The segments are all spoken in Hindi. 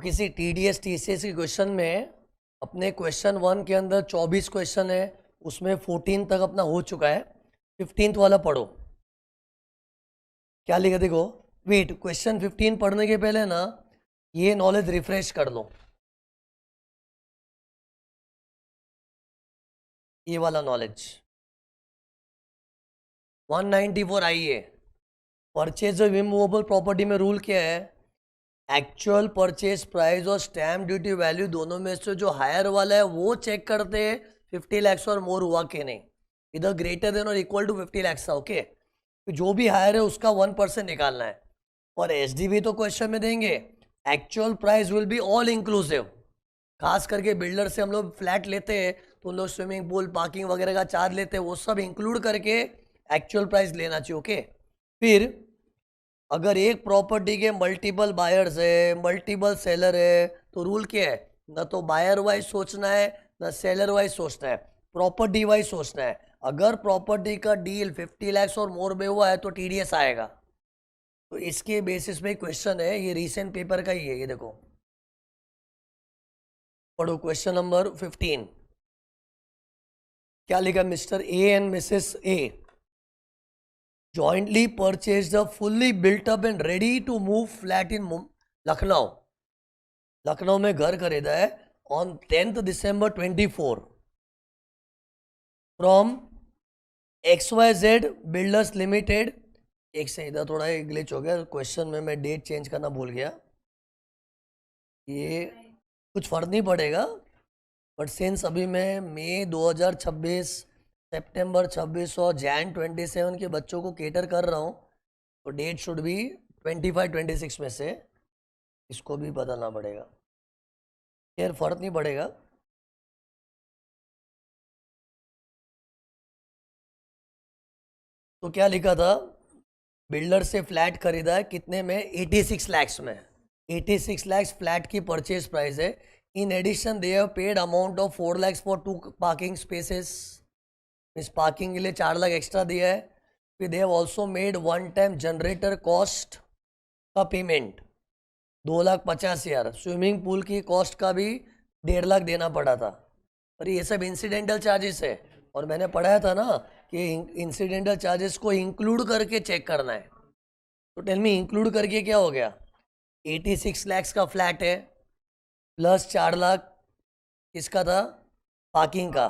तो किसी TDS TCS के क्वेश्चन में अपने क्वेश्चन 1 के अंदर 24 क्वेश्चन है, उसमें 14 तक अपना हो चुका है। 15th वाला पढ़ो, क्या लिखा देखो। वेट, क्वेश्चन 15 पढ़ने के पहले ना ये नॉलेज रिफ्रेश कर लो, ये वाला नॉलेज। 194 आई है, परचेज ऑफ इमूवेबल प्रॉपर्टी में रूल क्या है? एक्चुअल परचेज प्राइस और स्टैम्प ड्यूटी वैल्यू दोनों में से जो हायर वाला है वो चेक करते हैं 50 लाख और मोर हुआ कि नहीं, इधर ग्रेटर देन और इक्वल टू 50 लाख था। ओके, तो जो भी हायर है उसका 1% निकालना है। और SDV तो क्वेश्चन में देंगे, actual price will be all inclusive. खास करके बिल्डर से हम लोग फ्लैट लेते हैं तो उन लोग स्विमिंग पूल पार्किंग वगैरह का चार्ज लेते हैं, वो सब इंक्लूड करके एक्चुअल प्राइस लेना चाहिए। ओके, फिर अगर एक प्रॉपर्टी के मल्टीपल बायर्स है, मल्टीपल सेलर है, तो रूल क्या है? ना तो बायर वाइज सोचना है ना सेलर वाइज सोचना है, प्रॉपर्टी वाइज सोचना है। अगर प्रॉपर्टी का डील 50 लाख और मोर में हुआ है तो TDS आएगा। तो इसके बेसिस पे क्वेश्चन है, ये रीसेंट पेपर का ही है, ये देखो पढ़ो। क्वेश्चन नंबर 15 क्या लिखा? Mister A and Mrs A jointly purchased a fully built up and ready to move flat in Lucknow. Lucknow में घर खरीदा है on 10th December 24 from XYZ Builders Limited। एक से इधर थोड़ा ग्लिच हो गया क्वेश्चन में, मैं डेट चेंज करना भूल गया। ये कुछ फर्क नहीं पड़ेगा, बट सिंस अभी मैं मई 2026 सितंबर 26 और जैन 27 के बच्चों को केटर कर रहा हूँ, तो डेट शुड बी 25-26 में से, इसको भी बदलना पड़ेगा। खैर फर्क नहीं पड़ेगा। तो क्या लिखा था? बिल्डर से फ्लैट खरीदा है कितने में? 86 लाख में। 86 लाख फ्लैट की परचेज प्राइस है। In addition they have paid amount of 4 lakh for 2 parking spaces. इस पार्किंग के लिए 4 लाख एक्स्ट्रा दिया है। फिर they have also made one time generator cost का पेमेंट 2,50,000। स्विमिंग पूल की कॉस्ट का भी 1.5 लाख देना पड़ा था। पर ये सब इंसिडेंटल चार्जेस है, और मैंने पढ़ाया था ना कि इंसिडेंटल चार्जेस को इंक्लूड करके चेक करना है। तो टेल मी, इंक्लूड करके क्या हो गया? 86 लाख का फ्लैट है, प्लस 4 लाख किसका था? पार्किंग का,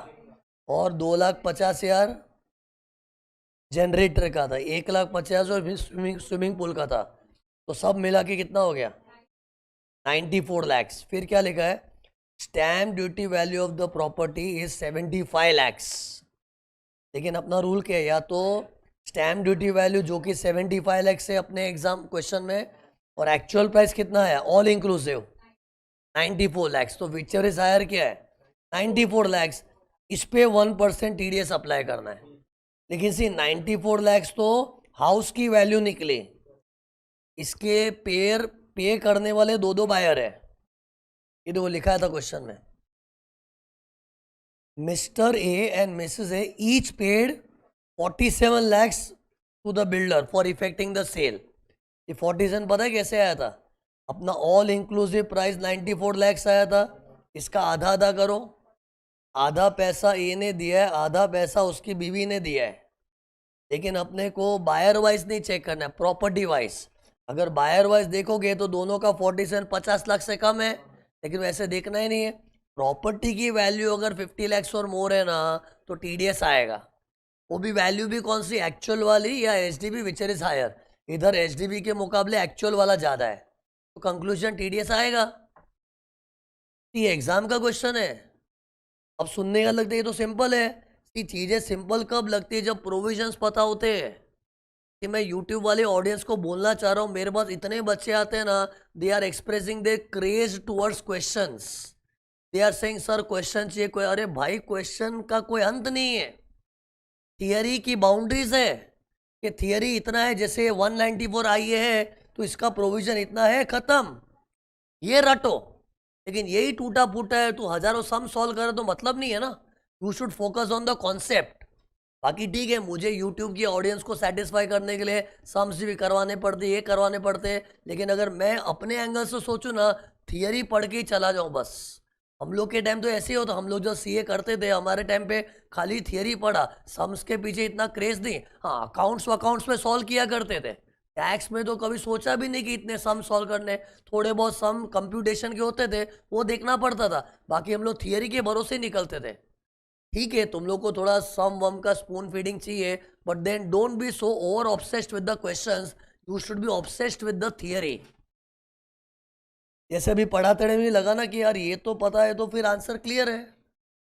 और 2,50,000 जनरेटर का था, 1,50,000 और स्विमिंग पूल का था। तो सब मिला के कितना हो गया? 94 लाख। फिर क्या लिखा है? Stamp duty value of the property is 75 lakh. लेकिन अपना रूल क्या है? या तो स्टैम्प ड्यूटी वैल्यू जो कि 75 लाख से अपने एग्जाम क्वेश्चन में, और एक्चुअल प्राइस कितना है ऑल इंक्लूसिव 94 लाख। तो विचर इज हायर क्या है? 94 लाख। इस पे 1% TDS अप्लाई करना है। लेकिन सी 94 लाख तो हाउस की वैल्यू निकली, इसके पे करने वाले दो बायर है। ये देखो लिखा था क्वेश्चन में, Mister A and Mrs A each paid 47 lakhs to the builder for effecting the sale. ये 47 पता है कैसे आया था? अपना ऑल इंक्लूसिव प्राइस 94 lakhs आया था, इसका आधा आधा करो। आधा पैसा ए ने दिया है, आधा पैसा उसकी बीवी ने दिया है। लेकिन अपने को बायर वाइज नहीं चेक करना है, प्रॉपर्टी वाइज। अगर बायर वाइज देखोगे तो दोनों का 47 50 लाख से कम है, लेकिन वैसे देखना ही नहीं है। प्रॉपर्टी की वैल्यू अगर 50 लाख और मोर है ना तो TDS आएगा। वो भी वैल्यू भी कौन सी? एक्चुअल वाली या SDB विच इज हायर। इधर SDB के मुकाबले एक्चुअल वाला ज़्यादा है, तो कंक्लूजन TDS आएगा। ये एग्जाम का क्वेश्चन है। अब सुनने का लगता है ये तो सिंपल है। ये चीज़ें सिंपल कब लगती है? जब प्रोविजंस पता होते हैं। कि मैं YouTube वाले ऑडियंस को बोलना चाह रहा हूँ, मेरे पास इतने बच्चे आते हैं ना, they are expressing their craze towards questions. They are saying sir question चाहिए कोई। अरे भाई, क्वेश्चन का कोई अंत नहीं है। थियरी की बाउंड्रीज है कि थियरी इतना है, जैसे 194 आई है तो इसका प्रोविजन इतना है, खत्म, ये रटो। लेकिन यही टूटा फूटा है तो हजारों सम सॉल्व करे तो मतलब नहीं है ना। You should focus on the concept. बाकी ठीक है, मुझे यूट्यूब की ऑडियंस को सेटिस्फाई करने के लिए सम्स भी करवाने पड़ते, ये करवाने पड़ते, लेकिन अगर मैं अपने एंगल से सोचूं ना, थियरी पढ़ के ही चला जाओ बस। हम लोग के टाइम तो ऐसे ही होता, हम लोग जो सीए करते थे हमारे टाइम पे खाली थियरी पढ़ा, सम्स के पीछे इतना क्रेज नहीं। हाँ, अकाउंट्स में सॉल्व किया करते थे। टैक्स में तो कभी सोचा भी नहीं कि इतने सम सॉल्व करने। थोड़े बहुत सम कंप्यूटेशन के होते थे, वो देखना पड़ता था। बाकी हम लोग थियरी के भरोसे निकलते थे। ठीक है, तुम लोग को थोड़ा सम वम का स्पून फीडिंग चाहिए, but then don't be so over obsessed with the questions, you should be obsessed with the theory. जैसे अभी पढ़ाते रहे मुझे लगा ना कि यार ये तो पता है, तो फिर आंसर क्लियर है।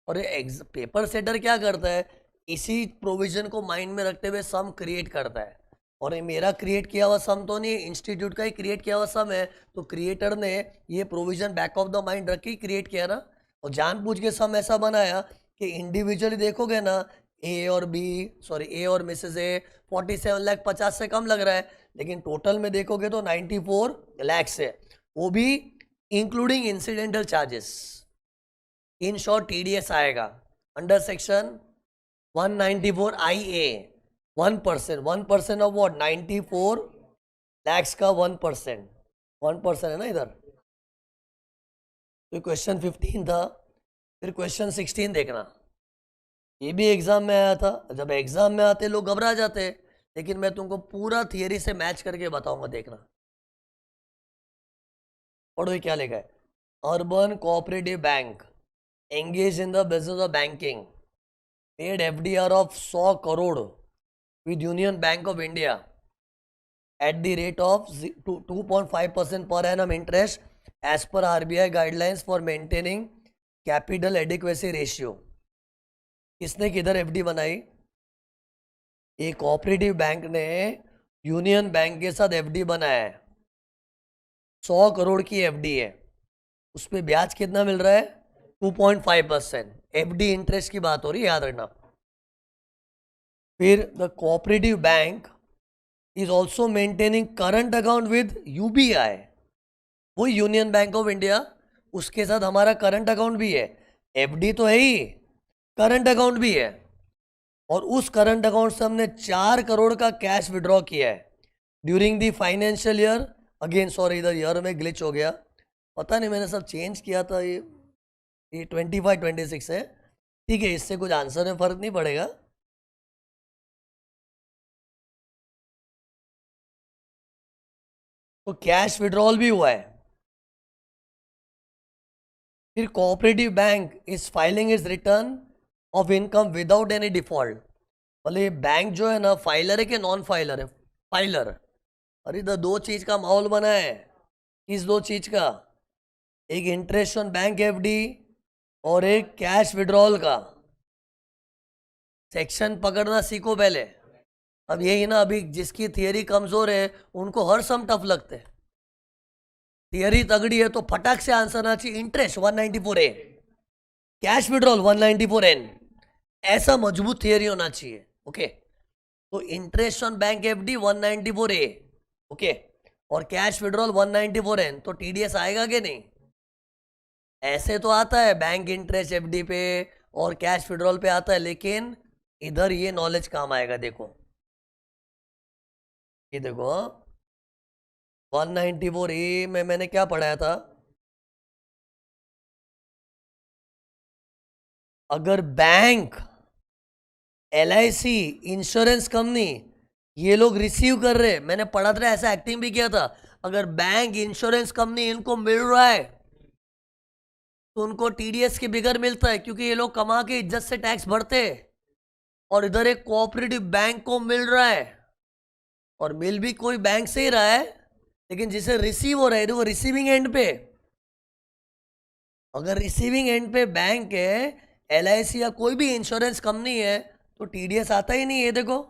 और ये पेपर सेटर क्या करता है, इसी प्रोविजन को माइंड में रखते हुए सम क्रिएट करता है। और ये मेरा क्रिएट किया हुआ सम तो नहीं, इंस्टीट्यूट का ही क्रिएट किया हुआ सम है। तो क्रिएटर ने ये provision back of the mind रख के क्रिएट किया ना, और जानबूझ के सम ऐसा बनाया कि इंडिविजुअली देखोगे ना, ए और मिसेस ए 47 लाख 50 से कम लग रहा है, लेकिन टोटल में देखोगे तो 94 लाख है, वो भी including incidental charges. In short TDS आएगा under section 194 IA। 1% of what, 94 lakhs का 1%। 1% है ना इधर। तो क्वेश्चन 15 था। फिर क्वेश्चन 16 देखना, ये भी एग्जाम में आया था। जब एग्जाम में आते लोग घबरा जाते, लेकिन मैं तुमको पूरा थियरी से मैच करके बताऊंगा, देखना। पढ़ो ये क्या लिखा है। Urban cooperative bank engaged in the business of banking paid FDR of 100 crore with Union Bank of India at the rate of 2.5% per annum interest as per RBI guidelines for maintaining capital adequacy ratio। किसने किधर एफडी बनाई? एक कोऑपरेटिव बैंक ने यूनियन बैंक के साथ एफडी बनाया है। 100 करोड़ की एफडी है, उस पर ब्याज कितना मिल रहा है? 2.5%। एफडी इंटरेस्ट की बात हो रही है, याद रखना। फिर the cooperative bank is also maintaining current account with UBI, वो यूनियन बैंक ऑफ इंडिया, उसके साथ हमारा करंट अकाउंट भी है। एफडी तो है ही, करंट अकाउंट भी है। और उस करंट अकाउंट से हमने 4 करोड़ का कैश विड्रॉ किया है during the financial year. Again sorry, इधर ईयर में ग्लिच हो गया, पता नहीं, मैंने सब चेंज किया था। ये 25-26 है। ठीक है, इससे कुछ आंसर में फर्क नहीं पड़ेगा। तो कैश विड्रॉल भी हुआ है। फिर cooperative bank is filing is return of income without any default. बोले बैंक जो है ना, फाइलर है कि नॉन फाइलर है? फाइलर। अरे इधर दो चीज का माहौल बना है। किस दो चीज का? एक इंटरेस्ट ऑन बैंक एफडी और एक कैश विड्रॉल का। सेक्शन पकड़ना सीखो पहले। अब यही ना, अभी जिसकी थियरी कमजोर है उनको हर सम टफ लगते हैं। थियरी तगड़ी है तो फटाक से आंसर आना चाहिए। Interest 194A, cash withdrawal 194N, ऐसा मजबूत थियरी होना चाहिए। ओके, तो interest on bank FD 194A, okay, और कैश विड्रॉल 194N, तो टीडीएस आएगा कि नहीं? ऐसे तो आता है बैंक इंटरेस्ट एफडी पे और कैश विड्रॉल पे आता है, लेकिन इधर ये नॉलेज काम आएगा। देखो ये देखो, 194A में मैंने क्या पढ़ाया था? अगर बैंक, LIC, इंश्योरेंस कंपनी, ये लोग रिसीव कर रहे, मैंने पढ़ा था, ऐसा एक्टिंग भी किया था। अगर बैंक, इंश्योरेंस कंपनी इनको मिल रहा है तो उनको टीडीएस के बिगर मिलता है, क्योंकि ये लोग कमा के इज्जत से टैक्स भरते हैं। और इधर एक कोऑपरेटिव बैंक को मिल रहा है, और मिल भी कोई बैंक से ही रहा है, लेकिन जिसे रिसीव हो रहा है, देखो रिसीविंग एंड पे। अगर रिसीविंग एंड पे बैंक है, LIC या कोई भी इंश्योरेंस कंपनी है, तो टीडीएस आता ही नहीं है। देखो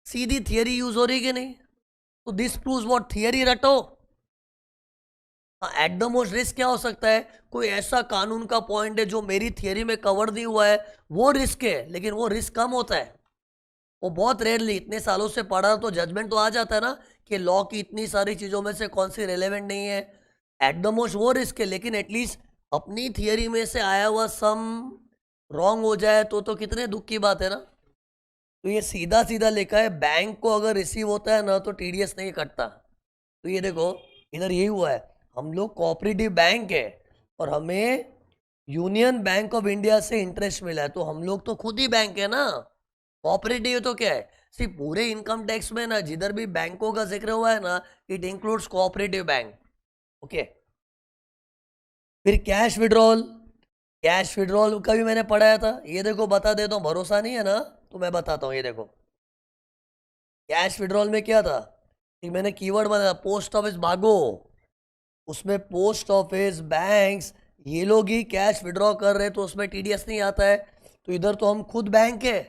सीधी थियरी यूज हो रही कि नहीं? तो दिस प्रूव्स व्हाट, थियरी रटो। एट द मोस्ट रिस्क क्या हो सकता है? कोई ऐसा कानून का पॉइंट है जो मेरी थियरी में कवर नहीं हुआ है, वो रिस्क है, लेकिन वो रिस्क कम होता है। वो बहुत रेयरली, इतने सालों से पढ़ा तो जजमेंट तो आ जाता है ना कि लॉ की इतनी सारी चीज़ों में से कौन सी रेलेवेंट नहीं है। एट द मोस्ट वो रिस्क है, लेकिन एटलीस्ट अपनी थियरी में से आया हुआ सम रॉन्ग हो जाए तो कितने दुख की बात है ना। तो ये सीधा सीधा लिखा है, बैंक को अगर रिसीव होता है ना तो टीडीएस नहीं कटता। तो ये देखो इधर यही हुआ है। हम लोग कोऑपरेटिव बैंक है और हमें यूनियन बैंक ऑफ इंडिया से इंटरेस्ट मिला है, तो हम लोग तो खुद ही बैंक है ना। कोऑपरेटिव तो क्या है, सिर्फ पूरे इनकम टैक्स में ना जिधर भी बैंकों का जिक्र हुआ है ना, it includes cooperative bank. Okay, फिर कैश विड्रॉल। कैश विड्रॉल का भी मैंने पढ़ाया था, ये देखो बता देता हूँ, भरोसा नहीं है ना तो मैं बताता हूँ। ये देखो कैश विड्रॉल में क्या था, कि मैंने कीवर्ड बनाया पोस्ट ऑफिस भागो, उसमें पोस्ट ऑफिस बैंक्स ये लोग ही कैश विड्रॉ कर रहे, तो उसमें टीडीएस नहीं आता है। तो इधर तो हम खुद बैंक है,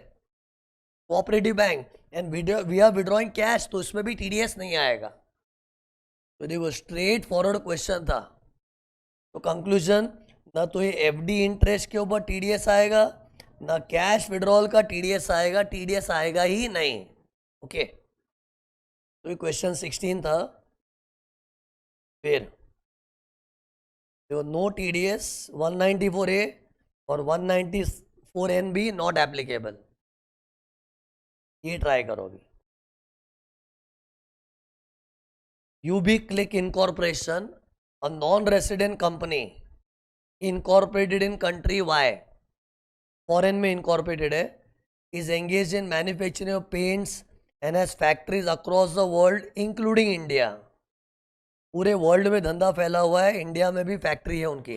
cooperative bank, and we are withdrawing cash, तो इसमें भी टीडीएस नहीं आएगा। तो देखो स्ट्रेट फॉरवर्ड क्वेश्चन था। तो कंक्लूजन, ना तो ये एफडी इंटरेस्ट के ऊपर टीडीएस आएगा, ना कैश विड्रॉल का टीडीएस आएगा, टीडीएस आएगा ही नहीं। ओके, तो ये क्वेश्चन 16 था। फिर नो टीडीएस 194A और 194NB नॉट एप्लीकेबल, ये ट्राई करोगे। UB Click Incorporation, a non-resident company incorporated in country Y, foreign में incorporated है, is engaged in manufacturing of paints and has factories across the world including India। पूरे वर्ल्ड में धंधा फैला हुआ है, इंडिया में भी फैक्ट्री है उनकी।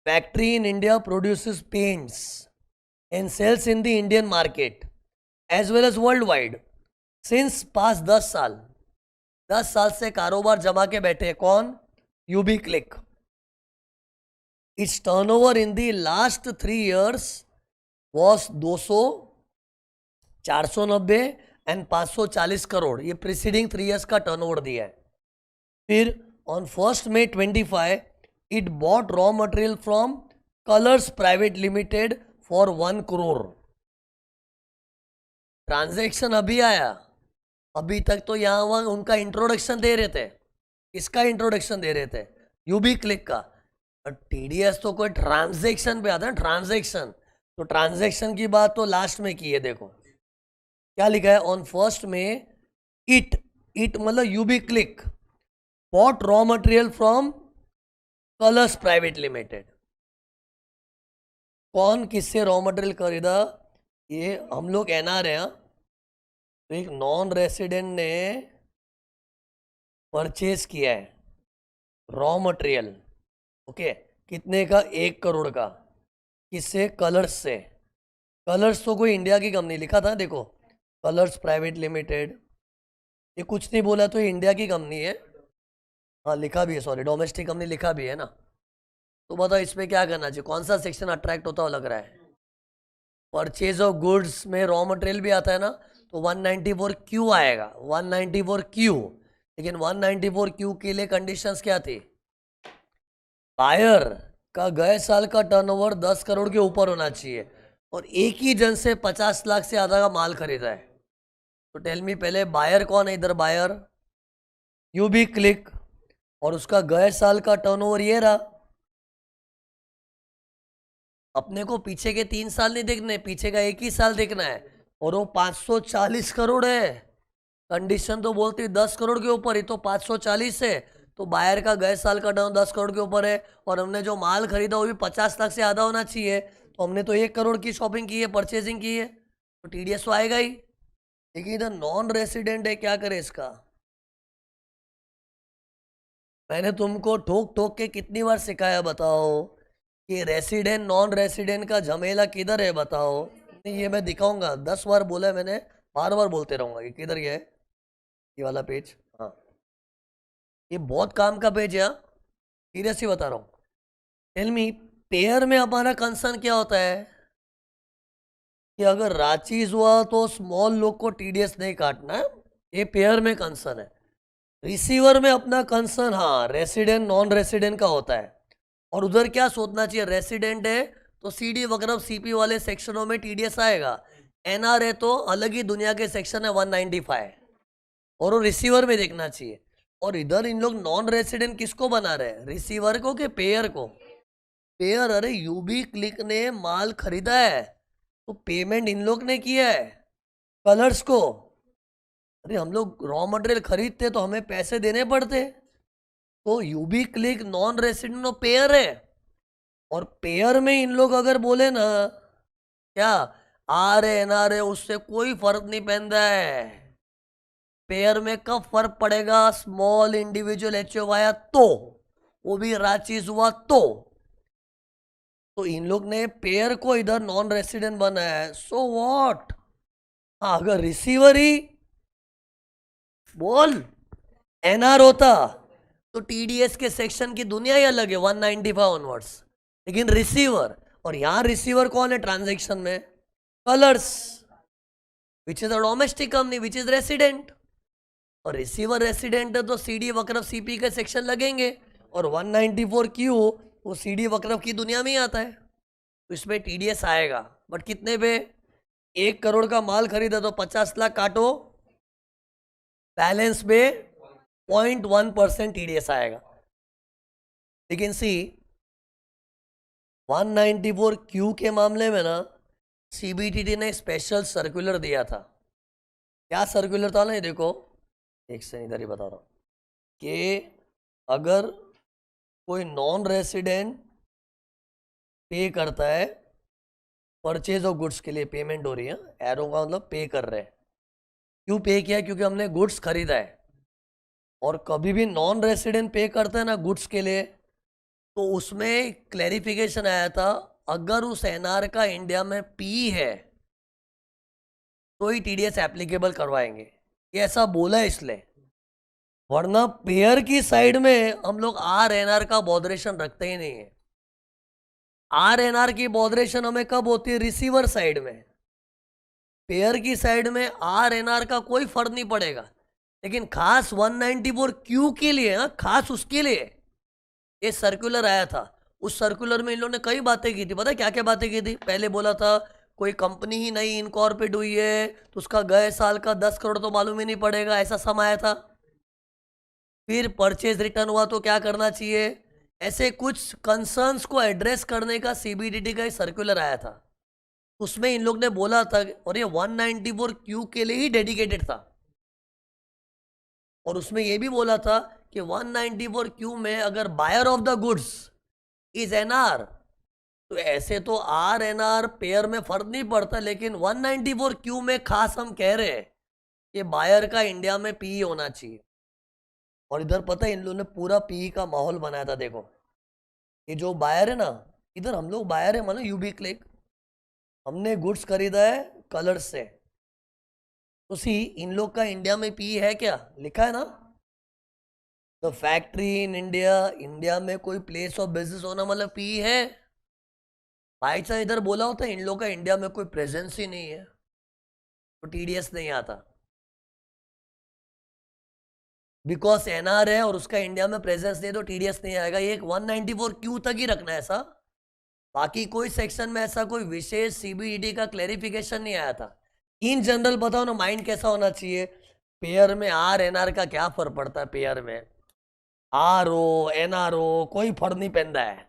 Factory in India produces paints and sells in the Indian market as well as world wide since past 10 साल से कारोबार जमा के बैठे हैं। कौन? UB Click. Its turnover in the last 3 years was 200, 490 and 540 crore, ये प्रीसीडिंग 3 years का टर्नओवर दिया है। फिर on 1 May 25 it bought raw material from Colours Private Limited for 1 crore। Transaction अभी आया, अभी तक तो यहाँ वहाँ उनका इंट्रोडक्शन दे रहे थे। इसका इंट्रोडक्शन दे रहे थे यूबी क्लिक का। टीडीएस तो कोई ट्रांजैक्शन पे आता है, ट्रांजैक्शन, तो ट्रांजैक्शन की बात तो लास्ट में की है। देखो क्या लिखा है, ऑन 1 May इट मतलब UB Click bought raw material from Colours Private Limited. कौन किससे रॉ मटेरियल खरीदा? ये हम लोग एनआर है। तो एक नॉन रेसिडेंट ने परचेज किया है रॉ मटेरियल, ओके, कितने का? 1 करोड़ का। किससे? कलर्स से। कलर्स तो कोई इंडिया की कंपनी लिखा था, देखो कलर्स प्राइवेट लिमिटेड, ये कुछ नहीं बोला तो ये इंडिया की कंपनी है। हाँ लिखा भी है, सॉरी डोमेस्टिक कंपनी लिखा भी है ना। तो बताओ इसमें क्या करना चाहिए, कौन सा सेक्शन अट्रैक्ट होता हुआ लग रहा है? परचेज ऑफ गुड्स में रॉ मटेरियल भी आता है ना, तो 194Q आएगा, 194Q। लेकिन 194Q के लिए कंडीशंस क्या थी? बायर का गए साल का टर्नओवर 10 करोड़ के ऊपर होना चाहिए और एक ही जन से 50 लाख से ज़्यादा का माल खरीदा है। तो टेल मी, पहले बायर कौन है? इधर बायर यूबी क्लिक, और उसका गए साल का टर्नओवर ये रहा। अपने को पीछे के 3 साल नहीं देखने, पीछे का एक ही साल देखना है, और वो 540 करोड़ है। कंडीशन तो बोलती 10 करोड़ के ऊपर, ही तो 540 है, तो बायर का गए साल का टर्न 10 करोड़ के ऊपर है, और हमने जो माल खरीदा वो भी 50 लाख से ज़्यादा होना चाहिए, तो हमने तो 1 करोड़ की शॉपिंग की है, परचेजिंग की है, तो टीडीएस तो आएगा ही। लेकिन इधर नॉन रेसिडेंट है, क्या करे इसका? मैंने तुमको ठोक ठोक के कितनी बार सिखाया बताओ कि रेसिडेंट नॉन रेसिडेंट का झमेला किधर है बताओ। नहीं ये मैं दिखाऊंगा, 10 बार बोला है मैंने, बार बार बोलते रहूंगा। ये किधर गया है ये वाला पेज? हाँ ये बहुत काम का पेज है, सीरियसली बता रहा हूँ। टेल मी, पेयर में हमारा कंसर्न क्या होता है कि अगर रांचीज हुआ तो स्मॉल लोग को टीडीएस नहीं काटना है, ये पेयर में कंसर्न है। रिसीवर में अपना कंसर्न हाँ रेसिडेंट नॉन रेसिडेंट का होता है, और उधर क्या सोचना चाहिए, रेसिडेंट है तो सीडी वगैरह सीपी वाले सेक्शनों में टीडीएस आएगा, एनआर है तो अलग ही दुनिया के सेक्शन है 195, और वो रिसीवर में देखना चाहिए। और इधर इन लोग नॉन रेसिडेंट किसको बना रहे हैं, रिसीवर को कि पेयर को? पेयर, अरे यूबी क्लिक ने माल खरीदा है तो पेमेंट इन लोग ने किया है कलर्स को। अरे हम लोग रॉ मटेरियल खरीदते तो हमें पैसे देने पड़ते, तो UB Click non resident payer है, और पेयर में इन लोग अगर बोले ना क्या आर है एनआर है, उससे कोई फर्क नहीं पड़ता है। पेयर में कब फर्क पड़ेगा? स्मॉल इंडिविजुअल एचओ आया तो, वो भी रांचीज हुआ तो इन लोग ने पेयर को इधर नॉन रेसिडेंट बनाया है, सो व्हाट। हाँ, अगर रिसीवर ही बोल एनआर होता तो टीडीएस के सेक्शन की दुनिया ही अलग है, 195 ऑनवर्ड्स। लेकिन रिसीवर, और यहां रिसीवर कौन है ट्रांजैक्शन में? Colours, which is a domestic company which is resident, और रिसीवर रेसिडेंट है तो सीडी वक्रफ सीपी के सेक्शन लगेंगे, और 194 क्यू वो सीडी वक्रफ की दुनिया में ही आता है, तो इसमें टीडीएस आएगा। बट कितने पे? 1 करोड़ का माल खरीदा तो 50 लाख काटो, बैलेंस पे 0.1% टीडीएस आएगा। लेकिन सी 194 क्यू के मामले में ना सीबीटीटी ने स्पेशल सर्कुलर दिया था। क्या सर्कुलर था ना, ये देखो, एक से इधर ही बता रहा हूँ कि अगर कोई नॉन रेसिडेंट पे करता है परचेज ऑफ गुड्स के लिए, पेमेंट हो रही है, एरो का मतलब पे कर रहे हैं। क्यों पे किया? क्योंकि हमने गुड्स खरीदा है। और कभी भी नॉन रेसिडेंट पे करता है ना गुड्स के लिए, तो उसमें क्लैरिफिकेशन आया था, अगर उस एनआर का इंडिया में पी है तो ही टीडीएस एप्लीकेबल करवाएंगे। ये ऐसा बोला है इसलिए, वरना पेयर की साइड में हम लोग आर एनआर का बॉदरेशन रखते ही नहीं है। आर एनआर की बॉदरेशन हमें कब होती है? रिसीवर साइड में। पेयर की साइड में आर एनआर का कोई फर्क नहीं पड़ेगा, लेकिन खास 194 क्यू के लिए, खास उसके लिए ये सर्कुलर आया था। उस सर्कुलर में इन लोगों ने कई बातें की थी। पता है क्या क्या बातें की थी? पहले बोला था कोई कंपनी ही नहीं इनकॉर्पोरेट हुई है तो उसका गए साल का 10 करोड़ तो मालूम ही नहीं पड़ेगा, ऐसा सम आया था। फिर परचेज रिटर्न हुआ तो क्या करना चाहिए, ऐसे कुछ कंसर्न्स को एड्रेस करने का सीबीडीटी का सर्कुलर आया था। उसमें इन लोग ने बोला था, और ये 194 क्यू के लिए ही डेडिकेटेड था, और उसमें ये भी बोला था कि 194 क्यू में अगर buyer of the goods is NR, तो ऐसे तो आर एनआर पेयर में फर्क नहीं पड़ता, लेकिन 194 क्यू में खास हम कह रहे हैं कि बायर का इंडिया में पी होना चाहिए। और इधर पता है इन लोगों ने पूरा पी का माहौल बनाया था। देखो, ये जो बायर है ना, इधर हम लोग बायर है, मानो यूबी क्लिक, हमने गुड्स खरीदा है कलर्स से, तो सी इन लोग का इंडिया में पी है क्या? लिखा है ना, the factory in India, India में कोई प्लेस ऑफ बिजनेस होना मतलब पी है। भाई साहब इधर बोला होता है इन लोग का इंडिया में कोई प्रेजेंस ही नहीं है तो टीडीएस नहीं आता, बिकॉज एनआर है और उसका इंडिया में प्रेजेंस नहीं तो टीडीएस नहीं आएगा। ये 194 क्यू तक ही रखना है ऐसा, बाकी कोई सेक्शन में ऐसा कोई विशेष सीबीईडी का क्लैरिफिकेशन नहीं आया था। इन जनरल बताओ ना, माइंड कैसा होना चाहिए? पेयर में आर एनआर का क्या फर्क पड़ता है? पेयर में आर ओ एनआर ओ कोई फर्क नहीं पड़ता है।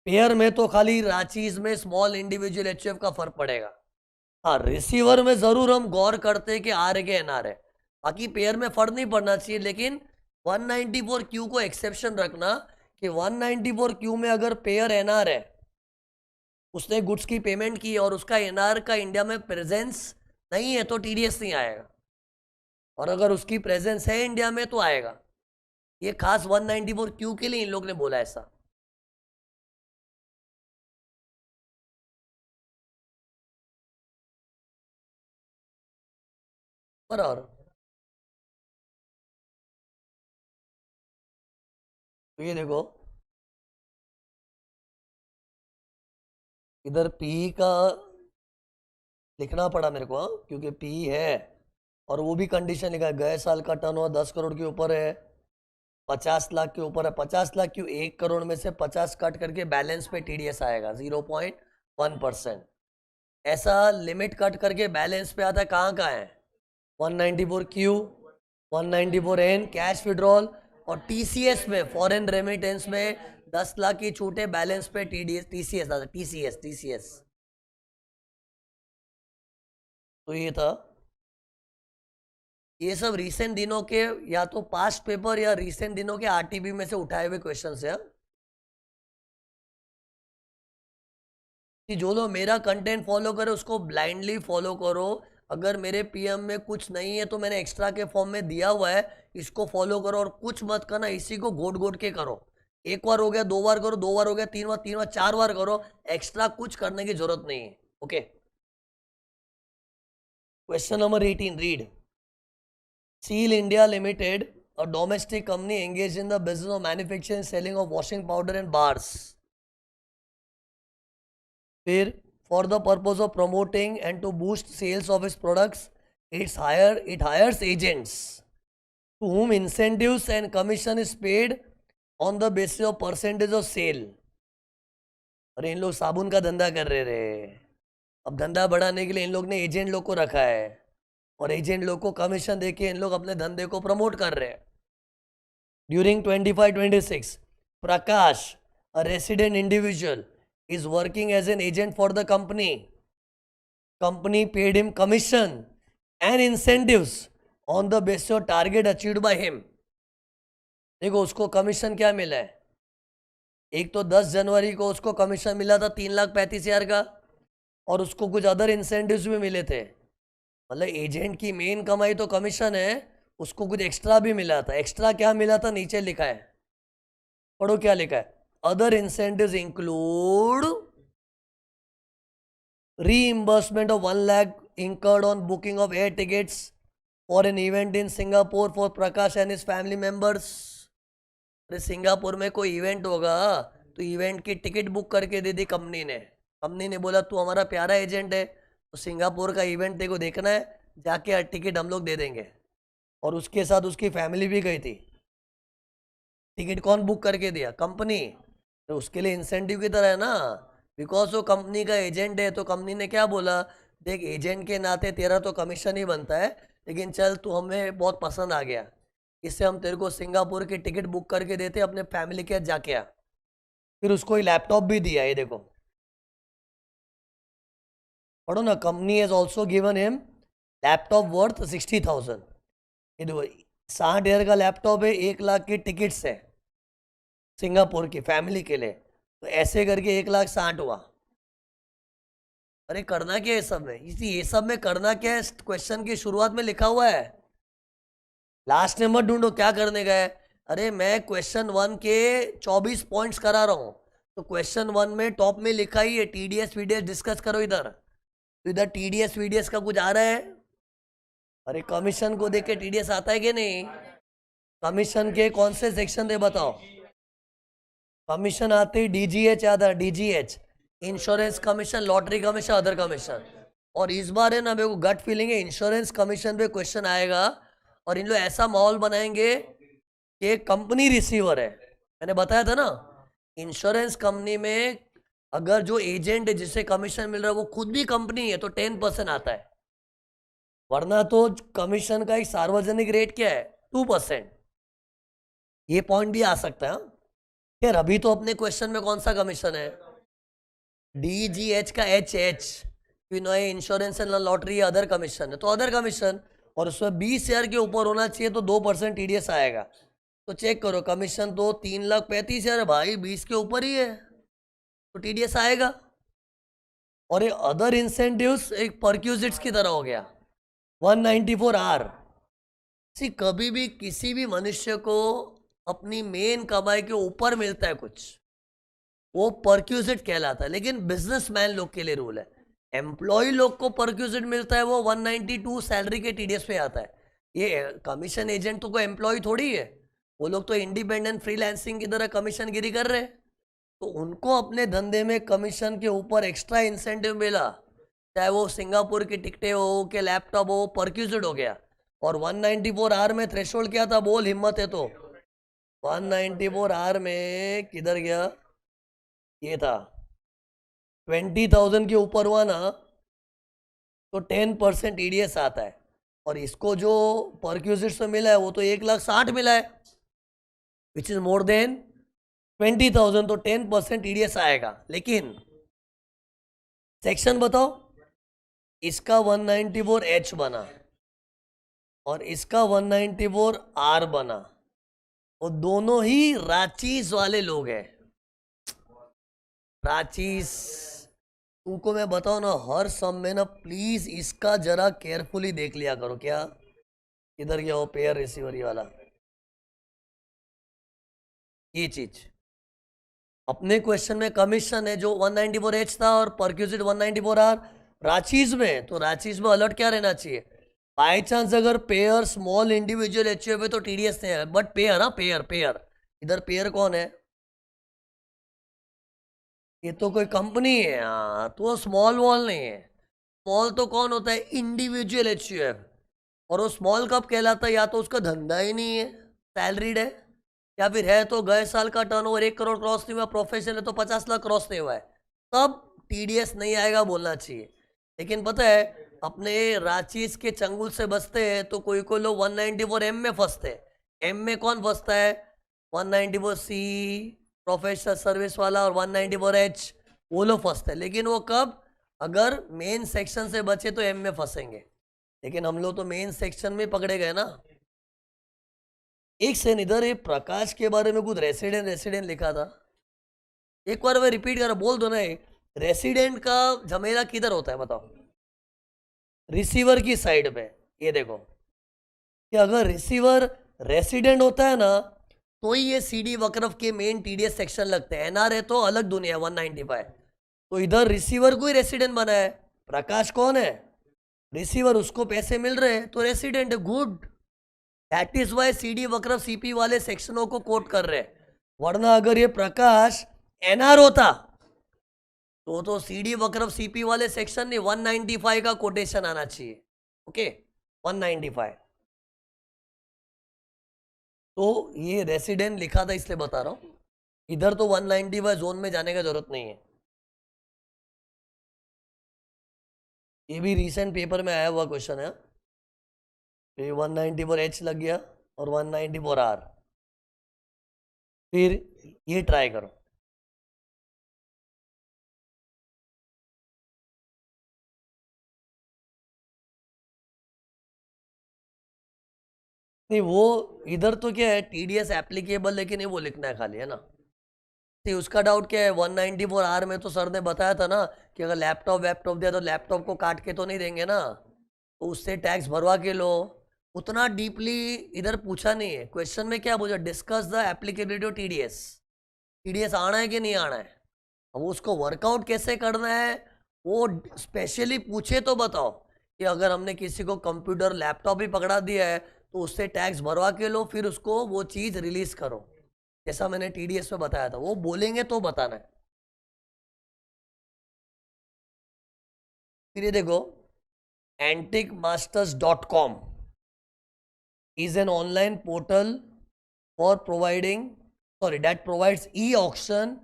पेयर में तो खाली रांचीज में स्मॉल इंडिविजुअल एचएफ का फर्क पड़ेगा। हाँ, रिसीवर में जरूर हम गौर करते हैं कि आर है कि एनआर है, बाकी पेयर में फर्क नहीं पड़ना चाहिए। लेकिन 194 क्यू को एक्सेप्शन रखना कि 194 क्यू में अगर पेयर एनआर है, उसने गुड्स की पेमेंट की और उसका एनआर का इंडिया में प्रेजेंस नहीं है तो टीडीएस नहीं आएगा, और अगर उसकी प्रेजेंस है इंडिया में तो आएगा। ये खास 194 क्यू के लिए इन लोग ने बोला ऐसा। बराबर। तो ये देखो, इधर पी का लिखना पड़ा मेरे को, क्योंकि पी है, और वो भी कंडीशन लिखा है, गए साल का टर्नओवर 10 करोड़ के ऊपर है, 50 लाख के ऊपर है। 50 लाख क्यों? 1 करोड़ में से 50 कट करके बैलेंस पे टीडीएस आएगा 0.1%। ऐसा लिमिट कट करके बैलेंस पे आता है, कहाँ है? 194 क्यू, 194 एन कैश विड्रॉल, और टीसीएस में फॉरेन रेमिटेंस में 10 लाख की छूटे बैलेंस पे टीडीएस टीसीएस आता है, टीसीएस। तो ये था ये सब रिसेंट दिनों के या तो पास्ट पेपर या रिसेंट दिनों के आरटीबी में से उठाए हुए क्वेश्चन है। कि जो लोग मेरा कंटेंट फॉलो करे उसको ब्लाइंडली फॉलो करो। अगर मेरे पीएम में कुछ नहीं है तो मैंने एक्स्ट्रा के फॉर्म में दिया हुआ है, इसको फॉलो करो और कुछ मत करना, इसी को घोट घोट के करो। एक बार हो गया, 2 बार करो, 2 बार हो गया, 3 बार, 3 बार, 4 बार करो, एक्स्ट्रा कुछ करने की जरूरत नहीं है। Okay, question number 18 read. Seal India Limited, a domestic company engaged in the business of manufacturing and selling of washing powder and bars. फिर for the purpose of promoting and to boost sales of its products, it hires agents to whom incentives and commission is paid on the basis of percentage of sale. अरे इन लोग साबुन का धंधा कर रहे रे, अब धंधा बढ़ाने के लिए इन लोग ने एजेंट लोग को रखा है और एजेंट लोग को कमीशन देके इन लोग अपने धंधे को प्रमोट कर रहे हैं। During 25-26, Prakash, a resident individual, is working as an agent for the company. Company paid him commission and incentives on the basis of target achieved by him. देखो उसको कमीशन क्या मिला है, एक तो 10 जनवरी को उसको कमीशन मिला था 3,35,000 का और उसको कुछ अदर इंसेंटिव्स भी मिले थे। मतलब एजेंट की मेन कमाई तो कमीशन है, उसको कुछ एक्स्ट्रा भी मिला था। एक्स्ट्रा क्या मिला था नीचे लिखा है, पढ़ो क्या लिखा है। Other incentives include reimbursement of 1 lakh incurred on booking of air tickets for an event in Singapore for Prakash and his family members. अरे सिंगापुर में कोई इवेंट होगा तो इवेंट की टिकट बुक करके दे दी कंपनी ने। कंपनी ने बोला तू हमारा प्यारा एजेंट है तो सिंगापुर का इवेंट तेरे को देखना है, जाके टिकट हम लोग दे देंगे। और उसके साथ उसकी फैमिली भी गई थी। टिकट कौन बुक करके दिया, कंपनी। तो उसके लिए इंसेंटिव की तरह है ना, बिकॉज वो कंपनी का एजेंट है तो कंपनी ने क्या बोला, देख एजेंट के नाते तेरा तो कमीशन ही बनता है, लेकिन चल तू हमें बहुत पसंद आ गया, इससे हम तेरे को सिंगापुर की टिकट बुक करके देते, अपने फैमिली के साथ जाके आ। फिर उसको ही लैपटॉप भी दिया, ये देखो पढ़ो ना। Company has also given him laptop worth 60,000। ये देखो 60,000 का लैपटॉप है, 1 लाख की टिकट्स है सिंगापुर की फैमिली के लिए, तो ऐसे करके 1,60,000 हुआ। अरे करना क्या है सब में, इसी ये सब में करना क्या है, क्वेश्चन की शुरुआत में लिखा हुआ है, लास्ट में मत ढूंढो क्या करने का है। अरे मैं क्वेश्चन 1 के 24 पॉइंट्स करा रहा हूँ, तो क्वेश्चन 1 में टॉप में लिखा ही है टीडीएस वीडीएस डिस्कस करो। इधर तो इधर टीडीएस वीडीएस का कुछ आ रहा है। अरे कमीशन को देख के टीडीएस आता है कि नहीं, कमीशन के कौन से सेक्शन दे बताओ। कमीशन आते ही डीजीएच आता है, DGH insurance commission, lottery commission, other commission. और इस बार है ना मेरे को गट फीलिंग है इंश्योरेंस कमीशन पे क्वेश्चन आएगा और इन लोग ऐसा माहौल बनाएंगे कि कंपनी रिसीवर है। मैंने बताया था ना, इंश्योरेंस कंपनी में अगर जो एजेंट है जिससे कमीशन मिल रहा है वो खुद भी कंपनी है तो 10% आता है, वरना तो कमीशन का एक सार्वजनिक रेट क्या है 2%। ये पॉइंट भी आ सकता है। यार अभी तो अपने क्वेश्चन में कौन सा कमीशन है, डीजीएच का H insurance and lottery other commission है, तो अदर कमीशन, और उसमें 20,000 के ऊपर होना चाहिए तो 2% टीडीएस आएगा। तो चेक करो कमीशन तो 3,35,000 है भाई, 20 के ऊपर ही है तो टीडीएस आएगा। और ये अदर इंसेंटिव्स एक परक्यूजिट्स की तरह हो गया 194R। सी कभी भी किसी भी मनुष्य को अपनी मेन कमाई के ऊपर मिलता है कुछ, वो परक्यूजिट कहलाता है। लेकिन बिजनेसमैन लोग के लिए रूल है, एम्प्लॉय लोग को परक्यूजिट मिलता है वो 192 सैलरी के टीडीएस पे आता है। ये कमीशन एजेंट तो कोई एम्प्लॉय थोड़ी है, वो लोग तो इंडिपेंडेंट फ्रीलांसिंग की तरह कमीशन गिरी कर रहे हैं, तो उनको अपने धंधे में कमीशन के ऊपर एक्स्ट्रा इंसेंटिव मिला, चाहे वो सिंगापुर की टिकटें हो कि लैपटॉप हो, परक्यूजिट हो गया। और 194R में थ्रेशोल्ड क्या था, बोल हिम्मत है तो 194R में किधर गया, ये था 20,000 के ऊपर हुआ ना तो 10% टीडीएस आता है। और इसको जो परक्यूजिट से मिला है वो तो 1,60,000 मिला है, विच इज मोर देन 20,000, तो 10% टीडीएस आएगा। लेकिन सेक्शन बताओ, इसका 194H बना और इसका 194 आर बना, वो दोनों ही रांचीज वाले लोग हैं। रांचीज, तुमको मैं बताऊं ना, हर सम में ना प्लीज इसका जरा केयरफुली देख लिया करो। क्या इधर क्या हो, पेयर रिसीवर ये वाला, ये चीज अपने क्वेश्चन में कमीशन है जो 194H था और परक्यूजिट 194R रांचीज में, तो रांचीज में अलर्ट क्या रहना चाहिए, बाई चांस अगर पेयर स्मॉल इंडिविजुअल एचयूएफ है तो टीडीएस नहीं है, बट पेयर, हाँ पेयर पेयर, इधर पेयर कौन है, ये तो कोई कंपनी है, हाँ तो स्मॉल वॉल नहीं है। स्मॉल तो कौन होता है, इंडिविजुअल एचयूएफ, और वो स्मॉल कब कहलाता है, या तो उसका धंधा ही नहीं है, सैलरीड है, या फिर है तो गए साल का टर्नओवर 1 करोड़ क्रॉस नहीं हुआ, प्रोफेशनल है तो 50 लाख क्रॉस नहीं हुआ है, तब टीडीएस नहीं आएगा बोलना चाहिए। लेकिन पता है अपने रांचीज के चंगुल से बचते हैं तो कोई कोई लोग 194M में फंसते हैं। एम में कौन फंसता है, 194C प्रोफेशनल सर्विस वाला और 194H, वो लोग फंसते हैं। लेकिन वो कब, अगर मेन सेक्शन से बचे तो एम में फंसेंगे, लेकिन हम लोग तो मेन सेक्शन में पकड़े गए ना। एक सेकंड, इधर ये प्रकाश के बारे में कुछ रेसिडेंट रेसिडेंट लिखा था, एक बार मैं रिपीट कर बोल दो ना, रेसिडेंट का झमेला किधर होता है बताओ, रिसीवर की साइड पे। ये देखो कि अगर रिसीवर रेसिडेंट होता है ना तो ही ये सीडी वक्रफ के मेन टीडीएस सेक्शन लगते हैं, एनआरए तो अलग दुनिया 195। तो इधर रिसीवर को ही रेसिडेंट बना है, प्रकाश कौन है, रिसीवर, उसको पैसे मिल रहे हैं तो रेसिडेंट है, good. That is why CD वक्रफ सीपी वाले सेक्शनों को कोट कर रहे हैं, वरना अगर ये प्रकाश एनआर होता तो सीडी वक्रफ सीपी वाले सेक्शन नहीं, 195 का कोटेशन आना चाहिए, ओके 195। तो ये रेसिडेंट लिखा था इसलिए बता रहा हूं, इधर तो 195 जोन में जाने का जरूरत नहीं है। ये भी रिसेंट पेपर में आया हुआ क्वेश्चन है, तो 194H लग गया और 194R, फिर ये ट्राई करो। नहीं वो इधर तो क्या है, टीडीएस एप्लीकेबल, लेकिन ये वो लिखना है खाली, है ना। नहीं उसका डाउट क्या है, 194R में तो सर ने बताया था ना कि अगर लैपटॉप वैपटॉप दिया तो लैपटॉप को काट के तो नहीं देंगे ना, तो उससे टैक्स भरवा के लो। उतना डीपली इधर पूछा नहीं है क्वेश्चन में, क्या पूछा, discuss the applicability of TDS, TDS आना है कि नहीं आना है, अब उसको वर्कआउट कैसे करना है वो स्पेशली पूछे तो बताओ, कि अगर हमने किसी को कंप्यूटर लैपटॉप ही पकड़ा दिया है तो उससे टैक्स भरवा के लो, फिर उसको वो चीज़ रिलीज करो, जैसा मैंने टीडीएस में बताया था, वो बोलेंगे तो बताना है। फिर ये देखो, antiquemasters.com is an online portal for providing, sorry, that provides e-auction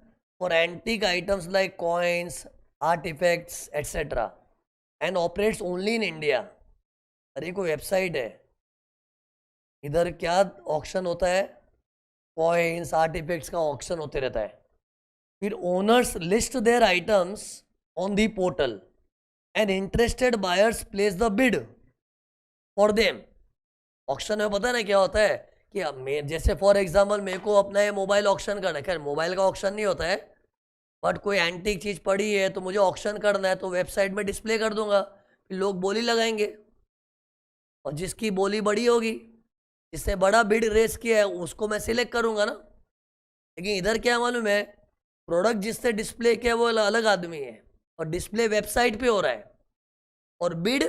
for antique items like coins, artifacts, etc. and operates only in India। अरे कोई वेबसाइट है, इधर क्या ऑक्शन होता है, कॉइन्स आर्टिफैक्ट्स का ऑक्शन होते रहता है। फिर owners list their items on the portal and interested buyers place the bid for them. Auction में पता है ना क्या होता है, कि अब मैं जैसे फॉर एग्जाम्पल मेरे को अपना ये मोबाइल ऑक्शन करना है, खैर मोबाइल का ऑक्शन नहीं होता है, बट कोई एंटीक चीज़ पड़ी है तो मुझे ऑक्शन करना है, तो वेबसाइट में डिस्प्ले कर दूंगा, फिर लोग बोली लगाएंगे, और जिसकी बोली बड़ी होगी, जिसने बड़ा बिड रेस किया है उसको मैं सिलेक्ट करूंगा ना। लेकिन इधर क्या मालूम है, प्रोडक्ट जिससे डिस्प्ले किया वो अलग आदमी है, और डिस्प्ले वेबसाइट पे हो रहा है, और बिड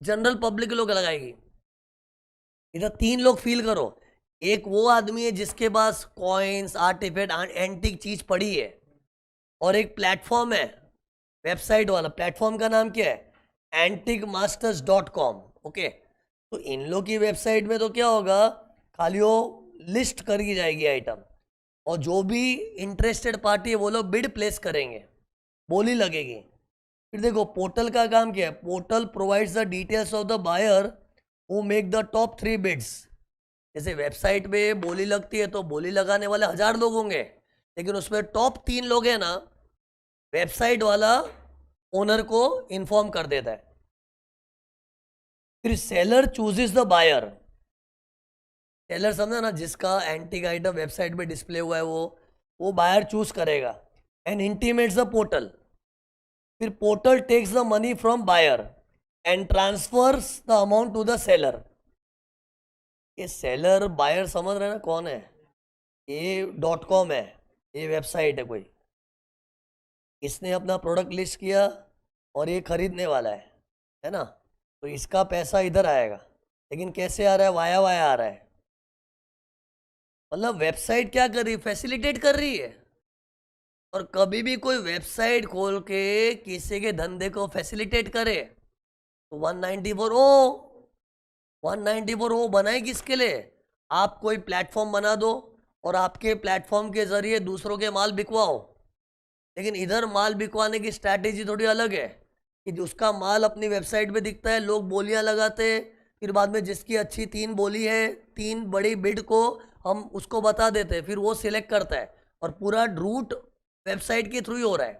जनरल पब्लिक लोग लगाएगी। इधर तीन लोग फील करो, एक वो आदमी है जिसके पास कॉइन्स आर्टिफैक्ट एंटीक चीज पड़ी है, और एक प्लेटफॉर्म है वेबसाइट वाला, प्लेटफॉर्म का नाम क्या है, antiquemasters.com, ओके। तो इन लोग की वेबसाइट में तो क्या होगा, खाली वो लिस्ट करी जाएगी आइटम, और जो भी इंटरेस्टेड पार्टी है वो लोग बिड प्लेस करेंगे, बोली लगेगी। फिर देखो पोर्टल का काम क्या है, portal provides the details of the buyer who make the top 3 bids. जैसे वेबसाइट पे बोली लगती है तो बोली लगाने वाले 1000 लोग होंगे, लेकिन उसमें टॉप 3 लोग हैं ना, वेबसाइट वाला ओनर को इन्फॉर्म कर देता है। फिर seller chooses the buyer. Seller समझा ना, जिसका एंटीक आइटम वेबसाइट पे डिस्प्ले हुआ है वो बायर चूज करेगा एंड इंटीमेट्स द पोर्टल। फिर portal takes the money from buyer and transfers the amount to the seller. ये सेलर बायर समझ रहे हैं ना कौन है? ये .com है, ये वेबसाइट है कोई, इसने अपना प्रोडक्ट लिस्ट किया और ये खरीदने वाला है ना, तो इसका पैसा इधर आएगा। लेकिन कैसे आ रहा है? वाया वाया आ रहा है। मतलब वेबसाइट क्या कर रही है? फैसिलिटेट कर रही है। और कभी भी कोई वेबसाइट खोल के किसी के धंधे को फैसिलिटेट करे तो 194 बनाए किसके लिए? आप कोई प्लेटफॉर्म बना दो और आपके प्लेटफॉर्म के जरिए दूसरों के माल बिकवाओ। लेकिन इधर माल बिकवाने की स्ट्रैटेजी थोड़ी अलग है कि उसका माल अपनी वेबसाइट पे दिखता है, लोग बोलियां लगाते हैं, फिर बाद में जिसकी अच्छी 3 बोली है, 3 बड़ी बिड को हम उसको बता देते हैं, फिर वो सिलेक्ट करता है और पूरा रूट वेबसाइट के थ्रू ही हो रहा है।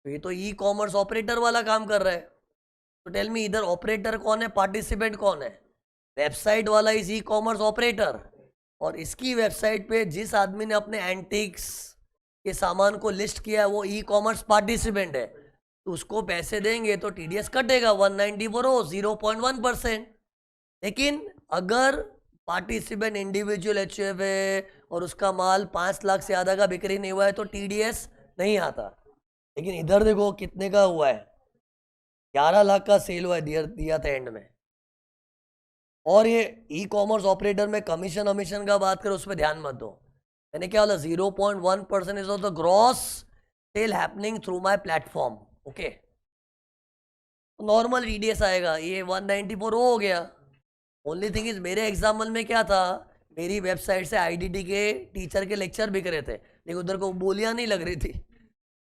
तो ये तो ई कॉमर्स ऑपरेटर वाला काम कर रहा है। तो टेल मी, इधर ऑपरेटर कौन है, पार्टिसिपेंट कौन है? वेबसाइट वाला इज ई कॉमर्स ऑपरेटर, और इसकी वेबसाइट पे जिस आदमी ने अपने एंटिक्स के सामान को लिस्ट किया है वो ई कॉमर्स पार्टिसिपेंट है। तो उसको पैसे देंगे तो टीडीएस कटेगा 194 हो 0.1%। लेकिन अगर पार्टिसिपेंट इंडिविजुअल एचयूएफ है और उसका माल 5 लाख से ज़्यादा का बिक्री नहीं हुआ है तो टीडीएस नहीं आता। लेकिन इधर देखो कितने का हुआ है, 11 लाख का सेल हुआ है, दिया था एंड में। और ये ई कॉमर्स ऑपरेटर में कमीशन वमीशन का बात करो उस पर ध्यान मत दो। मैंने क्या बोला? 0.1% is of the gross sale happening through my platform. Okay, normal TDS आएगा, ये 194 हो गया। ओनली थिंग इज मेरे एग्जाम्पल में क्या था, मेरी वेबसाइट से आईडीटी के टीचर के लेक्चर बिक रहे थे, लेकिन उधर को बोलियां नहीं लग रही थी।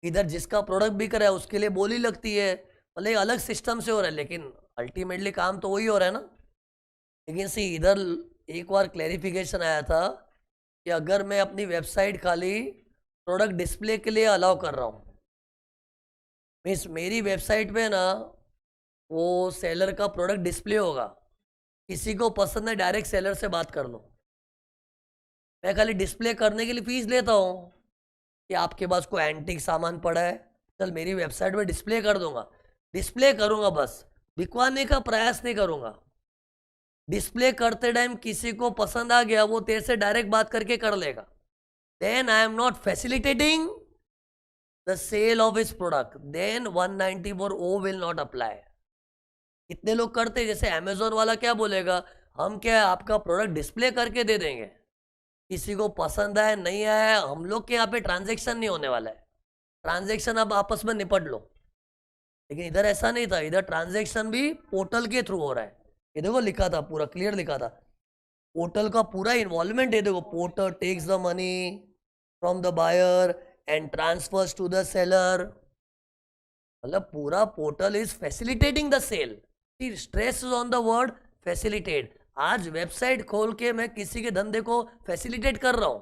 इधर जिसका प्रोडक्ट बिक रहा है उसके लिए बोली लगती है, मतलब अलग सिस्टम से हो रहा है, लेकिन अल्टीमेटली काम तो वही हो रहा है ना। लेकिन सी इधर एक बार क्लैरिफिकेशन आया था कि अगर मैं अपनी वेबसाइट खाली प्रोडक्ट डिस्प्ले के लिए अलाउ कर रहा हूँ, मीन्स मेरी वेबसाइट पे ना वो सेलर का प्रोडक्ट डिस्प्ले होगा, किसी को पसंद है डायरेक्ट सेलर से बात कर लो। मैं खाली डिस्प्ले करने के लिए फीस लेता हूँ कि आपके पास कोई एंटीक सामान पड़ा है, चल मेरी वेबसाइट पे डिस्प्ले कर दूंगा, डिस्प्ले करूंगा बस, बिकवाने का प्रयास नहीं करूंगा। डिस्प्ले करते टाइम किसी को पसंद आ गया वो तेरे से डायरेक्ट बात करके कर लेगा, then I'm not facilitating the sale of his product, then 194 will not apply. कितने लोग करते हैं, जैसे अमेजोन वाला क्या बोलेगा, हम क्या आपका प्रोडक्ट डिस्प्ले करके दे देंगे, किसी को पसंद आया नहीं आया, हम लोग के यहाँ पे ट्रांजैक्शन नहीं होने वाला है, ट्रांजैक्शन अब आपस में निपट लो। लेकिन इधर ऐसा नहीं था, इधर ट्रांजैक्शन भी पोर्टल के थ्रू हो रहा है। ये देखो लिखा था, पूरा क्लियर लिखा था, पोर्टल का पूरा इन्वॉल्वमेंट है। देखो, portal takes the money from the buyer and transfers to the seller, मतलब पूरा portal is facilitating the sale. Stress on the word facilitate. आज वेबसाइट खोल के मैं किसी के धंधे को फैसिलिटेट कर रहा हूँ,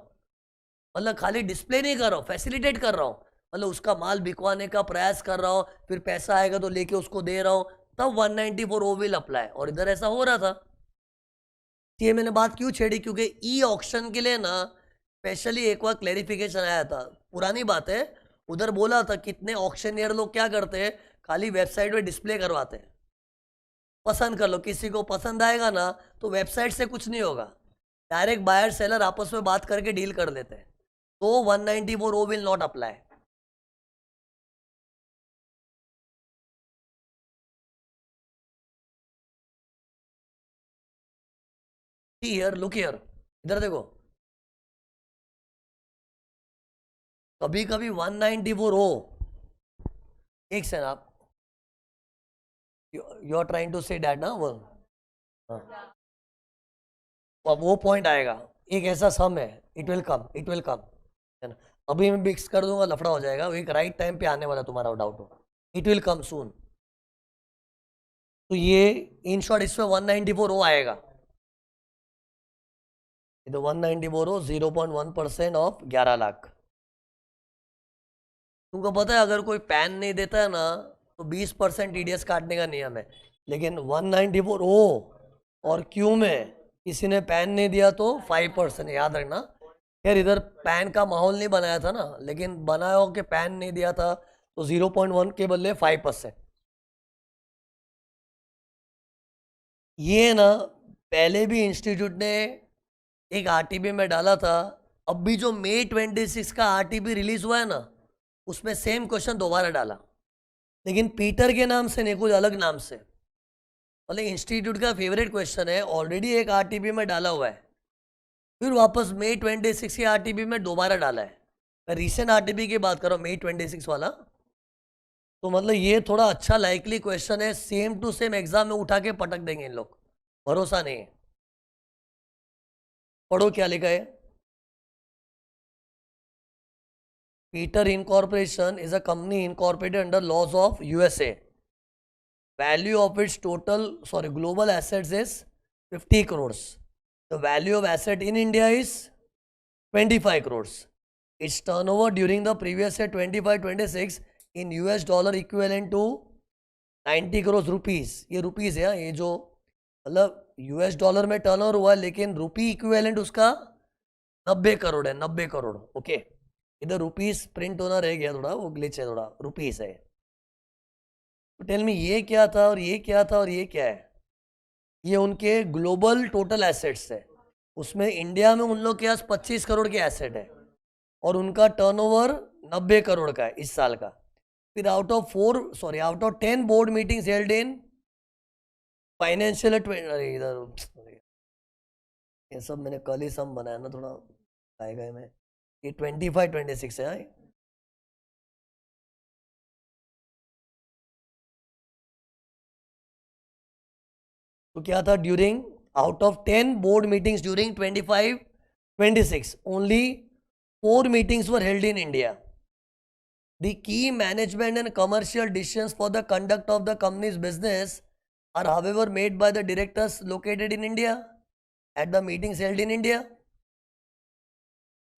मतलब खाली डिस्प्ले नहीं कर रहा हूँ, फैसिलिटेट कर रहा हूँ, मतलब उसका माल बिकवाने का प्रयास कर रहा हूँ, फिर पैसा आएगा तो लेके उसको दे रहा हूँ, तब 194 ओ विल अप्लाई। और इधर ऐसा हो रहा था। ये मैंने बात क्यों छेड़ी, क्योंकि ई ऑक्शन के लिए ना स्पेशली एक बार क्लैरिफिकेशन आया था, पुरानी बात है, उधर बोला था कितने ऑक्शनियर लोग क्या करते हैं, खाली वेबसाइट पे डिस्प्ले करवाते हैं, पसंद कर लो, किसी को पसंद आएगा ना तो वेबसाइट से कुछ नहीं होगा, डायरेक्ट बायर सेलर आपस में बात करके डील कर लेते हैं, तो 194 O will not apply. Here look here, इधर देखो, कभी कभी 194 हो, एक सेकंड, आप you are trying to say that ना वो, हाँ, अब वो पॉइंट आएगा, एक ऐसा सम है, it will come, it will come, है ना। अभी मैं मिक्स कर दूंगा, लफड़ा हो जाएगा, एक राइट टाइम पे आने वाला तुम्हारा डाउट हो, इट विल कम सून। तो ये इन शॉर्ट इसमें 194 ओ आएगा, तो 194 हो 0.1% ऑफ 11 लाख। तुमको पता है अगर कोई पैन नहीं देता है ना तो 20% टीडीएस काटने का नियम है। लेकिन 194 ओ और क्यू में किसी ने पैन नहीं दिया तो 5%, याद रखना। यार इधर पैन का माहौल नहीं बनाया था ना, लेकिन बनाया हो कि पैन नहीं दिया था तो 0.1 के बदले 5%। ये ना पहले भी इंस्टीट्यूट ने एक आरटीपी में डाला था। अब भी जो मई 26 का आरटीपी रिलीज हुआ है ना, उसमें सेम क्वेश्चन दोबारा डाला, लेकिन पीटर के नाम से नहीं, कुछ अलग नाम से। मतलब इंस्टीट्यूट का फेवरेट क्वेश्चन है, ऑलरेडी एक आरटीपी में डाला हुआ है, फिर वापस मई 26 के आरटीपी में दोबारा डाला है। मैं रिसेंट आरटीपी की बात कर रहा हूँ, मई 26 वाला। तो मतलब ये थोड़ा अच्छा लाइकली क्वेश्चन है, सेम टू सेम एग्जाम में उठा के पटक देंगे इन लोग, भरोसा नहीं है। पढ़ो क्या लिखा है। Peter Incorporation is a company incorporated under laws of USA. Value of its global assets is 50 crores. The value of asset in India is 25 crores. Its turnover during the previous year 25-26 in US dollar equivalent to 90 crores rupees. ये रुपीस है, ये जो मतलब US डॉलर में टर्नओवर हुआ है, लेकिन रुपी इक्विवेलेंट उसका 90 करोड़ है, 90 करोड़। ओके, इधर रुपीस प्रिंट होना रह गया, थोड़ा वो ग्लिच है, थोड़ा रुपीस है। तो टेल मी ये क्या था और ये क्या था और ये क्या है। ये उनके ग्लोबल टोटल एसेट्स है, उसमें इंडिया में उन लोग के पास 25 करोड़ के एसेट है और उनका टर्नओवर 90 करोड़ का है इस साल का। फिर out of 10 board meetings held in financial, अरे इधर ये सब मैंने कल ही सम बनाया ना, थोड़ा आएगा में। ये 25-26 है। तो क्या था, during out of 10 board meetings during 25-26 only 4 meetings were held in India. The key management and commercial decisions for the conduct of the company's business are however made by the directors located in India at the meetings held in India.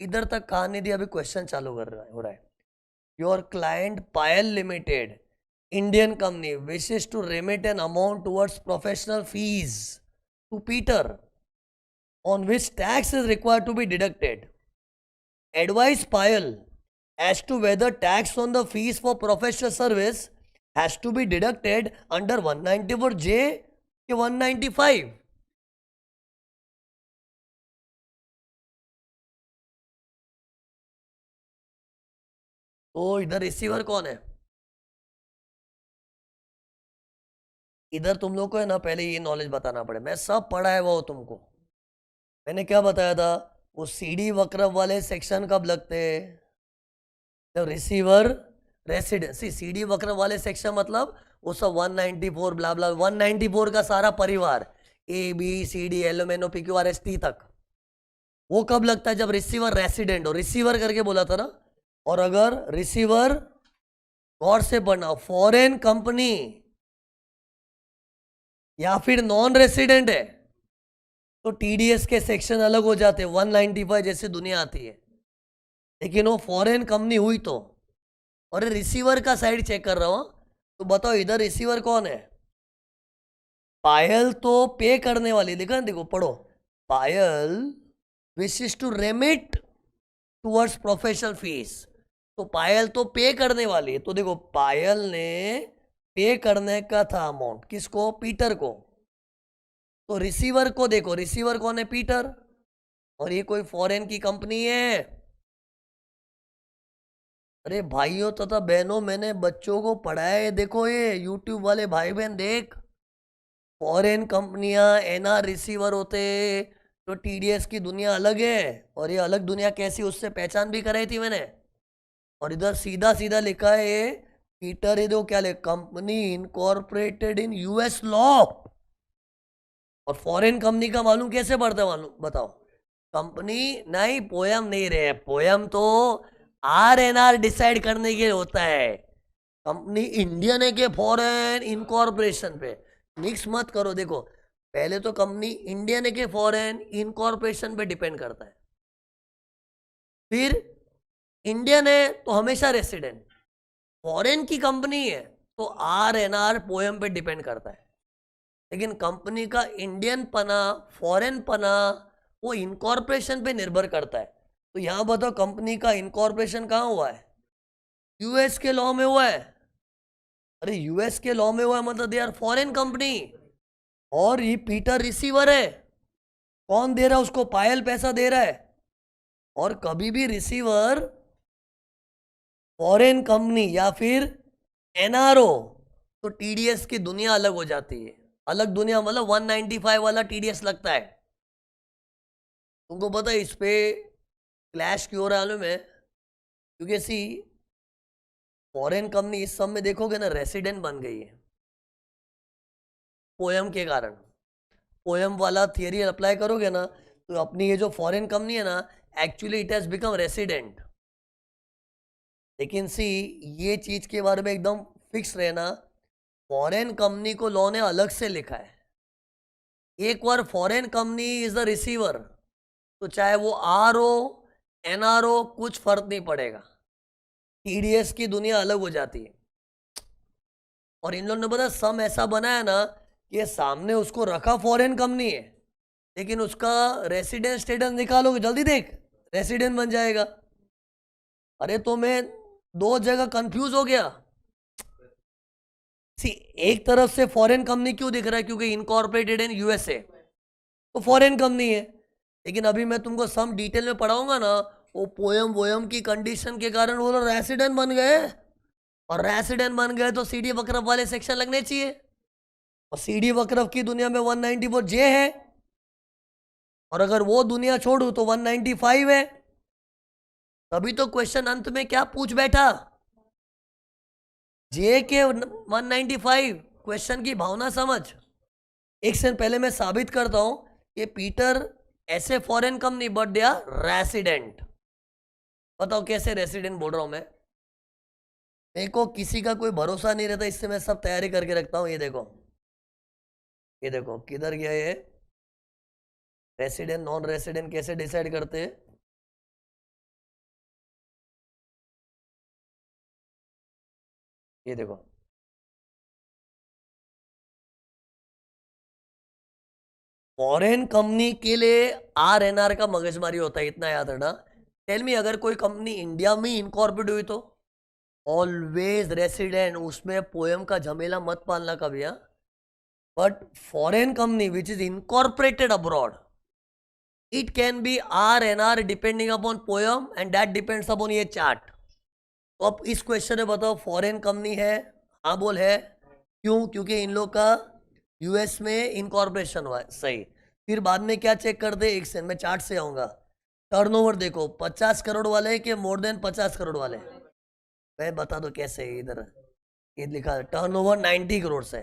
इधर तक कहानी दी, अभी क्वेश्चन चालू हो रहा है। Your client Payal limited Indian company wishes to remit an amount towards professional fees to Peter on which tax is required to be deducted. Advice Payal as to whether tax on the fees for professional service has to be deducted under 194J or 195. तो इधर रिसीवर कौन है? इधर तुम लोग को है ना पहले ये नॉलेज बताना पड़े, मैं सब पढ़ा है वो तुमको। मैंने क्या बताया था, वो सीडी वक्र वाले सेक्शन कब लगते हैं, जब रिसीवर रेसिडेंसी। सीडी वक्र वाले सेक्शन मतलब वो सब 194 ब्ला ब्ला 194 का सारा परिवार ABCD LMNOPQRST तक, वो कब लगता है, जब रिसीवर रेसिडेंट हो। रिसीवर करके बोला था ना। और अगर रिसीवर, गौर से पढ़ना, फॉरेन कंपनी या फिर नॉन रेसिडेंट है तो TDS के सेक्शन अलग हो जाते हैं, 195 जैसे दुनिया आती है। लेकिन वो फॉरेन कंपनी हुई तो, और रिसीवर का साइड चेक कर रहा हूं, तो बताओ इधर रिसीवर कौन है। पायल तो पे करने वाली, देखो ना, देखो पढ़ो, Payal wishes to remit towards professional fees. तो पायल तो पे करने वाली है, तो देखो पायल ने पे करने का था अमाउंट, किसको, पीटर को। तो रिसीवर को देखो, रिसीवर कौन है, पीटर, और ये कोई फॉरेन की कंपनी है। अरे भाइयों तथा बहनों, मैंने बच्चों को पढ़ाया है, देखो ये यूट्यूब वाले भाई बहन देख, फॉरेन कंपनियां NR रिसीवर होते, तो TDS की दुनिया अलग है। और ये अलग दुनिया कैसी, उससे पहचान भी कराई थी मैंने। और इधर सीधा सीधा लिखा है ये पीटर, ये दो क्या लिखा, company incorporated in US law. और फॉरेन कंपनी का मालूम कैसे पड़ता है, मालूम बताओ, कंपनी नहीं, पोयम नहीं रहे, पोयम तो RNR डिसाइड करने के लिए होता है। कंपनी इंडियन है के फॉरेन इनकॉर्पोरेशन पे, मिक्स मत करो। देखो पहले तो कंपनी इंडियन है के फॉरेन इनकॉर्पोरेशन पे डिपेंड करता है, फिर इंडियन है तो हमेशा रेसिडेंट, फॉरेन की कंपनी है तो RNR पोयम पे डिपेंड करता है। लेकिन कंपनी का इंडियन पना, फॉरेन पना, वो इनकॉर्पोरेशन पे निर्भर करता है। तो यहां बताओ कंपनी का इनकॉर्पोरेशन कहाँ हुआ है? यूएस के लॉ में हुआ है। अरे यूएस के लॉ में हुआ है मतलब दे आर फॉरेन कंपनी। और ये पीटर रिसीवर है। कौन दे रहा है उसको? पायल पैसा दे रहा है। और कभी भी रिसीवर फॉरेन कंपनी या फिर एनआरओ, तो टीडीएस की दुनिया अलग हो जाती है। अलग दुनिया मतलब 195 वाला टीडीएस लगता है। तुमको पता है इस पे क्लैश क्यों हो रहा है मालूम है? क्योंकि सी फॉरेन कंपनी इस सब में देखोगे ना रेसिडेंट बन गई है पोयम के कारण। पोयम वाला थियरी अप्लाई करोगे ना तो अपनी ये जो फॉरेन कंपनी है ना, actually it has become resident. लेकिन सी ये चीज के बारे में एकदम फिक्स रहना, फॉरेन कंपनी को लॉ ने अलग से लिखा है। एक बार foreign company is the receiver, तो चाहे वो आर हो एनआर हो कुछ फर्क नहीं पड़ेगा, टीडीएस की दुनिया अलग हो जाती है। और इन लोगों ने पता सम ऐसा बनाया ना कि सामने उसको रखा फॉरेन कंपनी है, लेकिन उसका रेसिडेंट स्टेटस निकालोगे जल्दी देख रेसिडेंट बन जाएगा। अरे तो मैं दो जगह कंफ्यूज हो गया। सी एक तरफ से फॉरेन कंपनी क्यों दिख रहा है? क्योंकि इनकॉर्पोरेटेड इन यूएसए, तो फॉरेन कंपनी है। लेकिन अभी मैं तुमको सम डिटेल में पढ़ाऊंगा ना, वो पोयम वोयम की कंडीशन के कारण वो लोग रेसिडेंट बन गए। और रेसिडेंट बन गए तो सीडी वक्रफ वाले सेक्शन लगने चाहिए। और सीडी वक्रफ की दुनिया में 194 जे है, और अगर वो दुनिया छोड़ू तो 195 है। तभी तो क्वेश्चन अंत में क्या पूछ बैठा, जे के 195। क्वेश्चन की भावना समझ। एक सेकंड पहले मैं साबित करता हूं कि पीटर ऐसे foreign company but they are resident. बताओ कैसे रेसिडेंट बोल रहा हूं मैं? मेरे को किसी का कोई भरोसा नहीं रहता, इससे मैं सब तैयारी करके रखता हूं। ये देखो किधर गया ये रेसिडेंट नॉन रेसिडेंट कैसे डिसाइड करते हैं? ये देखो फॉरेन कंपनी के लिए आर एन आर का मगजमारी होता है, इतना याद रखना। टेल मी अगर कोई कंपनी इंडिया में इनकॉर्पोरेट हुई तो ऑलवेज रेसिडेंट, उसमें पोयम का झमेला मत पालना कभी। हाँ, but foreign company which is incorporated abroad, it can be R N R depending upon POEM and that depends upon ये चार्ट। तो अब इस क्वेश्चन में बताओ फॉरेन कंपनी है? हाँ बोल है। क्यों? क्योंकि इन लोग का यूएस में इनकॉर्पोरेशन हुआ है, सही। फिर बाद में क्या चेक कर दे, एक सेकंड में चार्ट से आऊंगा। टर्नओवर देखो 50 करोड़ वाले कि मोर देन 50 करोड़ वाले? मैं बता दो कैसे है। इधर ये लिखा है टर्नओवर 90 करोड़ से,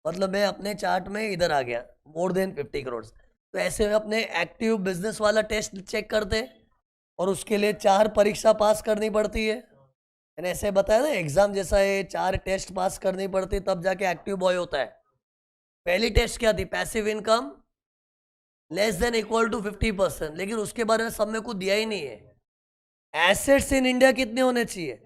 मतलब मैं अपने चार्ट में इधर आ गया मोर देन 50 करोड़। तो ऐसे में अपने एक्टिव बिजनेस वाला टेस्ट चेक करते, और उसके लिए 4 परीक्षा पास करनी पड़ती है। मैंने ऐसे बताया ना एग्जाम जैसा है, 4 टेस्ट पास करनी पड़ती तब जाके एक्टिव बॉय होता है। पहली टेस्ट क्या थी? Passive income less than equal to 50%, लेकिन उसके बारे में सब में कुछ दिया ही नहीं है। एसेट्स इन इंडिया कितने होने चाहिए?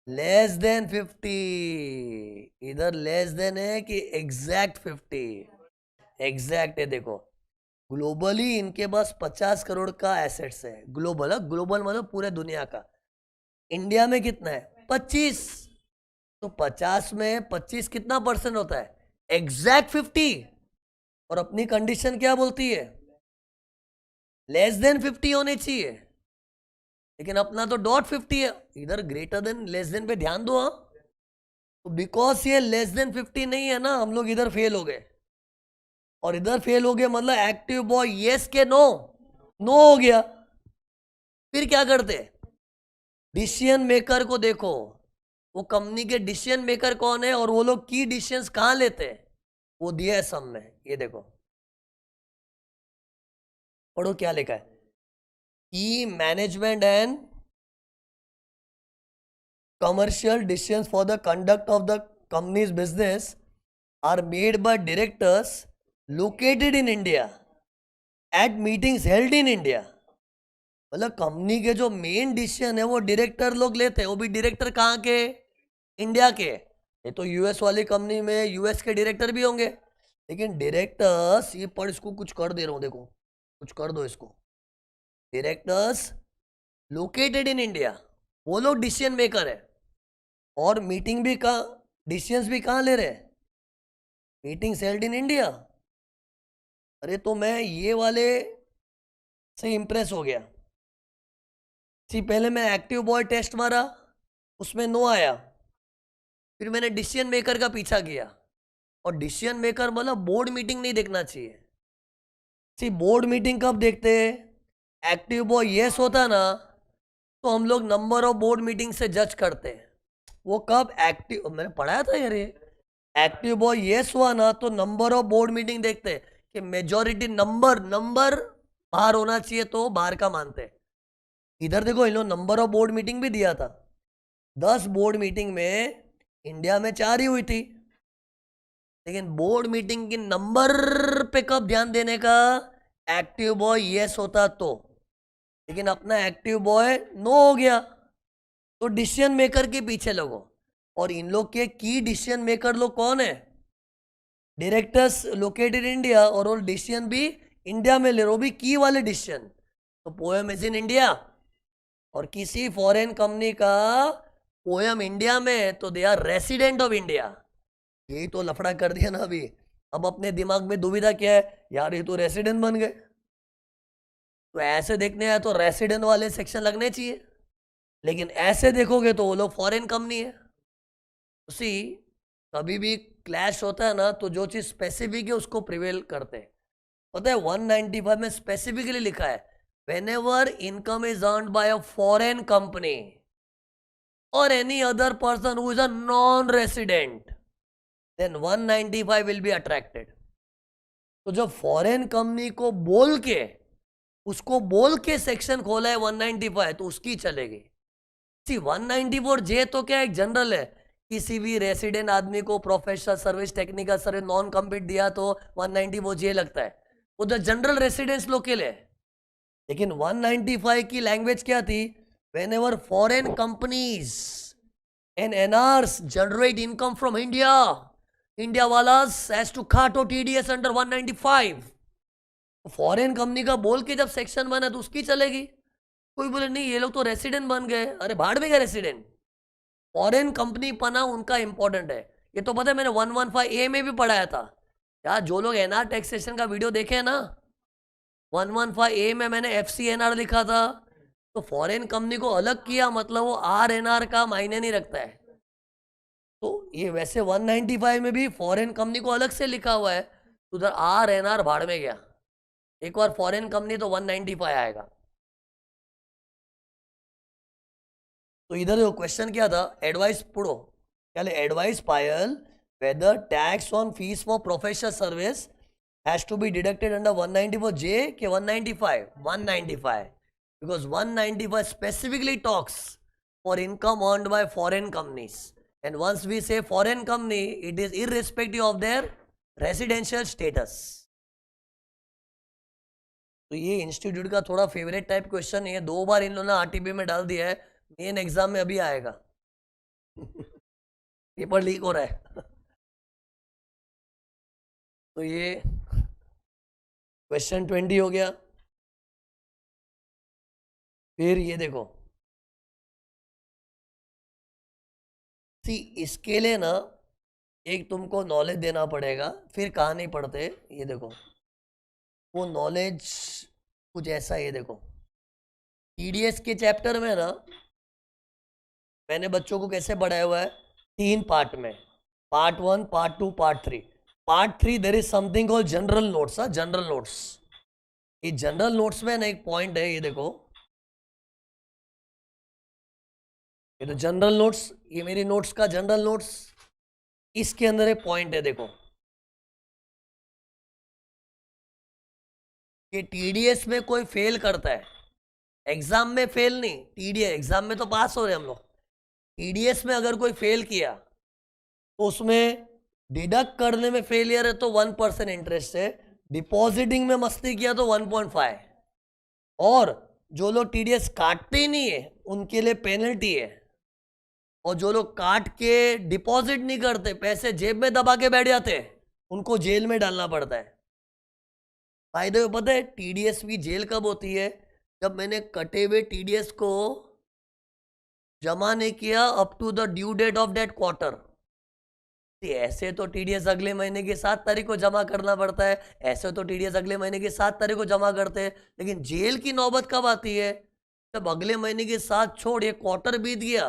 Less than 50। इधर लेस देन है कि एग्जैक्ट 50? एग्जैक्ट है। देखो ग्लोबली इनके पास 50 करोड़ का एसेट्स है। ग्लोबल, ग्लोबल मतलब पूरे दुनिया का। इंडिया में कितना है? 25। तो 50 में 25 कितना परसेंट होता है? एग्जैक्ट 50। और अपनी कंडीशन क्या बोलती है? लेस देन 50 होने चाहिए, लेकिन अपना तो डॉट 50 है। इधर ग्रेटर देन लेस देन पे ध्यान दो। हाँ, तो बिकॉज ये लेस देन 50 नहीं है ना, हम लोग इधर फेल हो गए। और इधर फेल हो गए मतलब एक्टिव बॉय यस के नो? नो हो गया। फिर क्या करते? डिसीजन मेकर को देखो, वो कंपनी के डिसीजन मेकर कौन है और वो लोग की डिसीजंस कहां लेते हैं, वो दिया है सम में। ये देखो पढ़ो क्या लिखा है। की management and commercial decisions for the conduct of the company's business are made by directors located in India at meetings held in India। मतलब कंपनी के जो मेन डिसीजन है वो डायरेक्टर लोग लेते हैं। वो भी डायरेक्टर कहाँ के? इंडिया के। ये तो यूएस वाली कंपनी में यूएस के डायरेक्टर भी होंगे, लेकिन डायरेक्टर्स, ये पढ़, इसको कुछ कर दे रहा हूँ, देखो कुछ कर दो इसको। डायरेक्टर्स लोकेटेड इन इंडिया, वो लोग डिसीजन मेकर है, और मीटिंग भी कहाँ, डिसीजंस भी कहाँ ले रहे हैं, मीटिंग हेल्ड इन इंडिया। अरे तो मैं ये वाले से इंप्रेस हो गया। सी, पहले मैं एक्टिव बॉय टेस्ट मारा, उसमें नो आया, फिर मैंने डिसीजन मेकर का पीछा किया, और डिसीजन मेकर मतलब बोर्ड मीटिंग नहीं देखना चाहिए। सी, बोर्ड मीटिंग कब देखते हैं, एक्टिव बॉय यस होता ना, तो हम लोग नंबर ऑफ बोर्ड मीटिंग से जज करते हैं। वो कब एक्टिव, मैंने पढ़ाया था यार, ये एक्टिव बॉय यस हुआ ना, तो नंबर ऑफ बोर्ड मीटिंग देखते हैं कि मेजॉरिटी नंबर बाहर होना चाहिए, तो बाहर का मानते हैं। इधर देखो, इन लोग नंबर ऑफ बोर्ड मीटिंग भी दिया था, 10 बोर्ड मीटिंग में इंडिया में 4 ही हुई थी। लेकिन बोर्ड मीटिंग की नंबर पे कब ध्यान देने का, एक्टिव बॉय यस होता तो। लेकिन अपना एक्टिव बॉय नो हो गया, तो डिसीजन मेकर के पीछे लगो। और इन लोग के की डिसीजन मेकर लोग कौन है, डायरेक्टर्स लोकेटेड इंडिया, और वो डिसीजन भी इंडिया में ले रहे हो, भी की वाले डिसीजन। तो पोएम इज इन इंडिया, और किसी फॉरेन कंपनी का पोएम इंडिया में है, तो they are resident of India. यही तो लफड़ा कर दिया ना अभी। अब अपने दिमाग में दुविधा क्या है, यार ये तो रेसिडेंट बन गए, तो ऐसे देखने आए तो रेसिडेंट वाले सेक्शन लगने चाहिए, लेकिन ऐसे देखोगे तो वो लोग फॉरेन कंपनी है। उसी, कभी भी क्लैश होता है ना, तो जो चीज स्पेसिफिक है उसको प्रिवेल करते हैं। पता है 195 में स्पेसिफिकली लिखा है, whenever income is earned by a foreign company or any other person who is a non-resident, then 195 will be attracted. तो जब फॉरेन कंपनी को बोल के, उसको बोल के सेक्शन खोला है 195, तो उसकी चलेगी। सी, 194 जे तो क्या एक जनरल है, किसी भी रेसिडेंट आदमी को professional service, technical service, non compete दिया तो 194 जे लगता है, वो द जनरल रेसिडेंस लोग के लिए। लेकिन 195 की लैंग्वेज क्या थी, whenever foreign companies and NRs generate income from India, India वालास हैज टू काटो टीडीएस अंडर 195। फॉरेन कंपनी का बोल के जब सेक्शन बना तो उसकी चलेगी। कोई बोले नहीं ये लोग तो रेसिडेंट बन गए, अरे भाड़ में गए रेसिडेंट, फॉरेन कंपनी पना उनका इंपॉर्टेंट है। ये तो पता है, मैंने 115A में भी पढ़ाया था यार। जो लोग एनआर टैक्सेशन का वीडियो देखे हैं ना, 115A में मैंने FCNR लिखा था, तो फॉरेन कंपनी को अलग किया, मतलब वो RNR का मायने नहीं रखता है। तो ये वैसे 195 में भी फॉरेन कंपनी को अलग से लिखा हुआ है, उधर RNR भाड़ में गया। एक बार फॉरेन कंपनी तो 195 आएगा। तो इधर जो क्वेश्चन क्या था, एडवाइस पढ़ो क्या, advice Payal whether tax on fees for professional service has to be deducted under 194J के 195, 195, because 195 specifically talks for income earned by foreign companies, and once we say foreign company, it is irrespective of their residential status. तो ये इंस्टीट्यूट का थोड़ा फेवरेट टाइप क्वेश्चन है, 2 बार इन लोगों ने RTP में डाल दिया है, मेन एग्जाम में अभी आएगा। पेपर लीक हो रहा है। तो ये क्वेश्चन 20 हो गया। फिर ये देखो, सी इसके लिए ना एक तुमको नॉलेज देना पड़ेगा, फिर कहाँ नहीं पढ़ते। ये देखो वो नॉलेज कुछ ऐसा, ये देखो TDS के चैप्टर में ना मैंने बच्चों को कैसे पढ़ाया हुआ है, 3 पार्ट में, part 1, part 2, part 3। Part 3 there is something called general notes. General notes, ये जनरल नोट्स में ना एक पॉइंट है, ये देखो, ये तो जनरल नोट्स, ये मेरी नोट्स का जनरल नोट्स, इसके अंदर एक पॉइंट है, देखो कि TDS में कोई फेल करता है, एग्जाम में फेल नहीं, TDS एग्जाम में तो पास हो रहे हम लोग, TDS में अगर कोई फेल किया तो उसमें डिडक्ट करने में फेलियर है तो 1% इंटरेस्ट है, डिपॉजिटिंग में मस्ती किया तो 1.5, और जो लोग TDS काटते ही नहीं है उनके लिए पेनल्टी है, और जो लोग काट के डिपॉजिट नहीं करते, पैसे जेब में दबा के बैठ जाते हैं, उनको जेल में डालना पड़ता है। फायदे में पता है टीडीएस भी जेल कब होती है, जब मैंने कटे हुए टीडीएस को जमा नहीं किया up to the due date of that quarter. ऐसे तो टीडीएस अगले महीने की 7 तारीख को जमा करना पड़ता है, ऐसे तो टीडीएस अगले महीने की 7 तारीख को जमा करते हैं। लेकिन जेल की नौबत कब आती है, जब अगले महीने की 7 छोड़ ये क्वार्टर बीत गया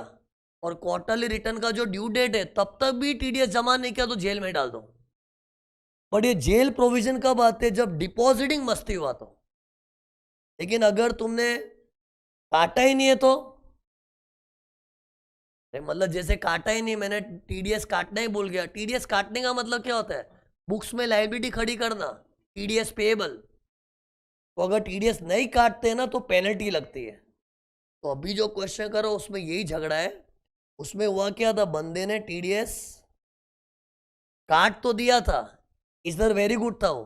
और क्वार्टरली रिटर्न का जो ड्यू डेट है तब तक भी टीडीएस जमा नहीं किया तो जेल में डाल दो। बट ये जेल प्रोविजन कब आते हैं, जब डिपॉजिटिंग मस्ती हुआ तो। लेकिन अगर तुमने काटा ही नहीं है तो, मतलब जैसे काटा ही नहीं, मैंने टीडीएस काटना ही भूल गया। टीडीएस काटने का मतलब क्या होता है, बुक्स में लायबिलिटी खड़ी करना, टीडीएस पेएबल। तो अगर टीडीएस नहीं काटते ना तो पेनल्टी लगती है। तो अभी जो क्वेश्चन करो उसमें यही झगड़ा है। उसमें हुआ क्या था, बंदे ने टीडीएस काट तो दिया था, इधर वेरी गुड था वो,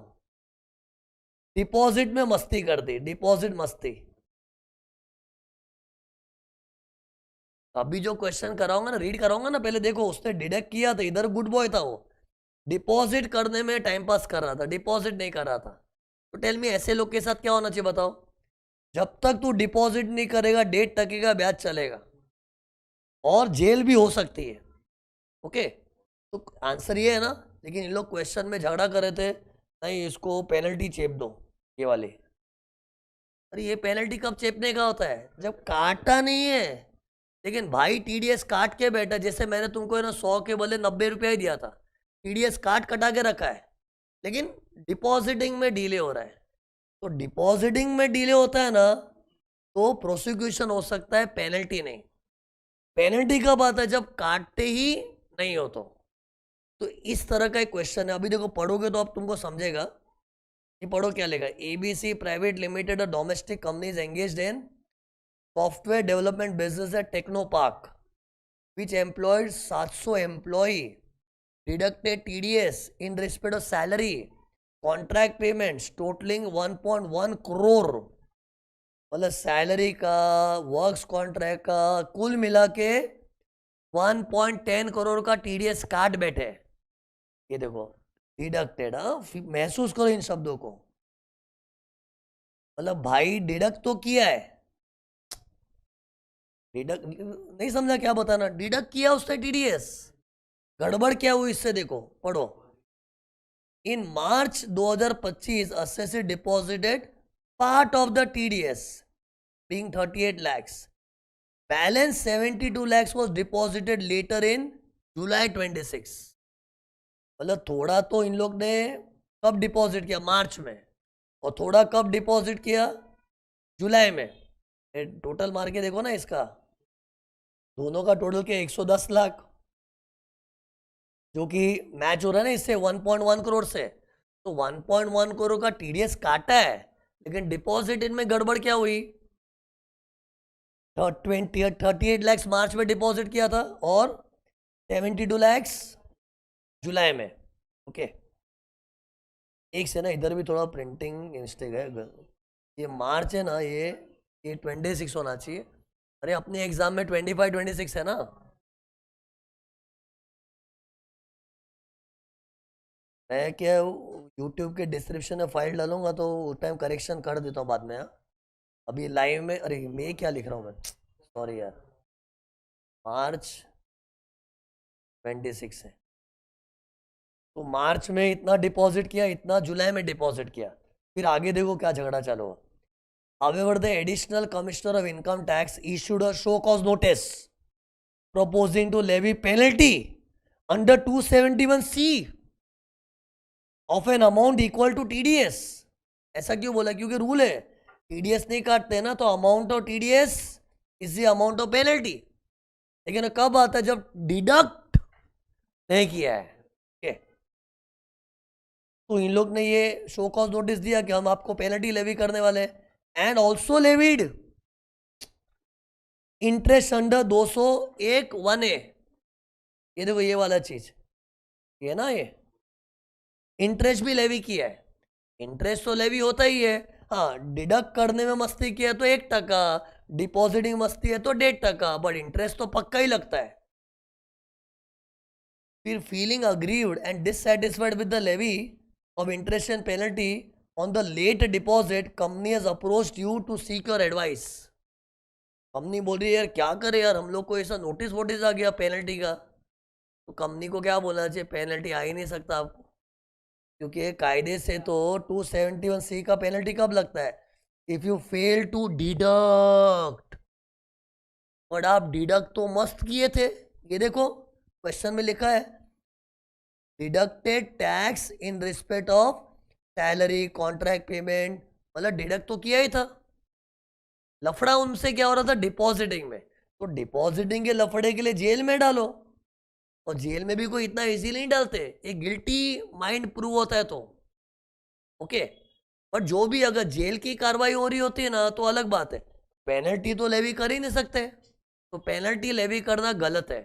डिपॉजिट में मस्ती कर दी, डिपॉजिट मस्ती। अभी जो क्वेश्चन कराऊंगा ना, रीड कराऊंगा ना, पहले देखो उसने डिडक्ट किया था, इधर गुड बॉय था वो, डिपॉजिट करने में टाइम पास कर रहा था, डिपॉजिट नहीं कर रहा था। तो टेल मी ऐसे लोग के साथ क्या होना चाहिए बताओ, जब तक तू डिपॉजिट नहीं करेगा डेट टकेगा, ब्याज चलेगा और जेल भी हो सकती है। ओके, तो आंसर ये है ना। लेकिन इन लोग क्वेश्चन में झगड़ा कर रहे थे, नहीं इसको पेनल्टी चेप दो ये वाली। अरे ये पेनल्टी कब चेपने का होता है, जब काटा नहीं है। लेकिन भाई टीडीएस काट के बैठा, जैसे मैंने तुमको है ना 100 के बदले 90 रुपया ही दिया था, टीडीएस काट कटा के रखा है, लेकिन डिपॉजिटिंग में डिले हो रहा है। तो डिपॉजिटिंग में डिले होता है ना तो प्रोसिक्यूशन हो सकता है, पेनल्टी नहीं। पेनल्टी कब आता है, जब काटते ही नहीं हो तो इस तरह का एक क्वेश्चन है। अभी देखो पढ़ोगे तो अब तुमको समझेगा। ये पढ़ो क्या लेगा, ABC private limited domestic companies engaged in software development business at Technopark which employed 700 employee, deducted TDS in respect of salary, contract payments totaling 1.1 crore। मतलब सैलरी का, वर्क्स कॉन्ट्रैक्ट का कुल मिला के 1.10 करोड़ का टीडीएस काट बैठे। ये देखो डिडक्टेड। महसूस करो इन शब्दों को, मतलब भाई डिडक्ट तो किया है, डिडक्ट नहीं समझा क्या बताना, डिडक्ट किया उसने टीडीएस। गड़बड़ क्या हुई इससे देखो, पढ़ो। इन मार्च 2025 assessor deposited part of the TDS being 38 lakhs, balance 72 lakhs was deposited later in July 26। मतलब थोड़ा तो इन लोग ने कब डिपॉजिट किया, मार्च में, और थोड़ा कब डिपॉजिट किया, जुलाई में। टोटल मार के देखो ना इसका, दोनों का टोटल क्या 110 लाख, जो कि मैच हो रहा है ना इससे 1.1 करोड़ से। तो 1.1 करोड़ का टीडीएस काटा है, लेकिन डिपॉजिट इनमें गड़बड़ क्या हुई, 38 लैक्स मार्च में डिपॉजिट किया था और 72 लैक्स जुलाई में। ओके, एक से ना इधर भी थोड़ा प्रिंटिंग मिस्टेक है। ये मार्च है ना, ये 26 होना चाहिए। अरे अपने एग्जाम में 25 26 है ना। मैं क्या यूट्यूब के डिस्क्रिप्शन में फाइल डालूंगा तो उस टाइम करेक्शन कर देता हूँ बाद में। हाँ, अभी लाइव में, अरे मैं क्या लिख रहा हूँ मैं, सॉरी यार, मार्च 26 है। तो मार्च में इतना डिपॉजिट किया, इतना जुलाई में डिपॉजिट किया, फिर आगे देखो क्या झगड़ा चालू हुआ। However, the additional commissioner of income tax issued a show cause notice proposing to levy penalty under 271C of an amount equal to TDS। ऐसा क्यों बोला, क्योंकि रूल है TDS नहीं काटते ना तो amount of TDS is the amount of penalty. लेकिन कब आता है, जब डिडक्ट नहीं किया है। तो इन लोग ने ये शो कॉज नोटिस दिया कि हम आपको पेनल्टी लेवी करने वाले हैं, and also levied interest under 201(1)A। ये देखो ये वाला चीज, ये ना, ये इंटरेस्ट भी लेवी किया है। इंटरेस्ट तो लेवी होता ही है, हाँ, डिडक्ट करने में मस्ती किया तो 1%, डिपॉजिटिंग मस्ती है तो 1.5%, बट इंटरेस्ट तो पक्का ही लगता है। फिर feeling aggrieved and dissatisfied with the levy of interest and penalty on the late deposit, company has approached you to seek your advice. Company बोल रही है यार क्या करे यार, हम लोग को ऐसा नोटिस वोटिस आ गया पेनल्टी का। तो कंपनी को क्या बोलना चाहिए, पेनल्टी आ ही नहीं सकता आपको, क्योंकि ये कायदे से तो 271C का पेनल्टी कब लगता है, if you fail to deduct. और आप डिडक्ट तो मस्त किए थे, ये देखो क्वेश्चन में लिखा है deducted tax in respect of salary contract payment, मतलब डिडक्ट तो किया ही था। लफड़ा उनसे क्या हो रहा था, डिपॉजिटिंग में। तो डिपॉजिटिंग के लफड़े के लिए जेल में डालो, और जेल में भी कोई इतना इजीली नहीं डालते, एक गिल्टी माइंड प्रूव होता है तो ओके। बट जो भी अगर जेल की कार्रवाई हो रही होती है ना तो अलग बात है, पेनल्टी तो लेवी कर ही नहीं सकते, तो पेनल्टी लेवी करना गलत है।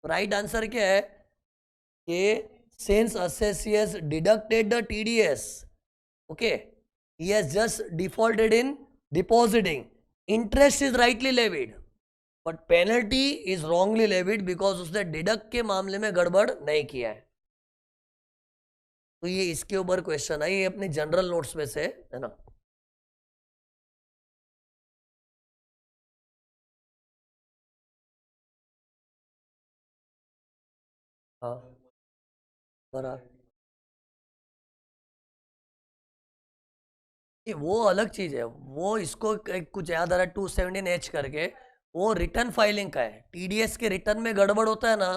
राइट आंसर क्या है कि since assessor deducted the TDS, okay, he has just defaulted in depositing, interest is rightly levied but penalty is wrongly levied because उसने डिडक्ट के मामले में गड़बड़ नहीं किया है। तो ये इसके ऊपर क्वेश्चन है, ये अपने जनरल नोट्स में से है ना। हाँ बराबर, ये वो अलग चीज है, वो इसको कुछ याद आ रहा है 217H करके, वो रिटर्न फाइलिंग का है। टीडीएस के रिटर्न में गड़बड़ होता है ना,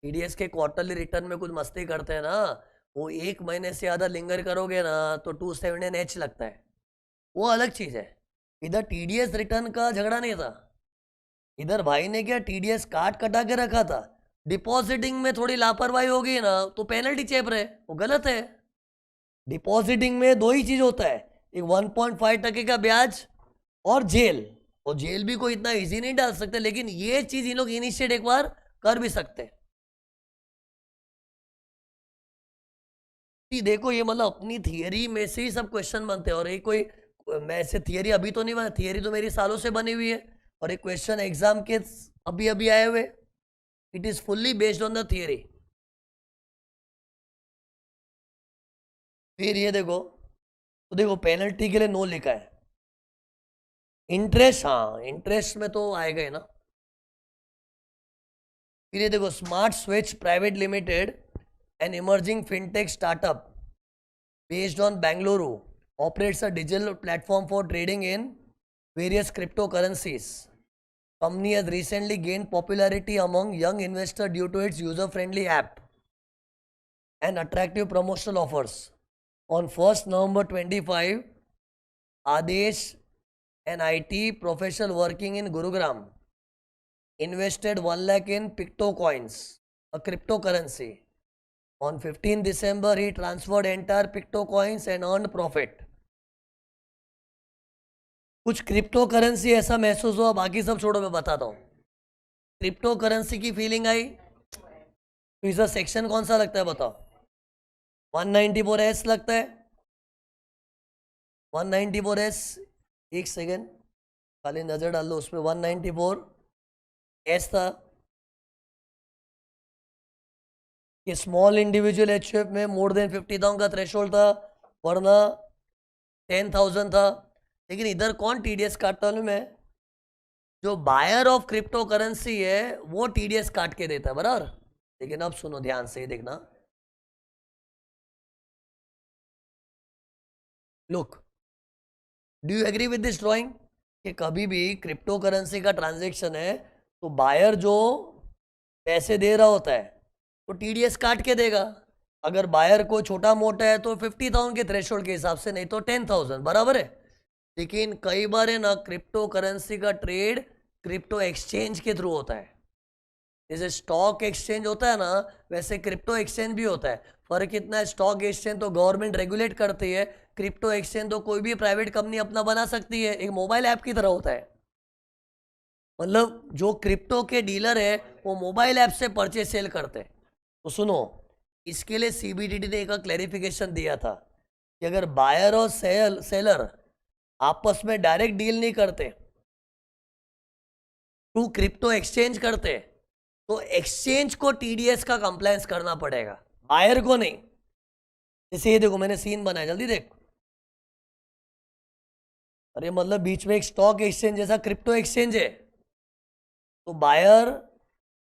टीडीएस के क्वार्टरली रिटर्न में कुछ मस्ती करते हैं ना, वो एक महीने से ज़्यादा लिंगर करोगे ना तो 217H लगता है, वो अलग चीज़ है। इधर टीडीएस रिटर्न का झगड़ा नहीं था, इधर भाई ने क्या टीडीएस काट कटा के रखा था, डिपॉजिटिंग में थोड़ी लापरवाही होगी ना तो पेनल्टी चेप रहे, वो गलत है। डिपॉजिटिंग में दो ही चीज होता है, एक 1.5% का ब्याज और जेल, और जेल भी कोई इतना इजी नहीं डाल सकते, लेकिन ये चीज इन लोग इनिशिएट एक बार कर भी सकते हैं। देखो ये मतलब अपनी थियरी में से ही सब क्वेश्चन बनते हैं, और ये कोई मैं ऐसे थियरी अभी तो नहीं बना, थियरी तो मेरी सालों से बनी हुई है, और एक क्वेश्चन एग्जाम के अभी अभी आए हुए, it is fully based on the theory. फिर ये देखो, तो देखो पेनल्टी के लिए नो लिखा है, इंटरेस्ट हाँ इंटरेस्ट में तो आएगा ही ना। फिर ये देखो smart switch private limited an emerging fintech startup based on Bangalore operates a digital platform for trading in various cryptocurrencies. Company has recently gained popularity among young investors due to its user-friendly app and attractive promotional offers. On 1st November 25, Adesh, an IT professional working in Gurugram, invested 1 lakh in PictoCoins, a cryptocurrency. On 15 December, he transferred entire PictoCoins and earned profit. कुछ क्रिप्टो करेंसी ऐसा महसूस हुआ, बाकी सब छोड़ो मैं बताता हूँ। क्रिप्टो करेंसी की फीलिंग आई तो इसका सेक्शन कौन सा लगता है बताओ, 194S लगता है, 194S, एक सेकेंड खाली नजर डाल लो उसमें, 194S था कि स्मॉल इंडिविजुअल एचयूएफ में मोर देन 50,000 का थ्रेशोल्ड था, वरना 10,000 था। लेकिन इधर कौन टीडीएस काटता है, में जो बायर ऑफ क्रिप्टो करेंसी है वो टीडीएस काट के देता है बराबर। लेकिन अब सुनो ध्यान से देखना, look, do you agree with this drawing कि कभी भी क्रिप्टो करेंसी का ट्रांजेक्शन है तो बायर जो पैसे दे रहा होता है तो टीडीएस काट के देगा। अगर बायर को छोटा मोटा है तो 50,000 के थ्रेशोल्ड के हिसाब से, नहीं तो 10,000 बराबर है। लेकिन कई बार है ना क्रिप्टो करेंसी का ट्रेड क्रिप्टो एक्सचेंज के थ्रू होता है, जैसे स्टॉक एक्सचेंज होता है ना वैसे क्रिप्टो एक्सचेंज भी होता है। फर्क इतना है, स्टॉक एक्सचेंज तो गवर्नमेंट रेगुलेट करती है, क्रिप्टो एक्सचेंज तो कोई भी प्राइवेट कंपनी अपना बना सकती है, एक मोबाइल ऐप की तरह होता है। मतलब जो क्रिप्टो के डीलर है वो मोबाइल ऐप से परचेज सेल करते हैं। तो सुनो, इसके लिए सीबीडीटी ने एक क्लैरिफिकेशन दिया था कि अगर बायर और सेलर आपस में डायरेक्ट डील नहीं करते, थ्रू क्रिप्टो एक्सचेंज करते, तो एक्सचेंज को टीडीएस का कंप्लायंस करना पड़ेगा, बायर को नहीं। जैसे ये देखो मैंने सीन बनाया, जल्दी देख। अरे मतलब बीच में एक स्टॉक एक्सचेंज जैसा क्रिप्टो एक्सचेंज है, तो बायर,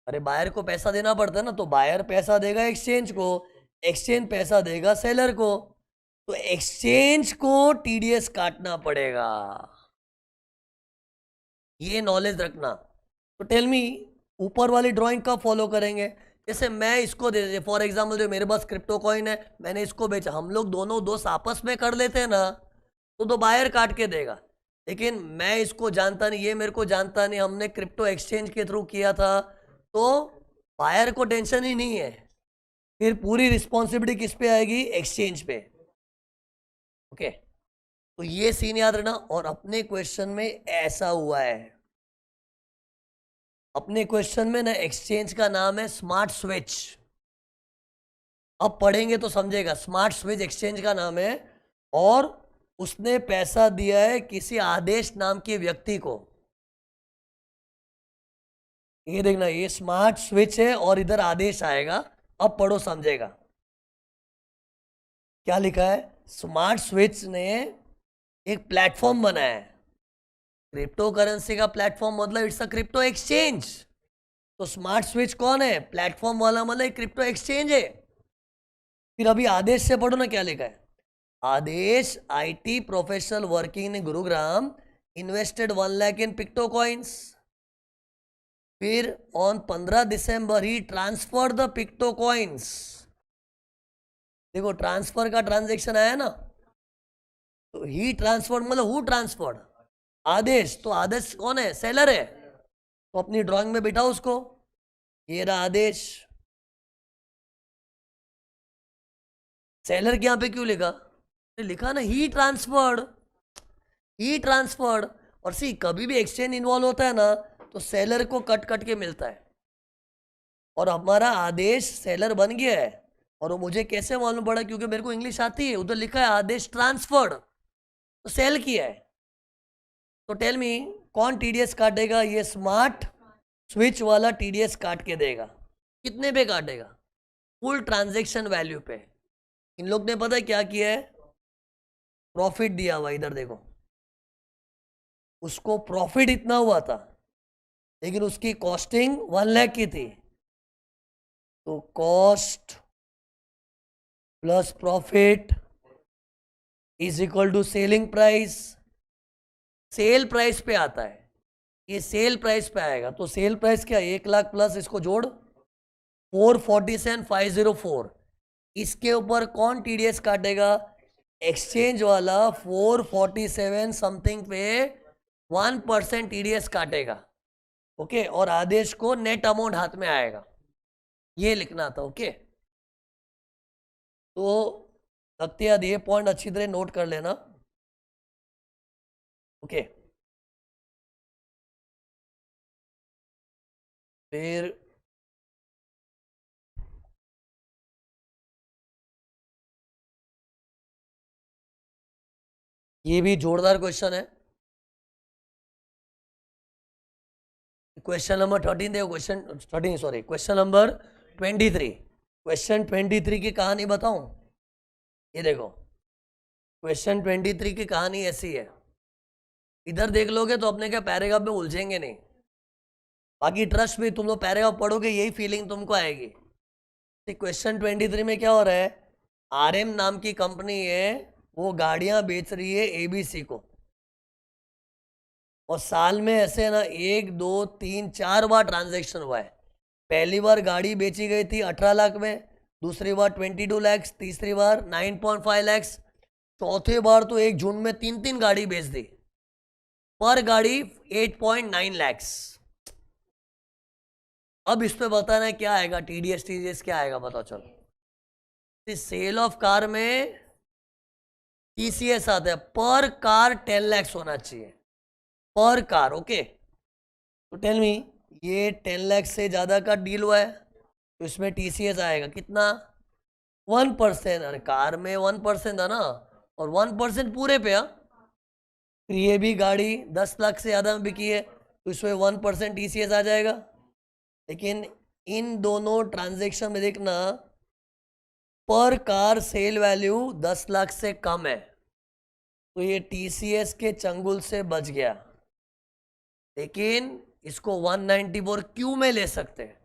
अरे बायर को पैसा देना पड़ता है ना, तो बायर पैसा देगा एक्सचेंज को, एक्सचेंज पैसा देगा सेलर को, तो एक्सचेंज को टीडीएस काटना पड़ेगा। ये नॉलेज रखना। तो टेल मी, ऊपर वाली ड्राइंग कब फॉलो करेंगे? जैसे मैं इसको दे, फॉर एग्जाम्पल जो मेरे पास क्रिप्टो कॉइन है, मैंने इसको बेचा, हम लोग दोनों दोस्त आपस में कर लेते हैं ना, तो बायर काट के देगा। लेकिन मैं इसको जानता नहीं, ये मेरे को जानता नहीं, हमने क्रिप्टो एक्सचेंज के थ्रू किया था, तो बायर को टेंशन ही नहीं है, फिर पूरी रिस्पॉन्सिबिलिटी किस पे आएगी? एक्सचेंज पे। ओके, तो ये सीन याद रखना। और अपने क्वेश्चन में ऐसा हुआ है, अपने क्वेश्चन में ना एक्सचेंज का नाम है स्मार्ट स्विच। अब पढ़ेंगे तो समझेगा, स्मार्ट स्विच एक्सचेंज का नाम है, और उसने पैसा दिया है किसी आदेश नाम के व्यक्ति को। ये देखना, ये स्मार्ट स्विच है और इधर आदेश आएगा। अब पढ़ो समझेगा क्या लिखा है। स्मार्ट स्विच ने एक प्लेटफॉर्म बनाया है, क्रिप्टो करेंसी का प्लेटफॉर्म, मतलब इट्स अ क्रिप्टो एक्सचेंज। तो स्मार्ट स्विच कौन है? प्लेटफॉर्म वाला, मतलब क्रिप्टो एक्सचेंज है। फिर अभी आदेश से पढ़ो ना क्या लिखा है। Adesh IT professional working in Gurugram invested 1 lakh in Picto coins. फिर on 15 December he transfer the Picto coins. देखो ट्रांसफर का ट्रांजेक्शन आया ना, तो ही ट्रांसफर मतलब हु ट्रांसफर्ड? आदेश। तो आदेश कौन है? सेलर है। तो अपनी ड्राइंग में बिठाओ उसको, ये रहा आदेश। सेलर के यहां पे क्यों लिखा? लिखा ना ही ट्रांसफर्ड, ही ट्रांसफर्ड। और सी, कभी भी एक्सचेंज इन्वॉल्व होता है ना, तो सेलर को कट कट के मिलता है, और हमारा आदेश सेलर बन गया है। और वो मुझे कैसे मालूम पड़ा? क्योंकि मेरे को इंग्लिश आती है, उधर लिखा है आदेश ट्रांसफर्ड, तो सेल किया है। तो टेल मी, कौन टीडीएस काटेगा? ये स्मार्ट स्विच वाला टीडीएस काट के देगा। कितने पे काटेगा? फुल ट्रांजैक्शन वैल्यू पे। इन लोग ने पता है क्या किया है? प्रॉफिट दिया हुआ, इधर देखो, उसको प्रॉफिट इतना हुआ था, लेकिन उसकी कॉस्टिंग 1 लाख की थी। तो cost plus profit is equal to selling price. Sale price पे आता है, ये सेल प्राइस पे आएगा। तो सेल प्राइस क्या? 1 लाख प्लस इसको जोड़ 447,504। इसके ऊपर कौन टीडीएस काटेगा? एक्सचेंज वाला 447 समथिंग पे 1% टीडीएस काटेगा। ओके, और आदेश को नेट अमाउंट हाथ में आएगा, ये लिखना था। ओके, तो लगते याद, ये पॉइंट अच्छी तरह नोट कर लेना। ओके, फिर ये भी जोरदार क्वेश्चन है। क्वेश्चन नंबर 13 देखो, question 13 sorry, question number 23। Question 23 की कहानी बताऊं? ये देखो, क्वेश्चन 23 की कहानी ऐसी है, इधर देख लोगे तो अपने क्या पैराग्राफ में उलझेंगे नहीं, बाकी ट्रस्ट में तुम लोग पैराग्राफ पढ़ोगे यही फीलिंग तुमको आएगी। क्वेश्चन 23 में क्या हो रहा है? आरएम नाम की कंपनी है, वो गाड़ियां बेच रही है एबीसी को, और साल में ऐसे ना 1 2 3 4 बार ट्रांजैक्शन हुआ है। पहली बार गाड़ी बेची गई थी 18 लाख में, दूसरी बार 22 लाख, तीसरी बार 9.5 लाख, चौथी बार तो एक झुंड में 3 गाड़ी बेच दी, पर गाड़ी 8.9 लाख। अब इस पे बताना है क्या आएगा? टीडीएस क्या आएगा बताओ चलो। सेल ऑफ कार में टीसीएस आता है, पर कार 10 लाख होना चाहिए, पर कार। ओके, तो टेल मी, ये 10 लाख से ज़्यादा का डील हुआ है, तो इसमें टीसीएस आएगा कितना? 1%। अरे कार में 1% था ना, और 1% पूरे पे। फिर ये भी गाड़ी 10 लाख से ज़्यादा में बिकी है, तो इसमें 1% टीसीएस आ जाएगा। लेकिन इन दोनों ट्रांजैक्शन में देखना पर कार सेल वैल्यू 10 लाख से कम है, तो ये टीसीएस के चंगुल से बच गया, लेकिन इसको 194 क्यू में ले सकते हैं।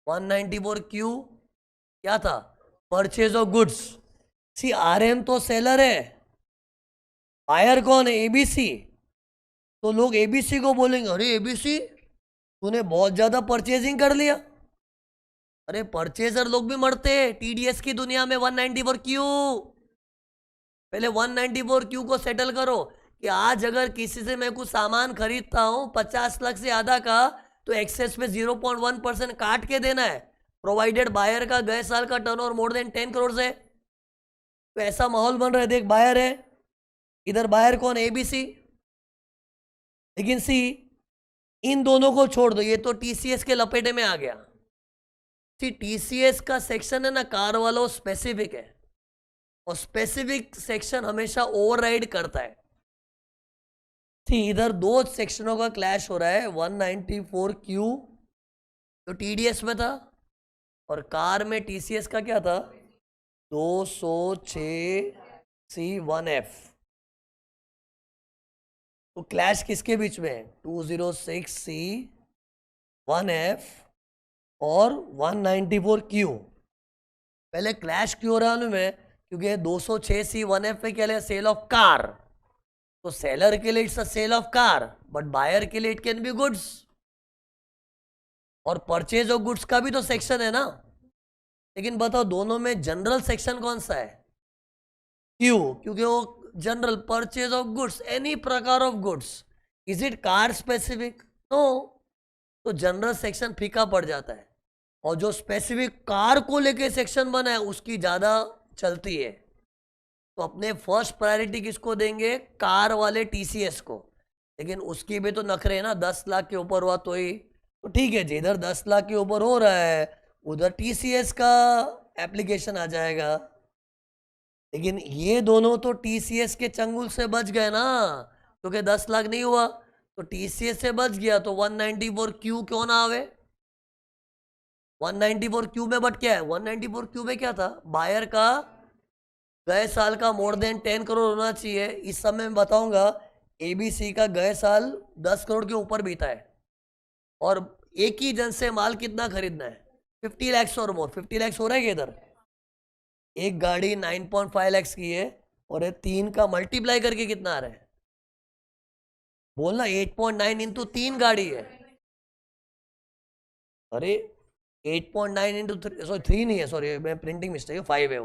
194 क्यू क्या था? Purchase of goods. C RM तो सेलर है, बायर कौन है? एबीसी। तो लोग एबीसी को बोलेंगे अरे एबीसी तूने बहुत ज्यादा परचेजिंग कर लिया। अरे परचेजर लोग भी मरते हैं टीडीएस की दुनिया में। 194 क्यू, पहले 194 क्यू को सेटल करो कि आज अगर किसी से मैं कुछ सामान खरीदता हूं 50 लाख से ज्यादा का, तो एक्सेस पे 0.1% काट के देना है, प्रोवाइडेड बायर का गए साल का टर्नओवर मोर देन 10 करोड़ है। तो ऐसा माहौल बन रहा है, देख बायर है, इधर बायर कौन? एबीसी। लेकिन सी इन दोनों को छोड़ दो, ये तो टीसीएस के लपेटे में आ गया। सी टीसीएस का सेक्शन है ना कार वाला, वो स्पेसिफिक है, और स्पेसिफिक सेक्शन हमेशा ओवरराइड करता है। सी इधर दो सेक्शनों का क्लैश हो रहा है, 194 क्यू जो टीडीएस में था और कार में टीसीएस का क्या था? 206 C1F। तो क्लैश किसके बीच में है? 206 C1F और 194 क्यू। पहले क्लैश क्यों हो रहा है में? क्योंकि 206 C1F में क्या है? Sale of car. तो सेलर के लिए it's a sale of car, but buyer के लिए इट कैन बी गुड्स। और परचेज ऑफ गुड्स का भी तो सेक्शन है ना। लेकिन बताओ दोनों में जनरल सेक्शन कौन सा है? क्यू, क्योंकि वो general purchase of goods, any प्रकार of goods. Is it car specific? No. तो जनरल सेक्शन फीका पड़ जाता है, और जो स्पेसिफिक कार को लेके सेक्शन बना है उसकी ज्यादा चलती है। तो अपने फर्स्ट प्रायोरिटी किसको देंगे? कार वाले टीसीएस को। लेकिन उसकी भी तो नखरे है ना, 10 लाख के ऊपर हुआ तो ही तो ठीक है जी, इधर 10 लाख के ऊपर हो रहा है, उधर टीसीएस का एप्लीकेशन आ जाएगा। लेकिन ये दोनों तो टीसीएस के चंगुल से बच गए ना, क्योंकि 10 लाख नहीं हुआ तो टीसीएस से बच गया, तो 194 क्यू क्यों ना आवे? 194 क्यू में बट क्या है? 194 क्यू में क्या था? बायर का गए साल का मोर देन 10 करोड़ होना चाहिए। इस समय मैं बताऊंगा एबीसी का गए साल 10 करोड़ के ऊपर बीता है, और एक ही जन से माल कितना खरीदना है? 50 लैक्स और मोर। 50 लैक्स हो रहा है कि इधर एक गाड़ी 9.5 लैक्स की है, और ये 3 का मल्टीप्लाई करके कितना आ रहा है? बोलना 8.9 इंटू 3 गाड़ी है। अरे 8.9 इंटू 3, सॉरी 3 नहीं है, सॉरी मैं प्रिंटिंग मिस्टेक है, 5 है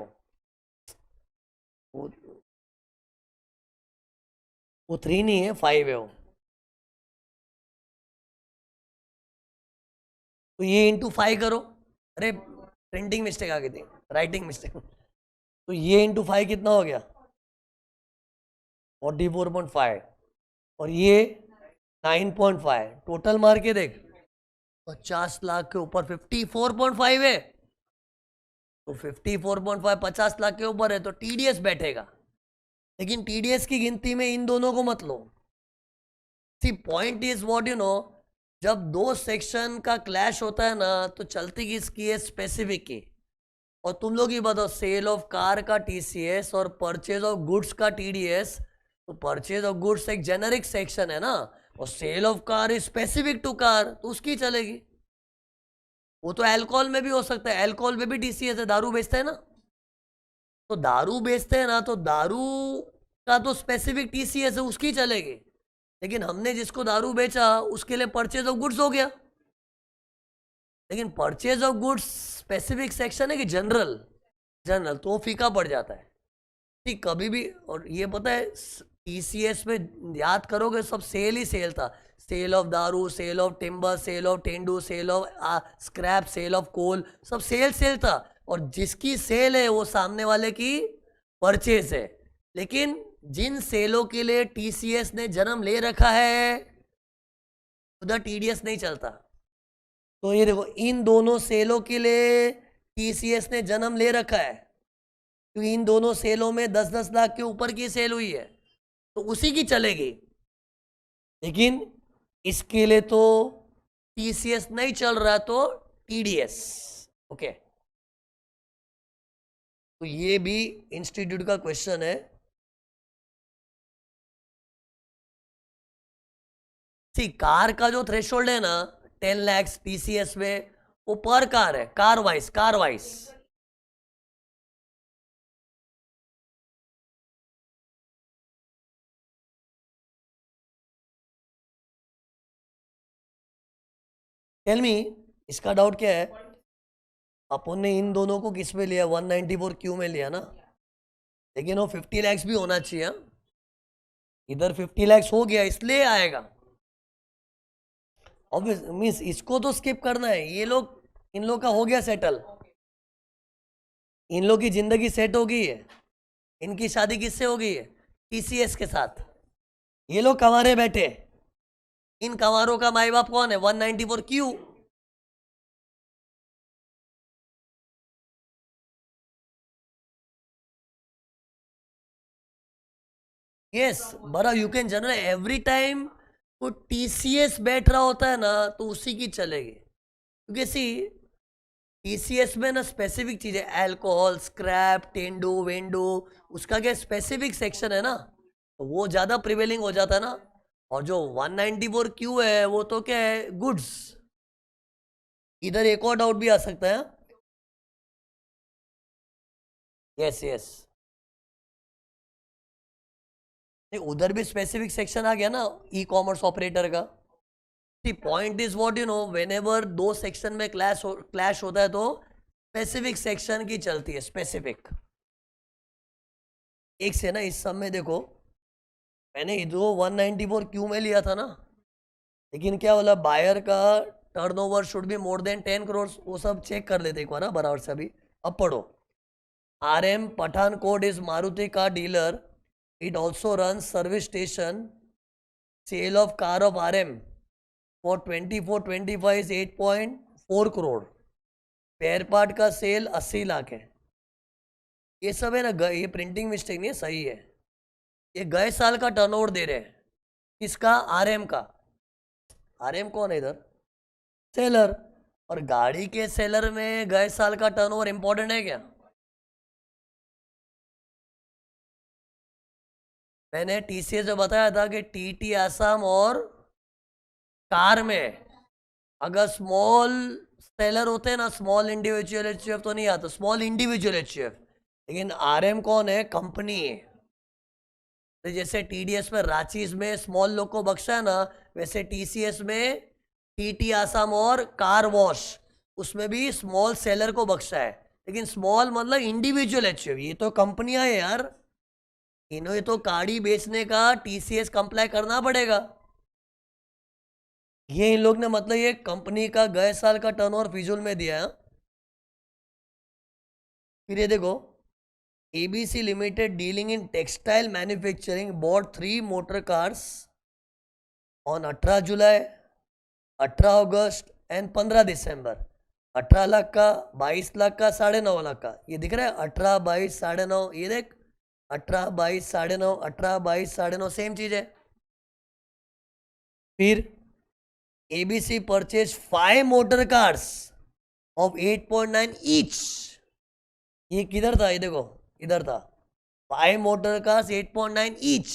वो 3 नहीं है, 5 है वो। तो ये इंटू 5 करो। अरे प्रिंटिंग मिस्टेक आ गई थी, राइटिंग मिस्टेक। तो ये इंटू 5 कितना हो गया? 44.5, और ये 9.5, टोटल मार के देख 50 लाख के ऊपर 54.5 है। तो 54.5 50 लाख के ऊपर है, तो टीडीएस बैठेगा। लेकिन टीडीएस की गिनती में इन दोनों को मत लो। See point is what you know, जब दो सेक्शन का क्लैश होता है ना, तो चलती किसकी है? स्पेसिफिक की। और तुम लोग ही बताओ, सेल ऑफ कार का टीसीएस और परचेज ऑफ गुड्स का टीडीएस। तो परचेज ऑफ गुड्स एक जेनरिक सेक्शन है ना, और sale of car is specific to car, तो उसकी चलेगी। वो तो अल्कोहल में भी हो सकता है, अल्कोहल में भी टीसीएस है, दारू बेचते हैं ना। तो दारू बेचते हैं ना, तो दारू का तो स्पेसिफिक टीसीएस है, उसकी चलेगी। लेकिन हमने जिसको दारू बेचा उसके लिए परचेज ऑफ गुड्स हो गया। लेकिन purchase of goods specific section है कि जनरल? जनरल, तो वो फीका पड़ जाता है। ठीक, कभी भी। और ये पता है टीसीएस में याद करोगे सब सेल ही सेल था। Sale of daru, sale of timber, sale of tendu, sale of scrap, sale of coal, सब सेल सेल था। और जिसकी सेल है वो सामने वाले की परचेज है। लेकिन जिन सेलों के लिए टीसीएस ने जन्म ले रखा है उधर टीडीएस नहीं चलता। तो ये देखो, इन दोनों सेलों के लिए टीसीएस ने जन्म ले रखा है, क्योंकि इन दोनों सेलों में 10-10 लाख के ऊपर की सेल हुई है, तो उसी की चलेगी। लेकिन इसके लिए तो टीसीएस नहीं चल रहा तो टीडीएस। ओके, तो ये भी इंस्टीट्यूट का क्वेश्चन है। सी कार का जो थ्रेशोल्ड है ना 10 लाख टीसीएस में, वो पर कार है, car wise, car wise. Tell me, इसका डाउट क्या है? अपन ने इन दोनों को किस में लिया? 194 क्यू में लिया ना, लेकिन वो 50 लैक्स भी होना चाहिए। हाँ? इधर 50 लैक्स हो गया इसलिए आएगा। ऑब्वियस मीन्स इसको तो स्किप करना है। ये लोग, इन लोग का हो गया सेटल, इन लोग की जिंदगी सेट हो गई है। इनकी शादी किससे हो गई है? टीसीएस के साथ। ये लोग कंवारे बैठे, इन कंवारों का माई बाप कौन है? 194 क्यू। यस, बड़ा you can general every time वो टीसीएस बैठ रहा होता है ना तो उसी की चलेगी, क्योंकि सी टीसीएस में ना स्पेसिफिक चीजें, अल्कोहल, स्क्रैप, टेंडो वेंडो, उसका क्या स्पेसिफिक सेक्शन है ना, तो वो ज्यादा प्रिवेलिंग हो जाता है ना। और जो 194 क्यू है वो तो क्या है? गुड्स। इधर एक और डाउट भी आ सकता है। यस यस, नहीं उधर भी स्पेसिफिक सेक्शन आ गया ना ई कॉमर्स ऑपरेटर का। See point is what you know, whenever दो सेक्शन में क्लैश होता है तो स्पेसिफिक सेक्शन की चलती है, स्पेसिफिक। एक से ना इस सब में देखो, मैंने इधर 194 क्यू में लिया था ना, लेकिन क्या बोला बायर का turnover should be more than 10 crore. वो सब चेक कर लेते एक बार ना बराबर से अभी। अब पढ़ो, RM Pathankot is Maruti car dealer. It also runs service station. Sale of car of RM for 24-25 is 8.4 crore. Pair part का सेल 80 लाख है। ये सब है ना, ये प्रिंटिंग मिस्टेक नहीं है, सही है। ये गए साल का टर्नओवर दे रहे हैं, किसका? RM का। RM कौन है इधर? सेलर। और गाड़ी के सेलर में गए साल का टर्नओवर इंपॉर्टेंट है क्या? मैंने टीसीएस जो बताया था कि टीटी आसाम और कार में अगर स्मॉल सेलर होते हैं ना, स्मॉल इंडिविजुअल एचयूएफ तो नहीं आता, स्मॉल इंडिविजुअल एचयूएफ। लेकिन आरएम कौन है? कंपनी है। तो जैसे टीडीएस में रांची में स्मॉल लोग को बख्शा है ना, वैसे टीसीएस में टीटी आसाम और कार वॉश उसमें भी स्मॉल सेलर को बख्शा है। लेकिन स्मॉल मतलब इंडिविजुअल एचयूएफ, ये तो कंपनियां है यार, इन्हें तो गाड़ी बेचने का टीसीएस कंप्लाई करना पड़ेगा। ये इन लोग ने मतलब ये कंपनी का गए साल का टर्नओवर फिजूल में दिया है। फिर ये देखो, ABC limited dealing in textile manufacturing bought 3 motor cars on 18 July, 18 August and 15 December. 18 lakh का, 22 लाख का, 9.5 लाख का। ये दिख रहा है 18, 22, 9.5। ये देख 18, 22, 9.5, 18, 22, 9.5 सेम चीज है। फिर ABC purchased 5 motor cars of 8.9 each। ये किधर था? ये देखो इधर था, 5 motor cars 8.9 each।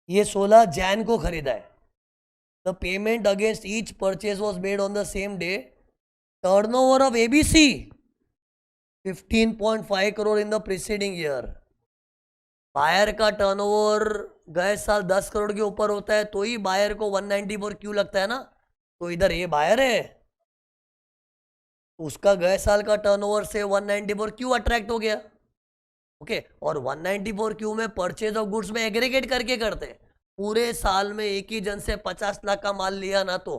ये 16 जैन को खरीदा है। The payment against each purchase was made on the same day. Turnover of ABC 15.5 crore in the preceding year। Buyer का टर्नओवर गए साल 10 करोड़ के ऊपर होता है तो ही बायर को 194 क्यों लगता है ना। तो इधर ये बायर है, उसका गए साल का टर्नओवर से 194 क्यों अट्रैक्ट हो गया। ओके, और 194 क्यू में परचेज ऑफ गुड्स में एग्रीगेट करके करते हैं। पूरे साल में एक ही जन से 50 लाख का माल लिया ना तो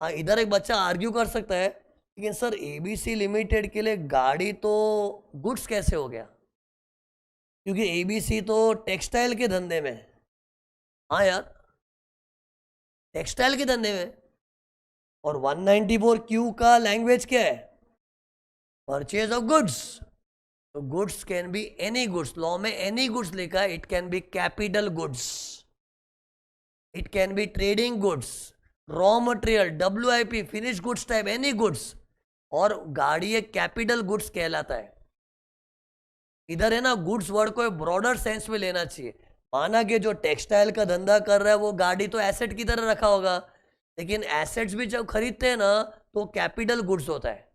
हाँ, इधर एक बच्चा आर्ग्यू कर सकता है, लेकिन सर एबीसी लिमिटेड के लिए गाड़ी तो गुड्स कैसे हो गया? क्योंकि एबीसी तो टेक्सटाइल के धंधे में। हाँ यार, टेक्सटाइल के धंधे में। और 194 क्यू का लैंग्वेज क्या है? Purchase of goods. तो goods can be any goods, law में एनी गुड्स लिखा है, it can be capital goods. It can be trading goods, raw material, WIP, finish goods type, any goods. और गाड़ी एक कैपिटल गुड्स कहलाता है। इधर है ना, गुड्स वर्ड को ब्रॉडर सेंस में लेना चाहिए। माना कि जो टेक्सटाइल का धंधा कर रहा है वो गाड़ी तो एसेट की तरह रखा होगा, लेकिन एसेट्स भी जब खरीदते हैं ना तो कैपिटल गुड्स होता है।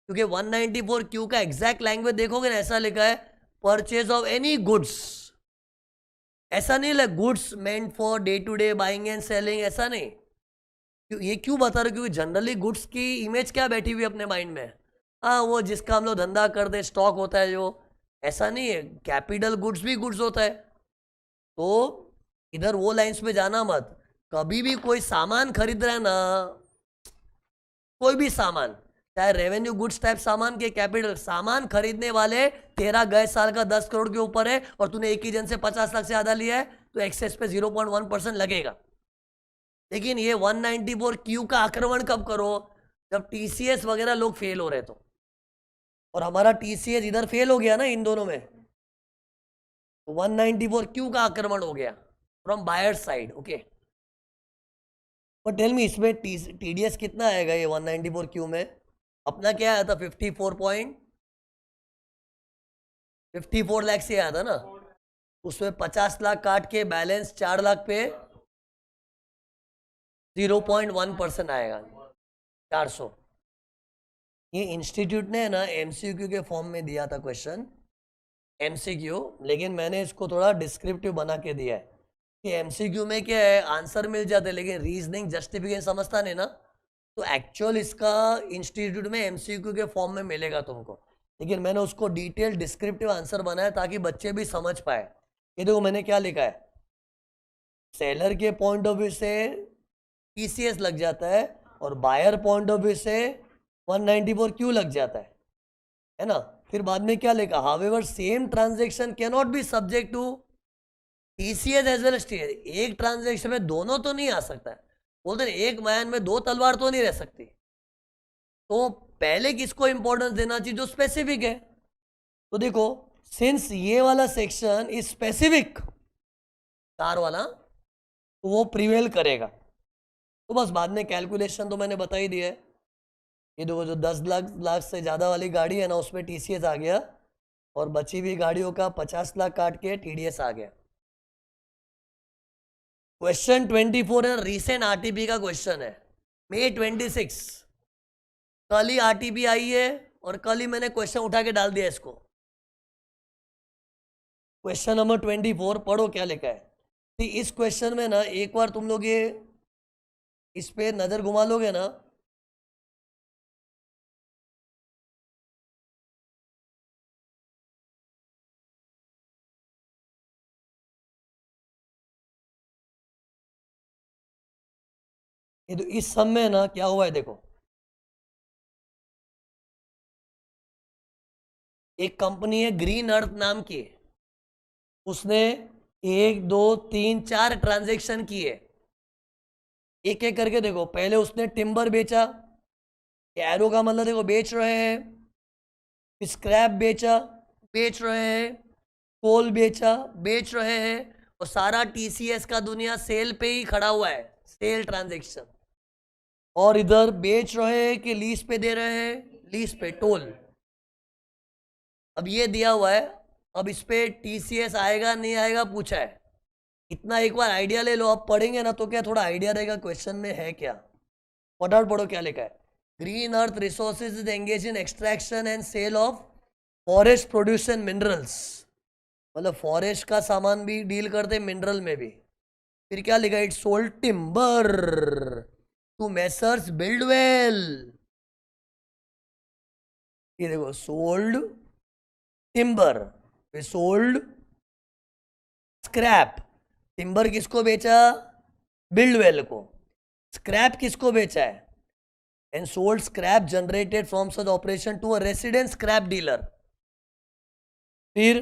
क्योंकि 194Q का एग्जैक्ट लैंग्वेज देखोगे ना, ऐसा लिखा है परचेज ऑफ एनी गुड्स। ऐसा नहीं है goods meant for day to day buying and selling, ऐसा नहीं। ये क्यों बता रहे हो? क्योंकि जनरली गुड्स की इमेज क्या बैठी हुई अपने माइंड में, हाँ वो जिसका हम लोग धंधा करते स्टॉक होता है जो, ऐसा नहीं है। कैपिटल गुड्स भी गुड्स होता है। तो इधर वो लाइंस पे जाना मत। कभी भी कोई सामान खरीद रहा है ना, कोई भी सामान, चाहे रेवेन्यू गुड्स टाइप सामान के कैपिटल सामान खरीदने वाले, तेरा गए साल का 10 करोड़ के ऊपर है और तूने एक ही जन से 50 लाख से ज्यादा लिया है तो एक्सेस पे 0.1% लगेगा। लेकिन ये 194Q का आक्रमण कब करो? जब TCS वगैरह लोग फेल हो रहे तो। और हमारा TCS इधर फेल हो गया ना इन दोनों में, तो 194Q का आक्रमण हो गया फ्रॉम बायर साइड। ओके, पर टेल मी इसमें TDS कितना आएगा ये 194Q में? अपना क्या आया था? 54 लाख से आया था ना। उसमें 50 लाख काट के बैलेंस 4 लाख पे 0.1% आएगा, 400। ये इंस्टीट्यूट ने ना MCQ के फॉर्म में दिया था क्वेश्चन, MCQ, लेकिन मैंने इसको थोड़ा डिस्क्रिप्टिव बना के दिया है कि MCQ में क्या है, आंसर मिल जाते हैं लेकिन रीजनिंग जस्टिफिकेशन समझता नहीं ना, तो एक्चुअल इसका इंस्टीट्यूट में MCQ के फॉर्म में मिलेगा तुमको। लेकिन मैंने उसको डिटेल डिस्क्रिप्टिव आंसर बनाया ताकि बच्चे भी समझ पाए। ये देखो मैंने क्या लिखा है, सेलर के पॉइंट ऑफ व्यू से TCS लग जाता है और बायर पॉइंट ऑफ व्यू से 194Q लग जाता है ना। फिर बाद में क्या लिखा, however same transaction can not be subject to TCS as well as TCS। एक ट्रांजैक्शन में दोनों तो नहीं आ सकता है, बोलते हैं एक मैन में दो तलवार तो नहीं रह सकती। तो पहले किसको इंपॉर्टेंस देना चाहिए? जो स्पेसिफिक है। तो देखो, सिंस ये वाला सेक्शन इज स्पेसिफिक, कार वाला, तो वो प्रिवेल करेगा। तो बस बाद में कैलकुलेशन तो मैंने बता ही दिया है। ये देखो जो 10 लाख से ज़्यादा वाली गाड़ी है ना उसमें TCS आ गया, और बची हुई गाड़ियों का 50 लाख काट के TDS आ गया। क्वेश्चन 24 है, रीसेंट RTP का क्वेश्चन है, May 26। कल ही RTP आई है और कल ही मैंने क्वेश्चन उठा के डाल दिया इसको। क्वेश्चन नंबर 24 पढ़ो क्या लिखा है। तो इस क्वेश्चन में ना एक बार तुम लोग ये इस पे नजर घुमा लोगे ना, ये तो इस सब में ना क्या हुआ है देखो, एक कंपनी है ग्रीन अर्थ नाम की, उसने 1 2 3 4 ट्रांजेक्शन किए। एक एक करके देखो, पहले उसने टिम्बर बेचा, एरो का मतलब देखो बेच रहे हैं, स्क्रैप बेचा, बेच रहे हैं, कोल बेचा, बेच रहे हैं, और सारा TCS का दुनिया सेल पे ही खड़ा हुआ है, सेल ट्रांजेक्शन। और इधर बेच रहे हैं कि लीज पे दे रहे हैं, लीज पे टोल। अब ये दिया हुआ है, अब इस पे TCS आएगा नहीं आएगा पूछा है। इतना एक बार आइडिया ले लो, अब पढ़ेंगे ना तो क्या थोड़ा आइडिया रहेगा क्वेश्चन में है क्या। फटाफट पढ़ो क्या लिखा है। Green Earth Resources is engage in extraction and sale of forest produce and minerals, मतलब फॉरेस्ट का सामान भी डील करते हैं, मिनरल में भी। फिर क्या लिखा है, it sold timber to Messrs Buildwell. ये देखो, sold timber, sold scrap. Timber किसको बेचा? बिल्डवेल को। स्क्रैप किसको बेचा है? And sold scrap generated from such operation to a resident scrap dealer. फिर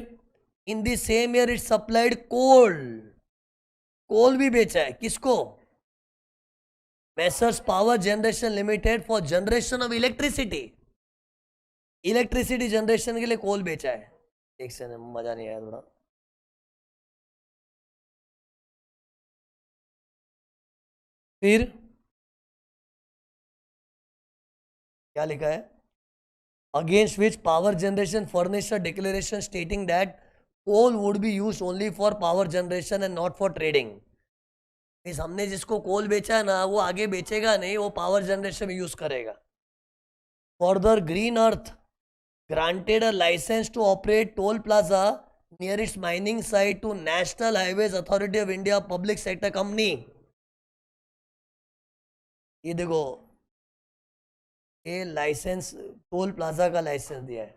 in the same year it supplied coal, coal भी बेचा है किसको? Messrs power generation limited for generation of electricity, electricity generation के लिए कोल बेचा है। एक से मजा नहीं आया थोड़ा। फिर क्या लिखा है, against which power generation furnished a declaration stating that coal would be used only for power generation and not for trading. इस हमने जिसको कोल बेचा है ना, वो आगे बेचेगा नहीं, वो पावर जनरेशन में यूज करेगा. Further, green earth granted a license to operate toll plaza near its mining site to National Highways Authority of India public sector company. ये देखो, ये लाइसेंस टोल प्लाजा का लाइसेंस दिया है.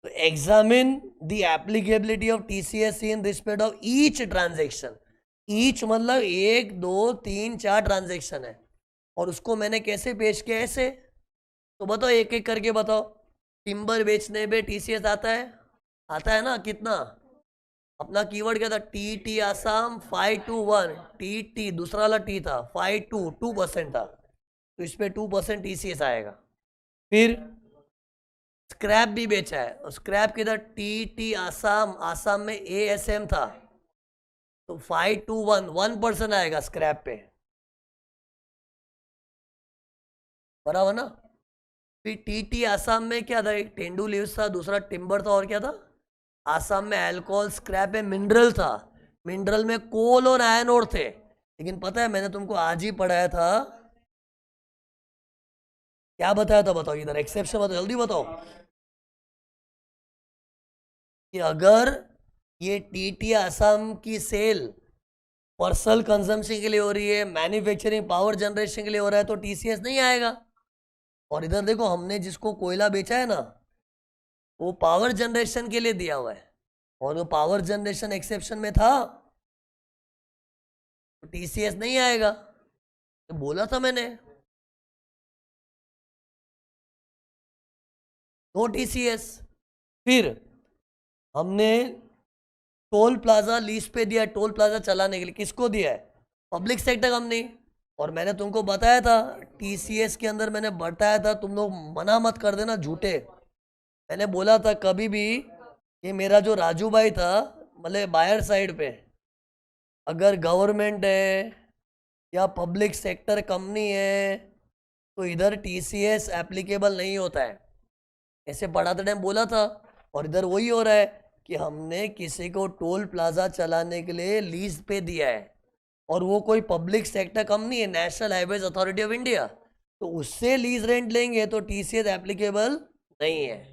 तो examine the applicability of TCS in respect of each transaction. Each मतलब 1 2 3 4 ट्रांजेक्शन है, और उसको मैंने कैसे पेश किया, ऐसे. तो बताओ, एक एक करके बताओ. टिम्बर बेचने पे टीसीएस आता है ना, कितना. अपना कीवर्ड क्या था, T T Assam 521, T T दूसरा वाला टी था 2% था, तो इस पे 2% टीसीएस आएगा. फिर स्क्रैप भी बेचा है, और स्क्रैप किधर, टी टी आसाम में एएसएम था, तो 521 1% आएगा स्क्रैप पे, बराबर ना. फिर टी टी आसाम में क्या था, एक तेंदू लीव्स था, दूसरा टिम्बर था, और क्या था, आसाम में अल्कोहल, स्क्रैप में मिनरल था. मिनरल में कोल और आयरन ओर थे. लेकिन पता है, मैंने तुमको आज ही पढ़ाया था, क्या बताया था, बताओ इधर एक्सेप्शन बताओ, जल्दी बताओ. कि अगर ये टीटी आसाम की सेल पर्सनल कंजम्पशन के लिए हो रही है, मैन्युफैक्चरिंग पावर जनरेशन के लिए हो रहा है, तो टीसीएस नहीं आएगा. और इधर देखो, हमने जिसको कोयला बेचा है ना, वो पावर जनरेशन के लिए दिया हुआ है, और वो पावर जनरेशन एक्सेप्शन में था, तो टीसीएस नहीं आएगा. तो बोला था मैंने, नो टीसीएस. फिर हमने टोल प्लाजा लीज पे दिया, टोल प्लाजा चलाने के लिए. किसको दिया है, पब्लिक सेक्टर कंपनी. और मैंने तुमको बताया था, टीसीएस के अंदर मैंने बताया था, तुम लोग मना मत कर देना झूठे. मैंने बोला था कभी भी, ये मेरा जो राजू भाई था, मतलब बायर साइड पे, अगर गवर्नमेंट है या पब्लिक सेक्टर कंपनी है, तो इधर टीसीएस एप्लीकेबल नहीं होता है, ऐसे पढ़ाते टाइम बोला था. और इधर वही हो रहा है कि हमने किसी को टोल प्लाजा चलाने के लिए लीज पे दिया है, और वो कोई पब्लिक सेक्टर कंपनी है, national highways authority of India, तो उससे लीज रेंट लेंगे तो टीसीएस एप्लीकेबल नहीं है.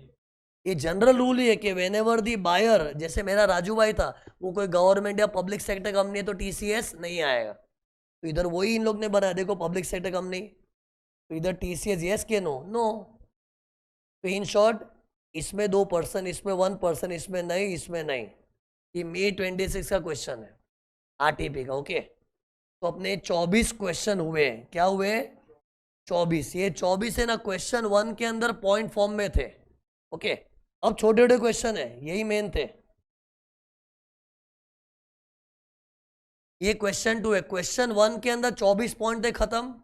ये जनरल रूल ही है कि वेन एवर दी बायर, जैसे मेरा राजू भाई था, वो कोई गवर्नमेंट या पब्लिक सेक्टर कंपनी है, तो टीसीएस नहीं आएगा. तो इधर वही इन लोग ने बनाया, देखो पब्लिक सेक्टर कंपनी, तो इधर टीसीएस यस के नो, नो. तो इन शॉर्ट, इसमें 2%, इसमें 1%, इसमें नहीं, इसमें नहीं. ये May 26 का क्वेश्चन है आरटीपी का. ओके, तो अपने 24 क्वेश्चन हुए. क्या हुए, 24. ये 24 है ना, क्वेश्चन 1 के अंदर पॉइंट फॉर्म में थे. ओके, अब छोटे छोटे क्वेश्चन है, यही मेन थे. ये क्वेश्चन 2 है. क्वेश्चन 1 के अंदर 24 पॉइंट थे, खत्म.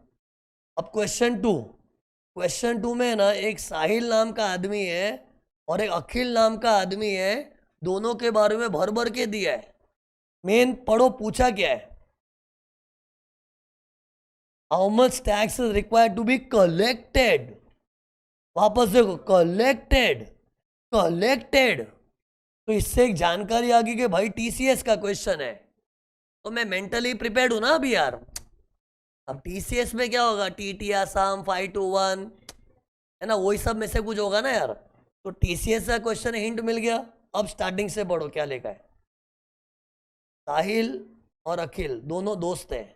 अब क्वेश्चन टू में है ना, एक साहिल नाम का आदमी है और एक अखिल नाम का आदमी है, दोनों के बारे में भर भर के दिया है. मेन पढ़ो, पूछा क्या है, how much tax is required to be collected. वापस देखो, कलेक्टेड. तो इससे एक जानकारी आ गई कि भाई टीसीएस का क्वेश्चन है, तो मैं मेंटली प्रिपेयर्ड हूं ना अभी यार. अब टीसीएस में क्या होगा, टीटी आसाम 521 है ना, वही सब में से कुछ होगा ना यार. तो टीसीएस का क्वेश्चन हिंट मिल गया. अब स्टार्टिंग से पढ़ो क्या लिखा है. साहिल और अखिल दोनों दोस्त हैं.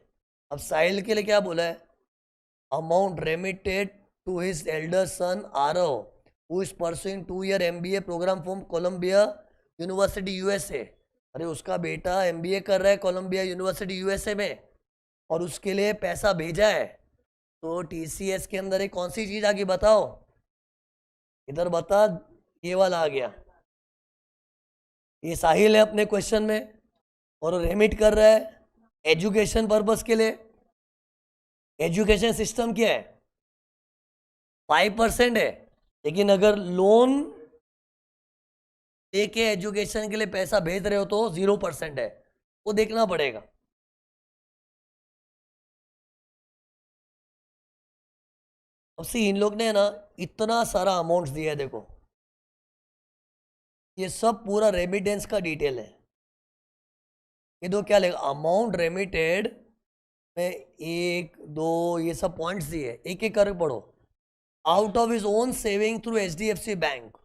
अब साहिल के लिए क्या बोला है, amount remitted to his elder son Aarav who is pursuing 2-year MBA programme from Columbia University USA. अरे उसका बेटा MBA कर रहा है कोलंबिया यूनिवर्सिटी USA में, और उसके लिए पैसा भेजा है. तो टीसीएस के अंदर एक कौन सी चीज आ गई बताओ, इधर बता, ये वाला आ गया. ये साहिल है अपने क्वेश्चन में, और रेमिट कर रहा है एजुकेशन पर्पस के लिए. एजुकेशन सिस्टम क्या है, 5% है, लेकिन अगर लोन लेके एजुकेशन के लिए पैसा भेज रहे हो तो 0% है, वो देखना पड़ेगा. अब सी इन लोग ने ना इतना सारा अमाउंट्स दिया है, देखो ये सब पूरा रेमिटेंस का डिटेल है। ये दो क्या लेगा, अमाउंट रेमिटेड में 1 2 ये सब पॉइंट्स दिए, एक एक करके पढ़ो। Out of his own saving through HDFC bank.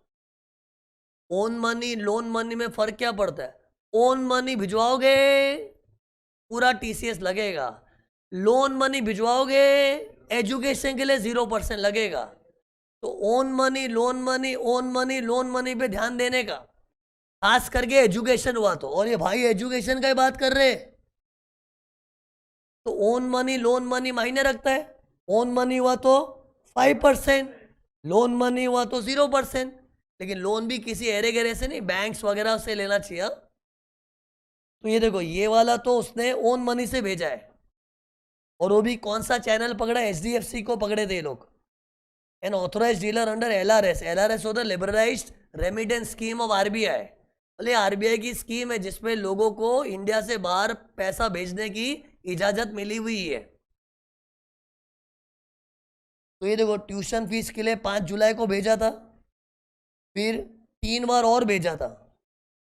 Own money loan money में फर्क क्या पड़ता है? ओन मनी भिजवाओगे पूरा TCS लगेगा, लोन मनी भिजवाओगे एजुकेशन के लिए 0% लगेगा। तो own money loan money own money loan money पे ध्यान देने का, खास करके एजुकेशन हुआ तो। और ये भाई एजुकेशन का ही बात कर रहे हैं, तो ओन मनी लोन मनी मायने रखता है। ओन मनी हुआ तो 5%, लोन मनी हुआ तो 0%। लेकिन लोन भी किसी एरे गेरे से नहीं, बैंक्स वगैरह से लेना चाहिए। तो ये देखो ये वाला तो उसने ओन मनी से भेजा है, और वो भी कौन सा चैनल पकड़ा? HDFC को पकड़े थे लोग। An authorise dealer under LRS होता है liberalised remittance scheme of RBI। बोले RBI की स्कीम है जिसमें लोगों को इंडिया से बाहर पैसा भेजने की इजाजत मिली हुई है। तो ये देखो ट्यूशन फीस के लिए 5 जुलाई को भेजा था, फिर 3 बार और भेजा था,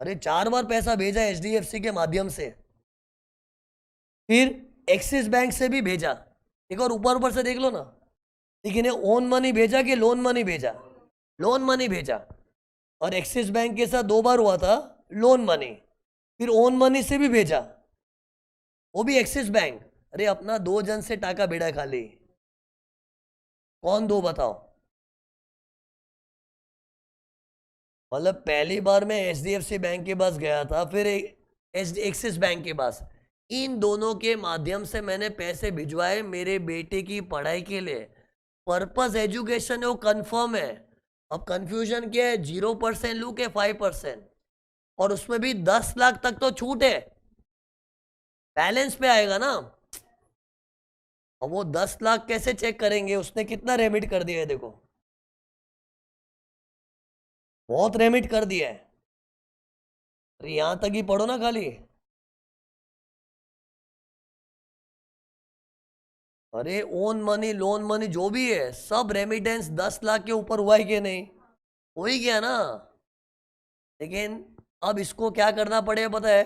अरे 4 बार पैसा भेजा HDFC के माध्यम से। फिर एक्सिस बैंक से भी भेजा, एक और ऊपर ऊपर से देख लो ना। लेकिन ये ओन मनी भेजा कि लोन मनी भेजा? लोन मनी भेजा। और एक्सिस बैंक के साथ 2 बार हुआ था लोन मनी, फिर ओन मनी से भी भेजा, वो भी एक्सिस बैंक। अरे अपना 2 जन से टाका बेड़ा खाली, कौन 2 बताओ? मतलब पहली बार मैं HDFC बैंक के पास गया था, फिर एक्सिस बैंक के पास। इन दोनों के माध्यम से मैंने पैसे भिजवाए मेरे बेटे की पढ़ाई के लिए। पर्पस एजुकेशन है, वो कंफर्म है। अब कंफ्यूजन क्या है, 0% लू के 5%? और उसमें भी 10 लाख तक तो छूट है, बैलेंस पे आएगा ना। और वो 10 लाख कैसे चेक करेंगे? उसने कितना रेमिट कर दिया है, देखो बहुत रेमिट कर दिया है। अरे यहां तक ही पढ़ो ना खाली। अरे ओन मनी लोन मनी जो भी है सब रेमिटेंस 10 लाख के ऊपर हुआ है कि नहीं? हो ही गया ना। लेकिन अब इसको क्या करना पड़ेगा पता है?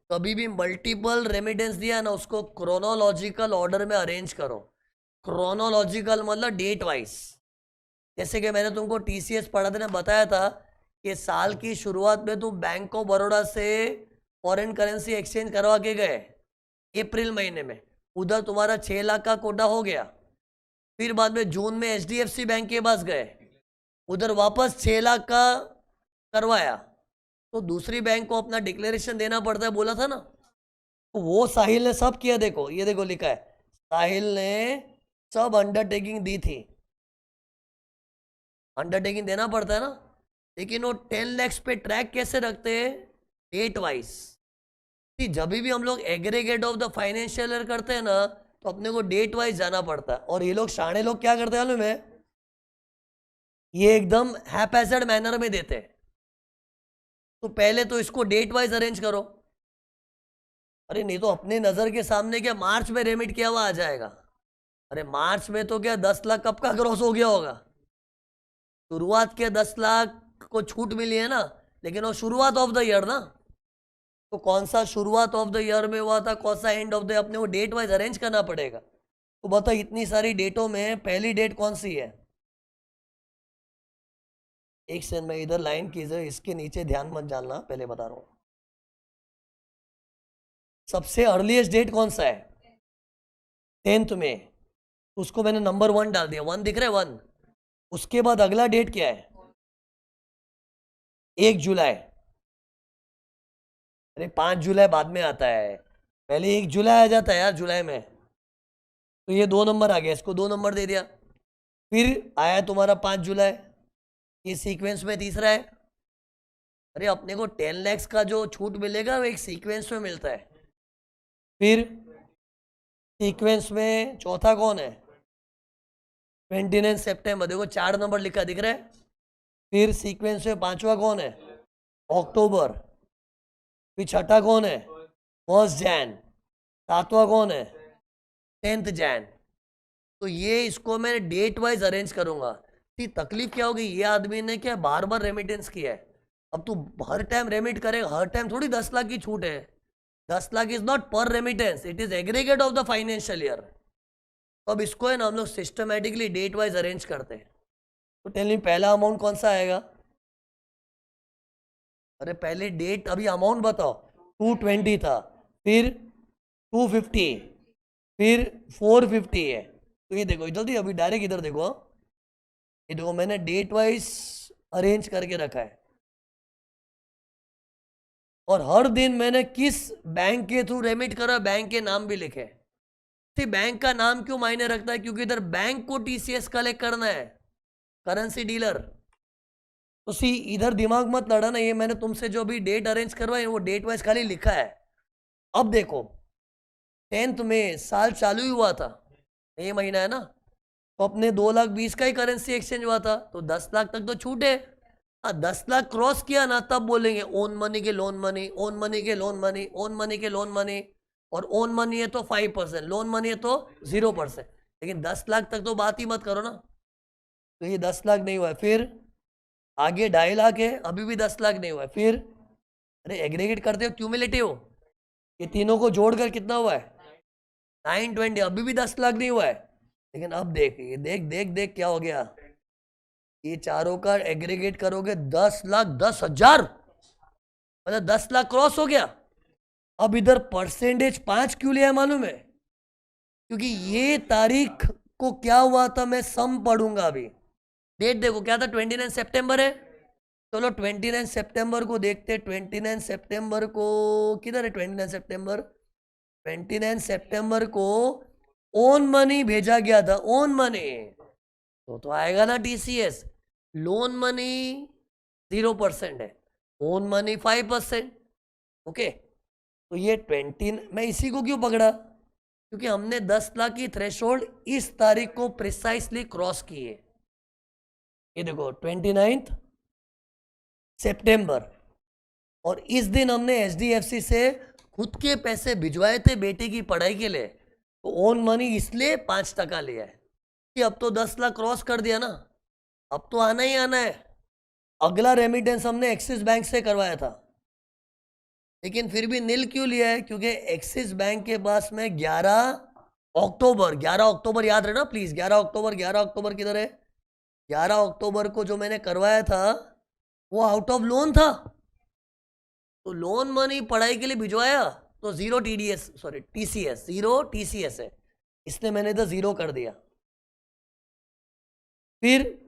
कभी भी मल्टीपल रेमिटेंस दिया ना, उसको क्रोनोलॉजिकल ऑर्डर में अरेंज करो। क्रोनोलॉजिकल मतलब डेट वाइज। जैसे कि मैंने तुमको TCS पढ़ाते ने बताया था कि साल की शुरुआत में तुम बैंक ऑफ बड़ौदा से फॉरेन करेंसी एक्सचेंज करवा के गए अप्रैल महीने में, उधर तुम्हारा 6 लाख का कोटा हो गया। फिर बाद में जून में HDFC बैंक के पास गए, उधर वापस 6 लाख का करवाया। तो दूसरी बैंक को अपना डिक्लेरेशन देना पड़ता है, बोला था ना। तो वो साहिल ने सब किया, देखो ये देखो लिखा है, साहिल ने सब अंडरटेकिंग दी थी। अंडरटेकिंग देना पड़ता है ना। लेकिन वो 10 लैक्स पे ट्रैक कैसे रखते हैं? Date wise. जब भी हम लोग aggregate of the financial year करते हैं ना, तो अपने को डेट वाइज जाना पड़ता है। और ये लोग शाणे लोग क्या करते हैं मालूम है? ये एकदम हैपेसेड मैनर में देते हैं। तो पहले तो इसको डेट वाइज अरेंज करो। अरे नहीं तो अपने नजर के सामने क्या मार्च में रेमिट किया हुआ आ जाएगा? अरे मार्च में तो क्या 10 लाख कब का क्रॉस हो गया होगा? शुरुआत के 10 लाख को छूट मिली है ना, लेकिन वो शुरुआत ऑफ द ईयर ना। तो कौन सा शुरुआत ऑफ द ईयर में हुआ था, कौन सा एंड ऑफ द, अपने को डेट वाइज अरेंज करना पड़ेगा। तो बताओ इतनी सारी डेटों में पहली डेट कौन सी है? एक सेकंड में इधर लाइन कीजिए, इसके नीचे ध्यान मत डालना, पहले बता रहा हूं। सबसे अर्लीस्ट डेट कौन सा है? 10th में। उसको मैंने नंबर 1 डाल दिया, 1 दिख रहा है 1। उसके बाद अगला डेट क्या है? 1 जुलाई। अरे 5 जुलाई बाद में आता है, पहले 1 जुलाई आ जाता है यार जुलाई में। तो ये 2 नंबर आ गया, इसको 2 नंबर दे दिया। फिर आया तुम्हारा 5 जुलाई, ये सीक्वेंस में तीसरा है। अरे अपने को 10 लैक्स का जो छूट मिलेगा वो एक सीक्वेंस में मिलता है। फिर सीक्वेंस में चौथा कौन है? 29 सितंबर, देखो 4 नंबर लिखा दिख रहा है। फिर सीक्वेंस में 5वां कौन है? अक्टूबर। फिर छठा कौन है? 1 जैन। 7वां कौन है? 10th जैन। तो ये इसको मैं डेट वाइज अरेंज करूंगा। तकलीफ क्या होगी, ये आदमी ने क्या बार बार रेमिटेंस किया है, अब तू हर टाइम रेमिट करेगा, हर टाइम थोड़ी 10 लाख की छूट है। 10 लाख इज नॉट पर remittance, it is aggregate of the financial year. तो अब इसको है ना हम लोग सिस्टमेटिकली डेट वाइज अरेंज करते हैं। तो टेल मी पहला अमाउंट कौन सा आएगा? अरे पहले डेट, अभी अमाउंट बताओ। 220 था, फिर 250, फिर 450 है। तो ये देखो जल्दी, अभी डायरेक्ट इधर देखो, ये देखो मैंने डेट वाइज अरेंज करके रखा है, और हर दिन मैंने किस बैंक के थ्रू रेमिट करा, बैंक के नाम भी लिखे। बैंक का नाम क्यों मायने रखता है? क्योंकि इधर बैंक को टीसीएस कलेक्ट करना है, करेंसी डीलर। तो इधर दिमाग मत लड़ाना, ये मैंने तुमसे जो भी डेट अरेंज करवाई वो डेट वाइज खाली लिखा है। अब देखो 10th में साल चालू ही हुआ था, ये महीना है ना, तो अपने 2,20,000 का ही करेंसी एक्सचेंज हुआ था, तो 10 लाख तक तो छूटे। 10 लाख क्रॉस किया ना तब बोलेंगे ओन मनी के लोन मनी, ओन मनी के लोन मनी, ओन मनी के लोन मनी। और ओन मनी है तो 5%, लोन मनी है तो 0%। लेकिन 10 लाख तक तो बात ही मत करो ना। तो ये 10 लाख नहीं हुआ है। फिर आगे 2.5 लाख है, अभी भी 10 लाख नहीं हुआ है। फिर अरे एग्रीगेट करते हो, क्यूमुलेटिव, ये तीनों को जोड़कर कितना हुआ है? 920, अभी भी 10 लाख नहीं हुआ है। लेकिन अब देख, ये देख देख देख क्या हो गया, ये चारों का एग्रीगेट करोगे 10,10,000, मतलब 10 लाख क्रॉस हो गया। अब इधर परसेंटेज 5 क्यों लिया है मालूम है? क्योंकि ये तारीख को क्या हुआ था मैं सम पढ़ूंगा अभी। डेट देखो क्या था, 29 सितंबर है। चलो 29 सितंबर को देखते। 29 सितंबर को किधर है? 29 सितंबर, 29 सितंबर को ओन मनी भेजा गया था, ओन मनी तो आएगा ना टीसीएस। लोन मनी 0% है, ओन मनी 5%। ओके, तो ये 20, मैं इसी को क्यों पकड़ा? क्योंकि हमने 10 लाख की थ्रेशोल्ड इस तारीख को प्रिसाइसली क्रॉस की है। ये देखो 29 सितंबर, और इस दिन हमने एचडीएफसी से खुद के पैसे भिजवाए थे बेटे की पढ़ाई के लिए, तो ओन मनी इसलिए 5% लिया है कि अब तो 10 लाख क्रॉस कर दिया ना, अब तो आना ही आना है। अगला रेमिटेंस हमने एक्सिस बैंक से करवाया था, लेकिन फिर भी नील क्यों लिया है? क्योंकि एक्सिस बैंक के पास में 11 अक्टूबर याद रहे ना प्लीज, 11 अक्टूबर किधर है? 11 अक्टूबर को जो मैंने करवाया था वो आउट ऑफ लोन था, तो लोन मनी पढ़ाई के लिए भिजवाया तो 0 टीडीएस, सॉरी टीसीएस, 0 टीसीएस है, इसलिए मैंने तो 0 कर दिया। फिर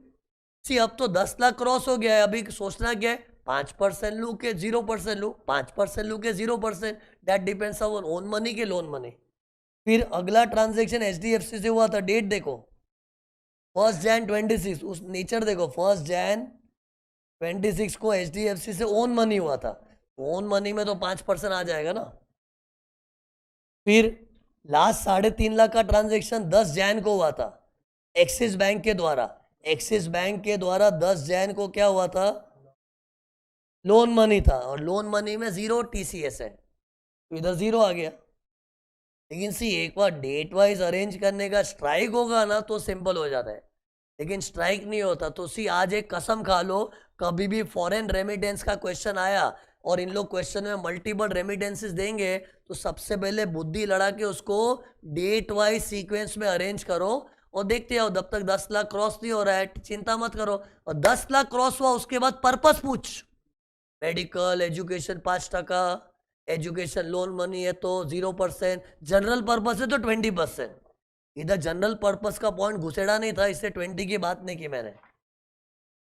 अब तो 10 लाख क्रॉस हो गया है, अभी सोचना क्या है, 5% लू के 0% लू, 5% लू के 0%, that depends on own money के लोन मनी। फिर अगला ट्रांजेक्शन एचडीएफसी से हुआ था, डेट देखो 1 जैन 26, उस नेचर देखो 1 जैन 26 को एचडीएफसी से ओन मनी हुआ था, ओन मनी में तो 5% आ जाएगा ना। फिर लास्ट 3.5 लाख का ट्रांजेक्शन 10 जैन को हुआ था एक्सिस बैंक के द्वारा, एक्सिस बैंक के द्वारा 10 जैन को क्या हुआ था? लोन मनी था, और लोन मनी में 0 टीसीएस है, तो इधर 0 आ गया। लेकिन एक बार डेट वाइज अरेंज करने का स्ट्राइक होगा ना तो सिंपल हो जाता है, लेकिन स्ट्राइक नहीं होता। तो आज एक कसम खा लो, कभी भी फॉरेन रेमिटेंस का क्वेश्चन आया और इन लोग क्वेश्चन में मल्टीपल रेमिटेंसेस देंगे, तो सबसे पहले बुद्धि लड़ा के उसको डेट वाइज सीक्वेंस में अरेंज करो और देखते जाओ, जब तक 10 लाख क्रॉस नहीं हो रहा है चिंता मत करो, और 10 लाख क्रॉस हुआ उसके बाद पर्पस पूछ, medical education 5%, education loan money है तो 0%, जनरल पर्पस है तो 20%। इधर जनरल पर्पस का पॉइंट घुसेड़ा नहीं था, इससे 20 की बात नहीं की मैंने।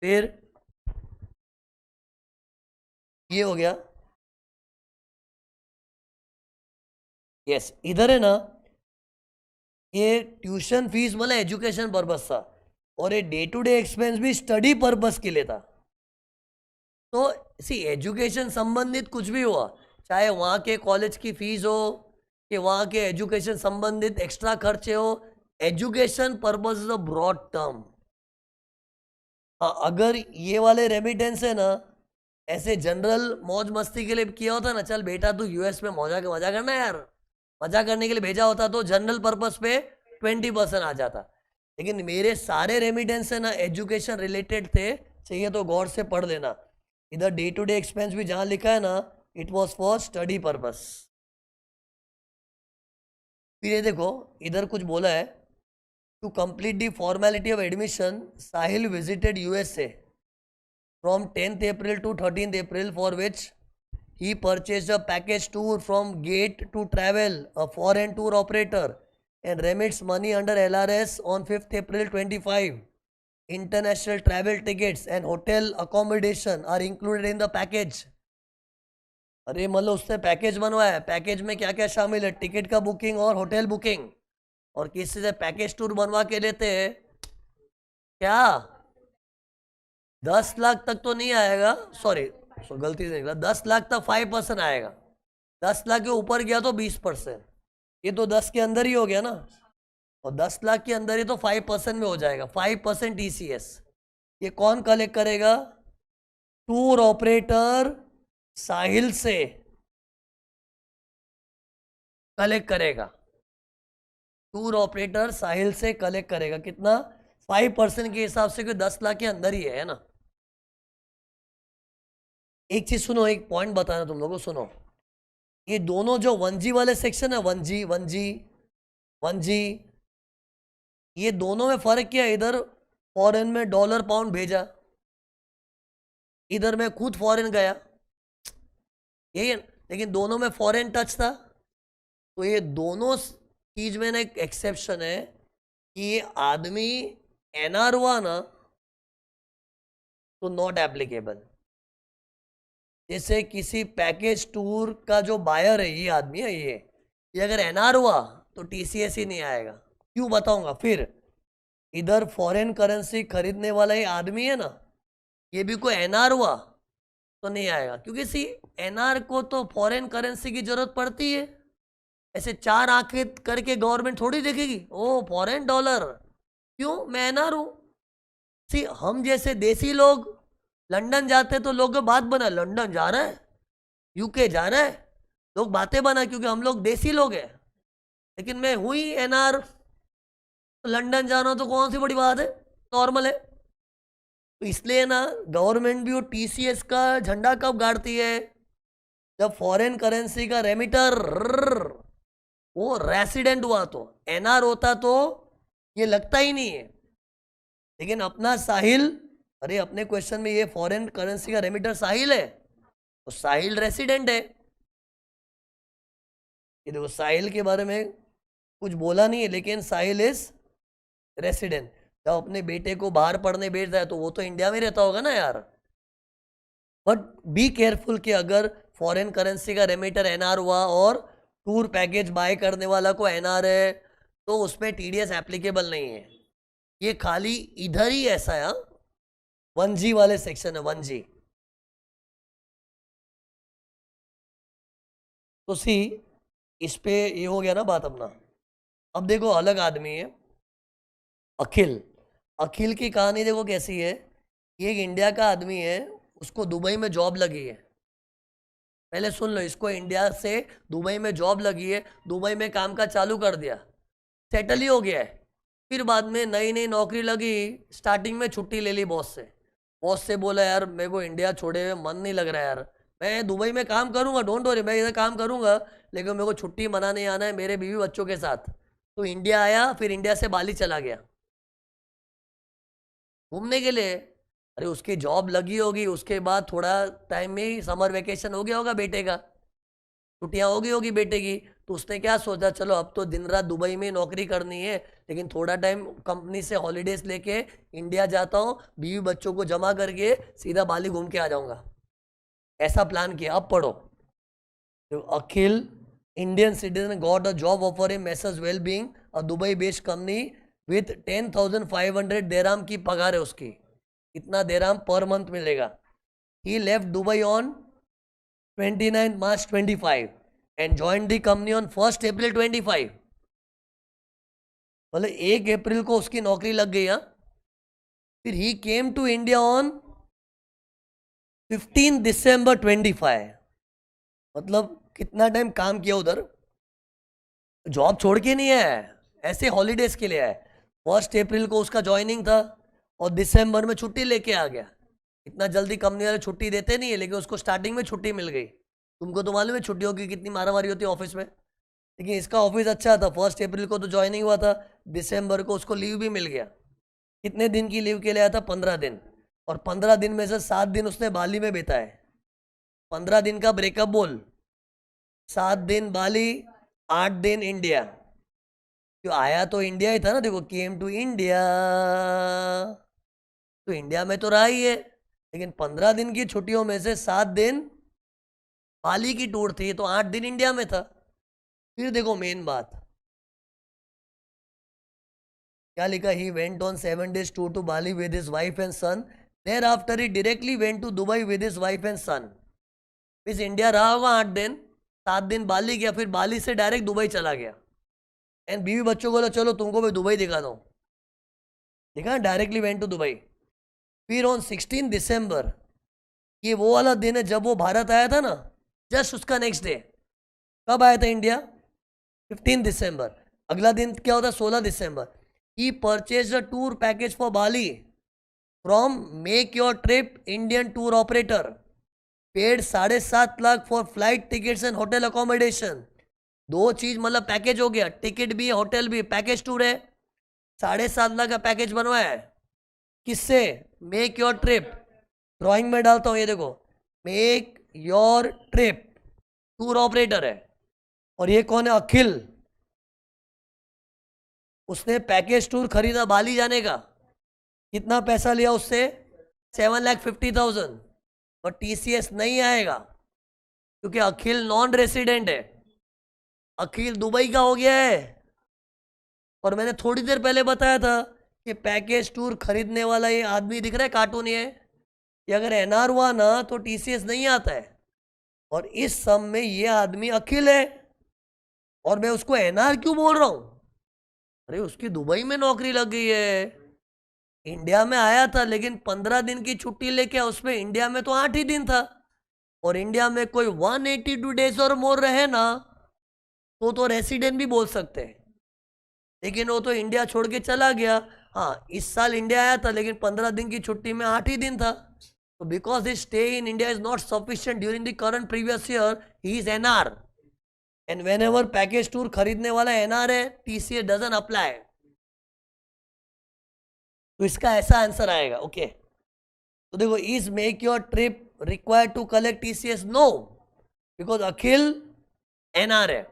फिर ये हो गया, यस इधर है ना, ये ट्यूशन फीस मतलब एजुकेशन पर्पस था, और ये डे टू डे एक्सपेंस भी स्टडी पर्पस के लिए था। तो एजुकेशन संबंधित कुछ भी हुआ, चाहे वहाँ के कॉलेज की फीस हो कि वहाँ के एजुकेशन संबंधित एक्स्ट्रा खर्चे हो, education purpose is a broad term. हाँ, अगर ये वाले रेमिटेंस है ना ऐसे जनरल मौज मस्ती के लिए किया होता ना, चल बेटा तू यूएस में मजा करना यार, मजा करने के लिए भेजा होता, तो जनरल पर्पस पे 20% आ जाता। लेकिन मेरे सारे रेमिटेंस है ना एजुकेशन रिलेटेड थे, चाहिए तो गौर से पढ़ लेना। इधर डे टू डे एक्सपेंस भी जहां लिखा है ना, it was for study purpose. फिर ये देखो इधर कुछ बोला है, to complete the formality of admission Sahil visited USA from 10th April to 13th April, for which he purchased a package tour from Gate to Travel, a foreign tour operator, and remits money under LRS on 5th April 25. International travel tickets and hotel accommodation are included in the package. अरे मतलब उसने पैकेज बनवाया है, पैकेज में क्या क्या शामिल है, टिकट का बुकिंग और होटल बुकिंग, और किसी से पैकेज टूर बनवा के लेते हैं क्या? 10 लाख तक तो नहीं आएगा, सॉरी गलती से निकला, 10 लाख तक 5% आएगा, 10 लाख के ऊपर गया तो 20%, ये तो 10 के अंदर ही हो गया ना, और 10 लाख के अंदर ही तो 5% में हो जाएगा, 5% TCS। ये कौन कलेक्ट करेगा? टूर ऑपरेटर साहिल से कलेक्ट करेगा, टूर ऑपरेटर साहिल से कलेक्ट करेगा। कितना? 5% के हिसाब से, 10 लाख के अंदर ही है ना। एक चीज सुनो, एक पॉइंट बताना तुम लोगों को, सुनो। ये दोनों जो 1G वाले सेक्शन है, 1G, ये दोनों में फर्क क्या है? इधर फॉरेन में डॉलर पाउंड भेजा, इधर मैं खुद फॉरेन गया, यही, लेकिन दोनों में फॉरेन टच था। तो ये दोनों चीज में ना एक एक्सेप्शन है कि ये आदमी एनआर हुआ ना तो नॉट एप्लीकेबल। जैसे किसी पैकेज टूर का जो बायर है, ये आदमी है, ये अगर एनआर हुआ तो TCS ही नहीं आएगा। क्यों बताऊंगा फिर। इधर फॉरेन करेंसी खरीदने वाला ये आदमी है ना, ये भी कोई एनआर हुआ तो नहीं आएगा, क्योंकि सी एनआर को तो फॉरेन करेंसी की जरूरत पड़ती है। ऐसे चार आंखें करके गवर्नमेंट थोड़ी देखेगी, ओ फॉरेन डॉलर, क्यों, मैं एनआर हूं। सी हम जैसे देसी लोग लंदन जाते तो लोग बात बना, लंदन जा रहा है, यूके जा रहा है, लोग बातें बना, क्योंकि हम लोग देसी लोग हैं। लेकिन मैं हुई एनआर, तो लंदन जाना तो कौन सी बड़ी बात है, नॉर्मल है। तो इसलिए ना गवर्नमेंट भी वो TCS का झंडा कब गाड़ती है? जब फॉरेन करेंसी का रेमिटर वो रेसिडेंट हुआ, तो एनआर होता तो ये लगता ही नहीं है। लेकिन अपना साहिल, अरे अपने क्वेश्चन में ये फॉरेन करेंसी का रेमिटर साहिल है, तो साहिल रेसिडेंट है। ये देखो साहिल के बारे में कुछ बोला नहीं है, लेकिन साहिल इज रेसिडेंट। जब अपने बेटे को बाहर पढ़ने भेज रहा है तो वो तो इंडिया में रहता होगा ना यार। बट बी केयरफुल कि अगर फॉरेन करेंसी का रेमिटर एनआर हुआ और टूर पैकेज बाय करने वाला को एनआर है, तो उसमें TDS एप्लीकेबल नहीं है। ये खाली इधर ही ऐसा है, 1G वाले सेक्शन है, 1G। तो सी इस पे ये हो गया ना बात अपना। अब देखो अलग आदमी है अखिल। अखिल की कहानी देखो कैसी है। ये एक इंडिया का आदमी है, उसको दुबई में जॉब लगी है। पहले सुन लो, इसको इंडिया से दुबई में जॉब लगी है, दुबई में काम का चालू कर दिया, सेटल ही हो गया है। फिर बाद में नई नई नौकरी लगी, स्टार्टिंग में छुट्टी ले ली बॉस से। बॉस से बोला यार मेरे को इंडिया छोड़े हुए मन नहीं लग रहा है यार, मैं दुबई में काम करूंगा, डोंट वरी, मैं इधर काम करूंगा, लेकिन मेरे को छुट्टी मनाने आना है मेरे बीवी बच्चों के साथ। तो इंडिया आया, फिर इंडिया से बाली चला गया घूमने के लिए। अरे उसकी जॉब लगी होगी, उसके बाद थोड़ा टाइम में ही समर वेकेशन हो गया होगा बेटे का, छुट्टियां हो गई होगी बेटे की। तो उसने क्या सोचा, चलो अब तो दिन रात दुबई में नौकरी करनी है, लेकिन थोड़ा टाइम कंपनी से हॉलीडेज लेके इंडिया जाता हूँ, बीवी बच्चों को जमा करके सीधा बाली घूम के आ जाऊंगा। ऐसा प्लान किया। अब पढ़ो, तो Akhil Indian citizen got a job offer in Messrs Wellbeing, a Dubai based company with 10,500 dirham की पगार है उसकी। इतना देराम पर मंथ मिलेगा। He left Dubai on 29 March 25 and joined the company on 1st April 25। मतलब 1 अप्रैल को उसकी नौकरी लग गई। फिर he came to India on 15 December 25। मतलब कितना टाइम काम किया उधर, जॉब छोड़ के नहीं है, ऐसे हॉलीडेज के लिए आया। 1 अप्रैल को उसका ज्वाइनिंग था और दिसंबर में छुट्टी लेके आ गया। इतना जल्दी कंपनी वाले छुट्टी देते नहीं है, लेकिन उसको स्टार्टिंग में छुट्टी मिल गई। तुमको तो मालूम है छुट्टियों की कितनी मारामारी होती है ऑफिस में, लेकिन इसका ऑफिस अच्छा था। 1 अप्रैल को तो ज्वाइनिंग हुआ था, दिसंबर को उसको लीव भी मिल गया। कितने दिन की लीव के लिए आया था? 15 दिन। और 15 दिन में से 7 दिन उसने बाली में बिताए। 15 दिन का ब्रेकअप बोल, 7 दिन बाली, 8 दिन इंडिया। जो आया तो इंडिया ही था ना, देखो केम टू इंडिया, तो इंडिया में तो रहा ही है, लेकिन 15 दिन की छुट्टियों में से 7 दिन बाली की टूर थी, तो 8 दिन इंडिया में था। फिर देखो मेन बात क्या लिखा, he went on 7 days tour to Bali with his wife and son, thereafter he directly went to Dubai with his wife and son. इस इंडिया रहा होगा 8 दिन, 7 दिन बाली गया, फिर बाली से डायरेक्ट दुबई चला गया। एंड बीवी बच्चों को बोला चलो तुमको मैं दुबई दिखा दूँ, देखा डायरेक्टली वेंट टू दुबई। फिर ऑन 16 दिसंबर, ये वो वाला दिन है जब वो भारत आया था ना, जस्ट उसका नेक्स्ट डे। कब आया था इंडिया? 15 दिसंबर। अगला दिन क्या होता है? 16 दिसंबर। He purchase a tour package for Bali from make your trip Indian tour operator, paid 7.5 lakh for flight tickets and hotel accommodation. 2 चीज मतलब पैकेज हो गया, टिकट भी होटल भी, पैकेज टूर है। 7.5 लाख का पैकेज बनवाया है। किससे? Make your trip. ड्राइंग में डालता हूं, ये देखो, make your trip tour operator है। और ये कौन है? अखिल। उसने पैकेज टूर खरीदा बाली जाने का। कितना पैसा लिया उससे? 7,50,000। और टीसीएस नहीं आएगा क्योंकि अखिल नॉन रेसिडेंट है। अखिल दुबई का हो गया है। और मैंने थोड़ी देर पहले बताया था कि पैकेज टूर खरीदने वाला ये आदमी दिख रहा है, कार्टून ये अगर एनआर हुआ ना तो टीसीएस नहीं आता है। और इस सम में ये आदमी अखिल है, और मैं उसको एनआर क्यों बोल रहा हूं? अरे उसकी दुबई में नौकरी लग गई है, इंडिया में आया था, लेकिन 15 दिन की छुट्टी लेके उसमें इंडिया में तो 8 ही दिन था। और इंडिया में कोई 182 डेज और मोर रहे ना तो रेसिडेंट भी बोल सकते हैं, लेकिन वो तो इंडिया छोड़ के चला गया। हाँ, इस साल इंडिया आया था, लेकिन 15 दिन की छुट्टी में 8 ही दिन था। तो because his stay in India is not sufficient during the current previous year, he is NR. And whenever package tour खरीदने वाला एनआर है, टीसीएस डजंट अप्लाई। तो इसका ऐसा आंसर आएगा। ओके, तो देखो, is make your trip required to collect TCS? No, because Akhil NR है।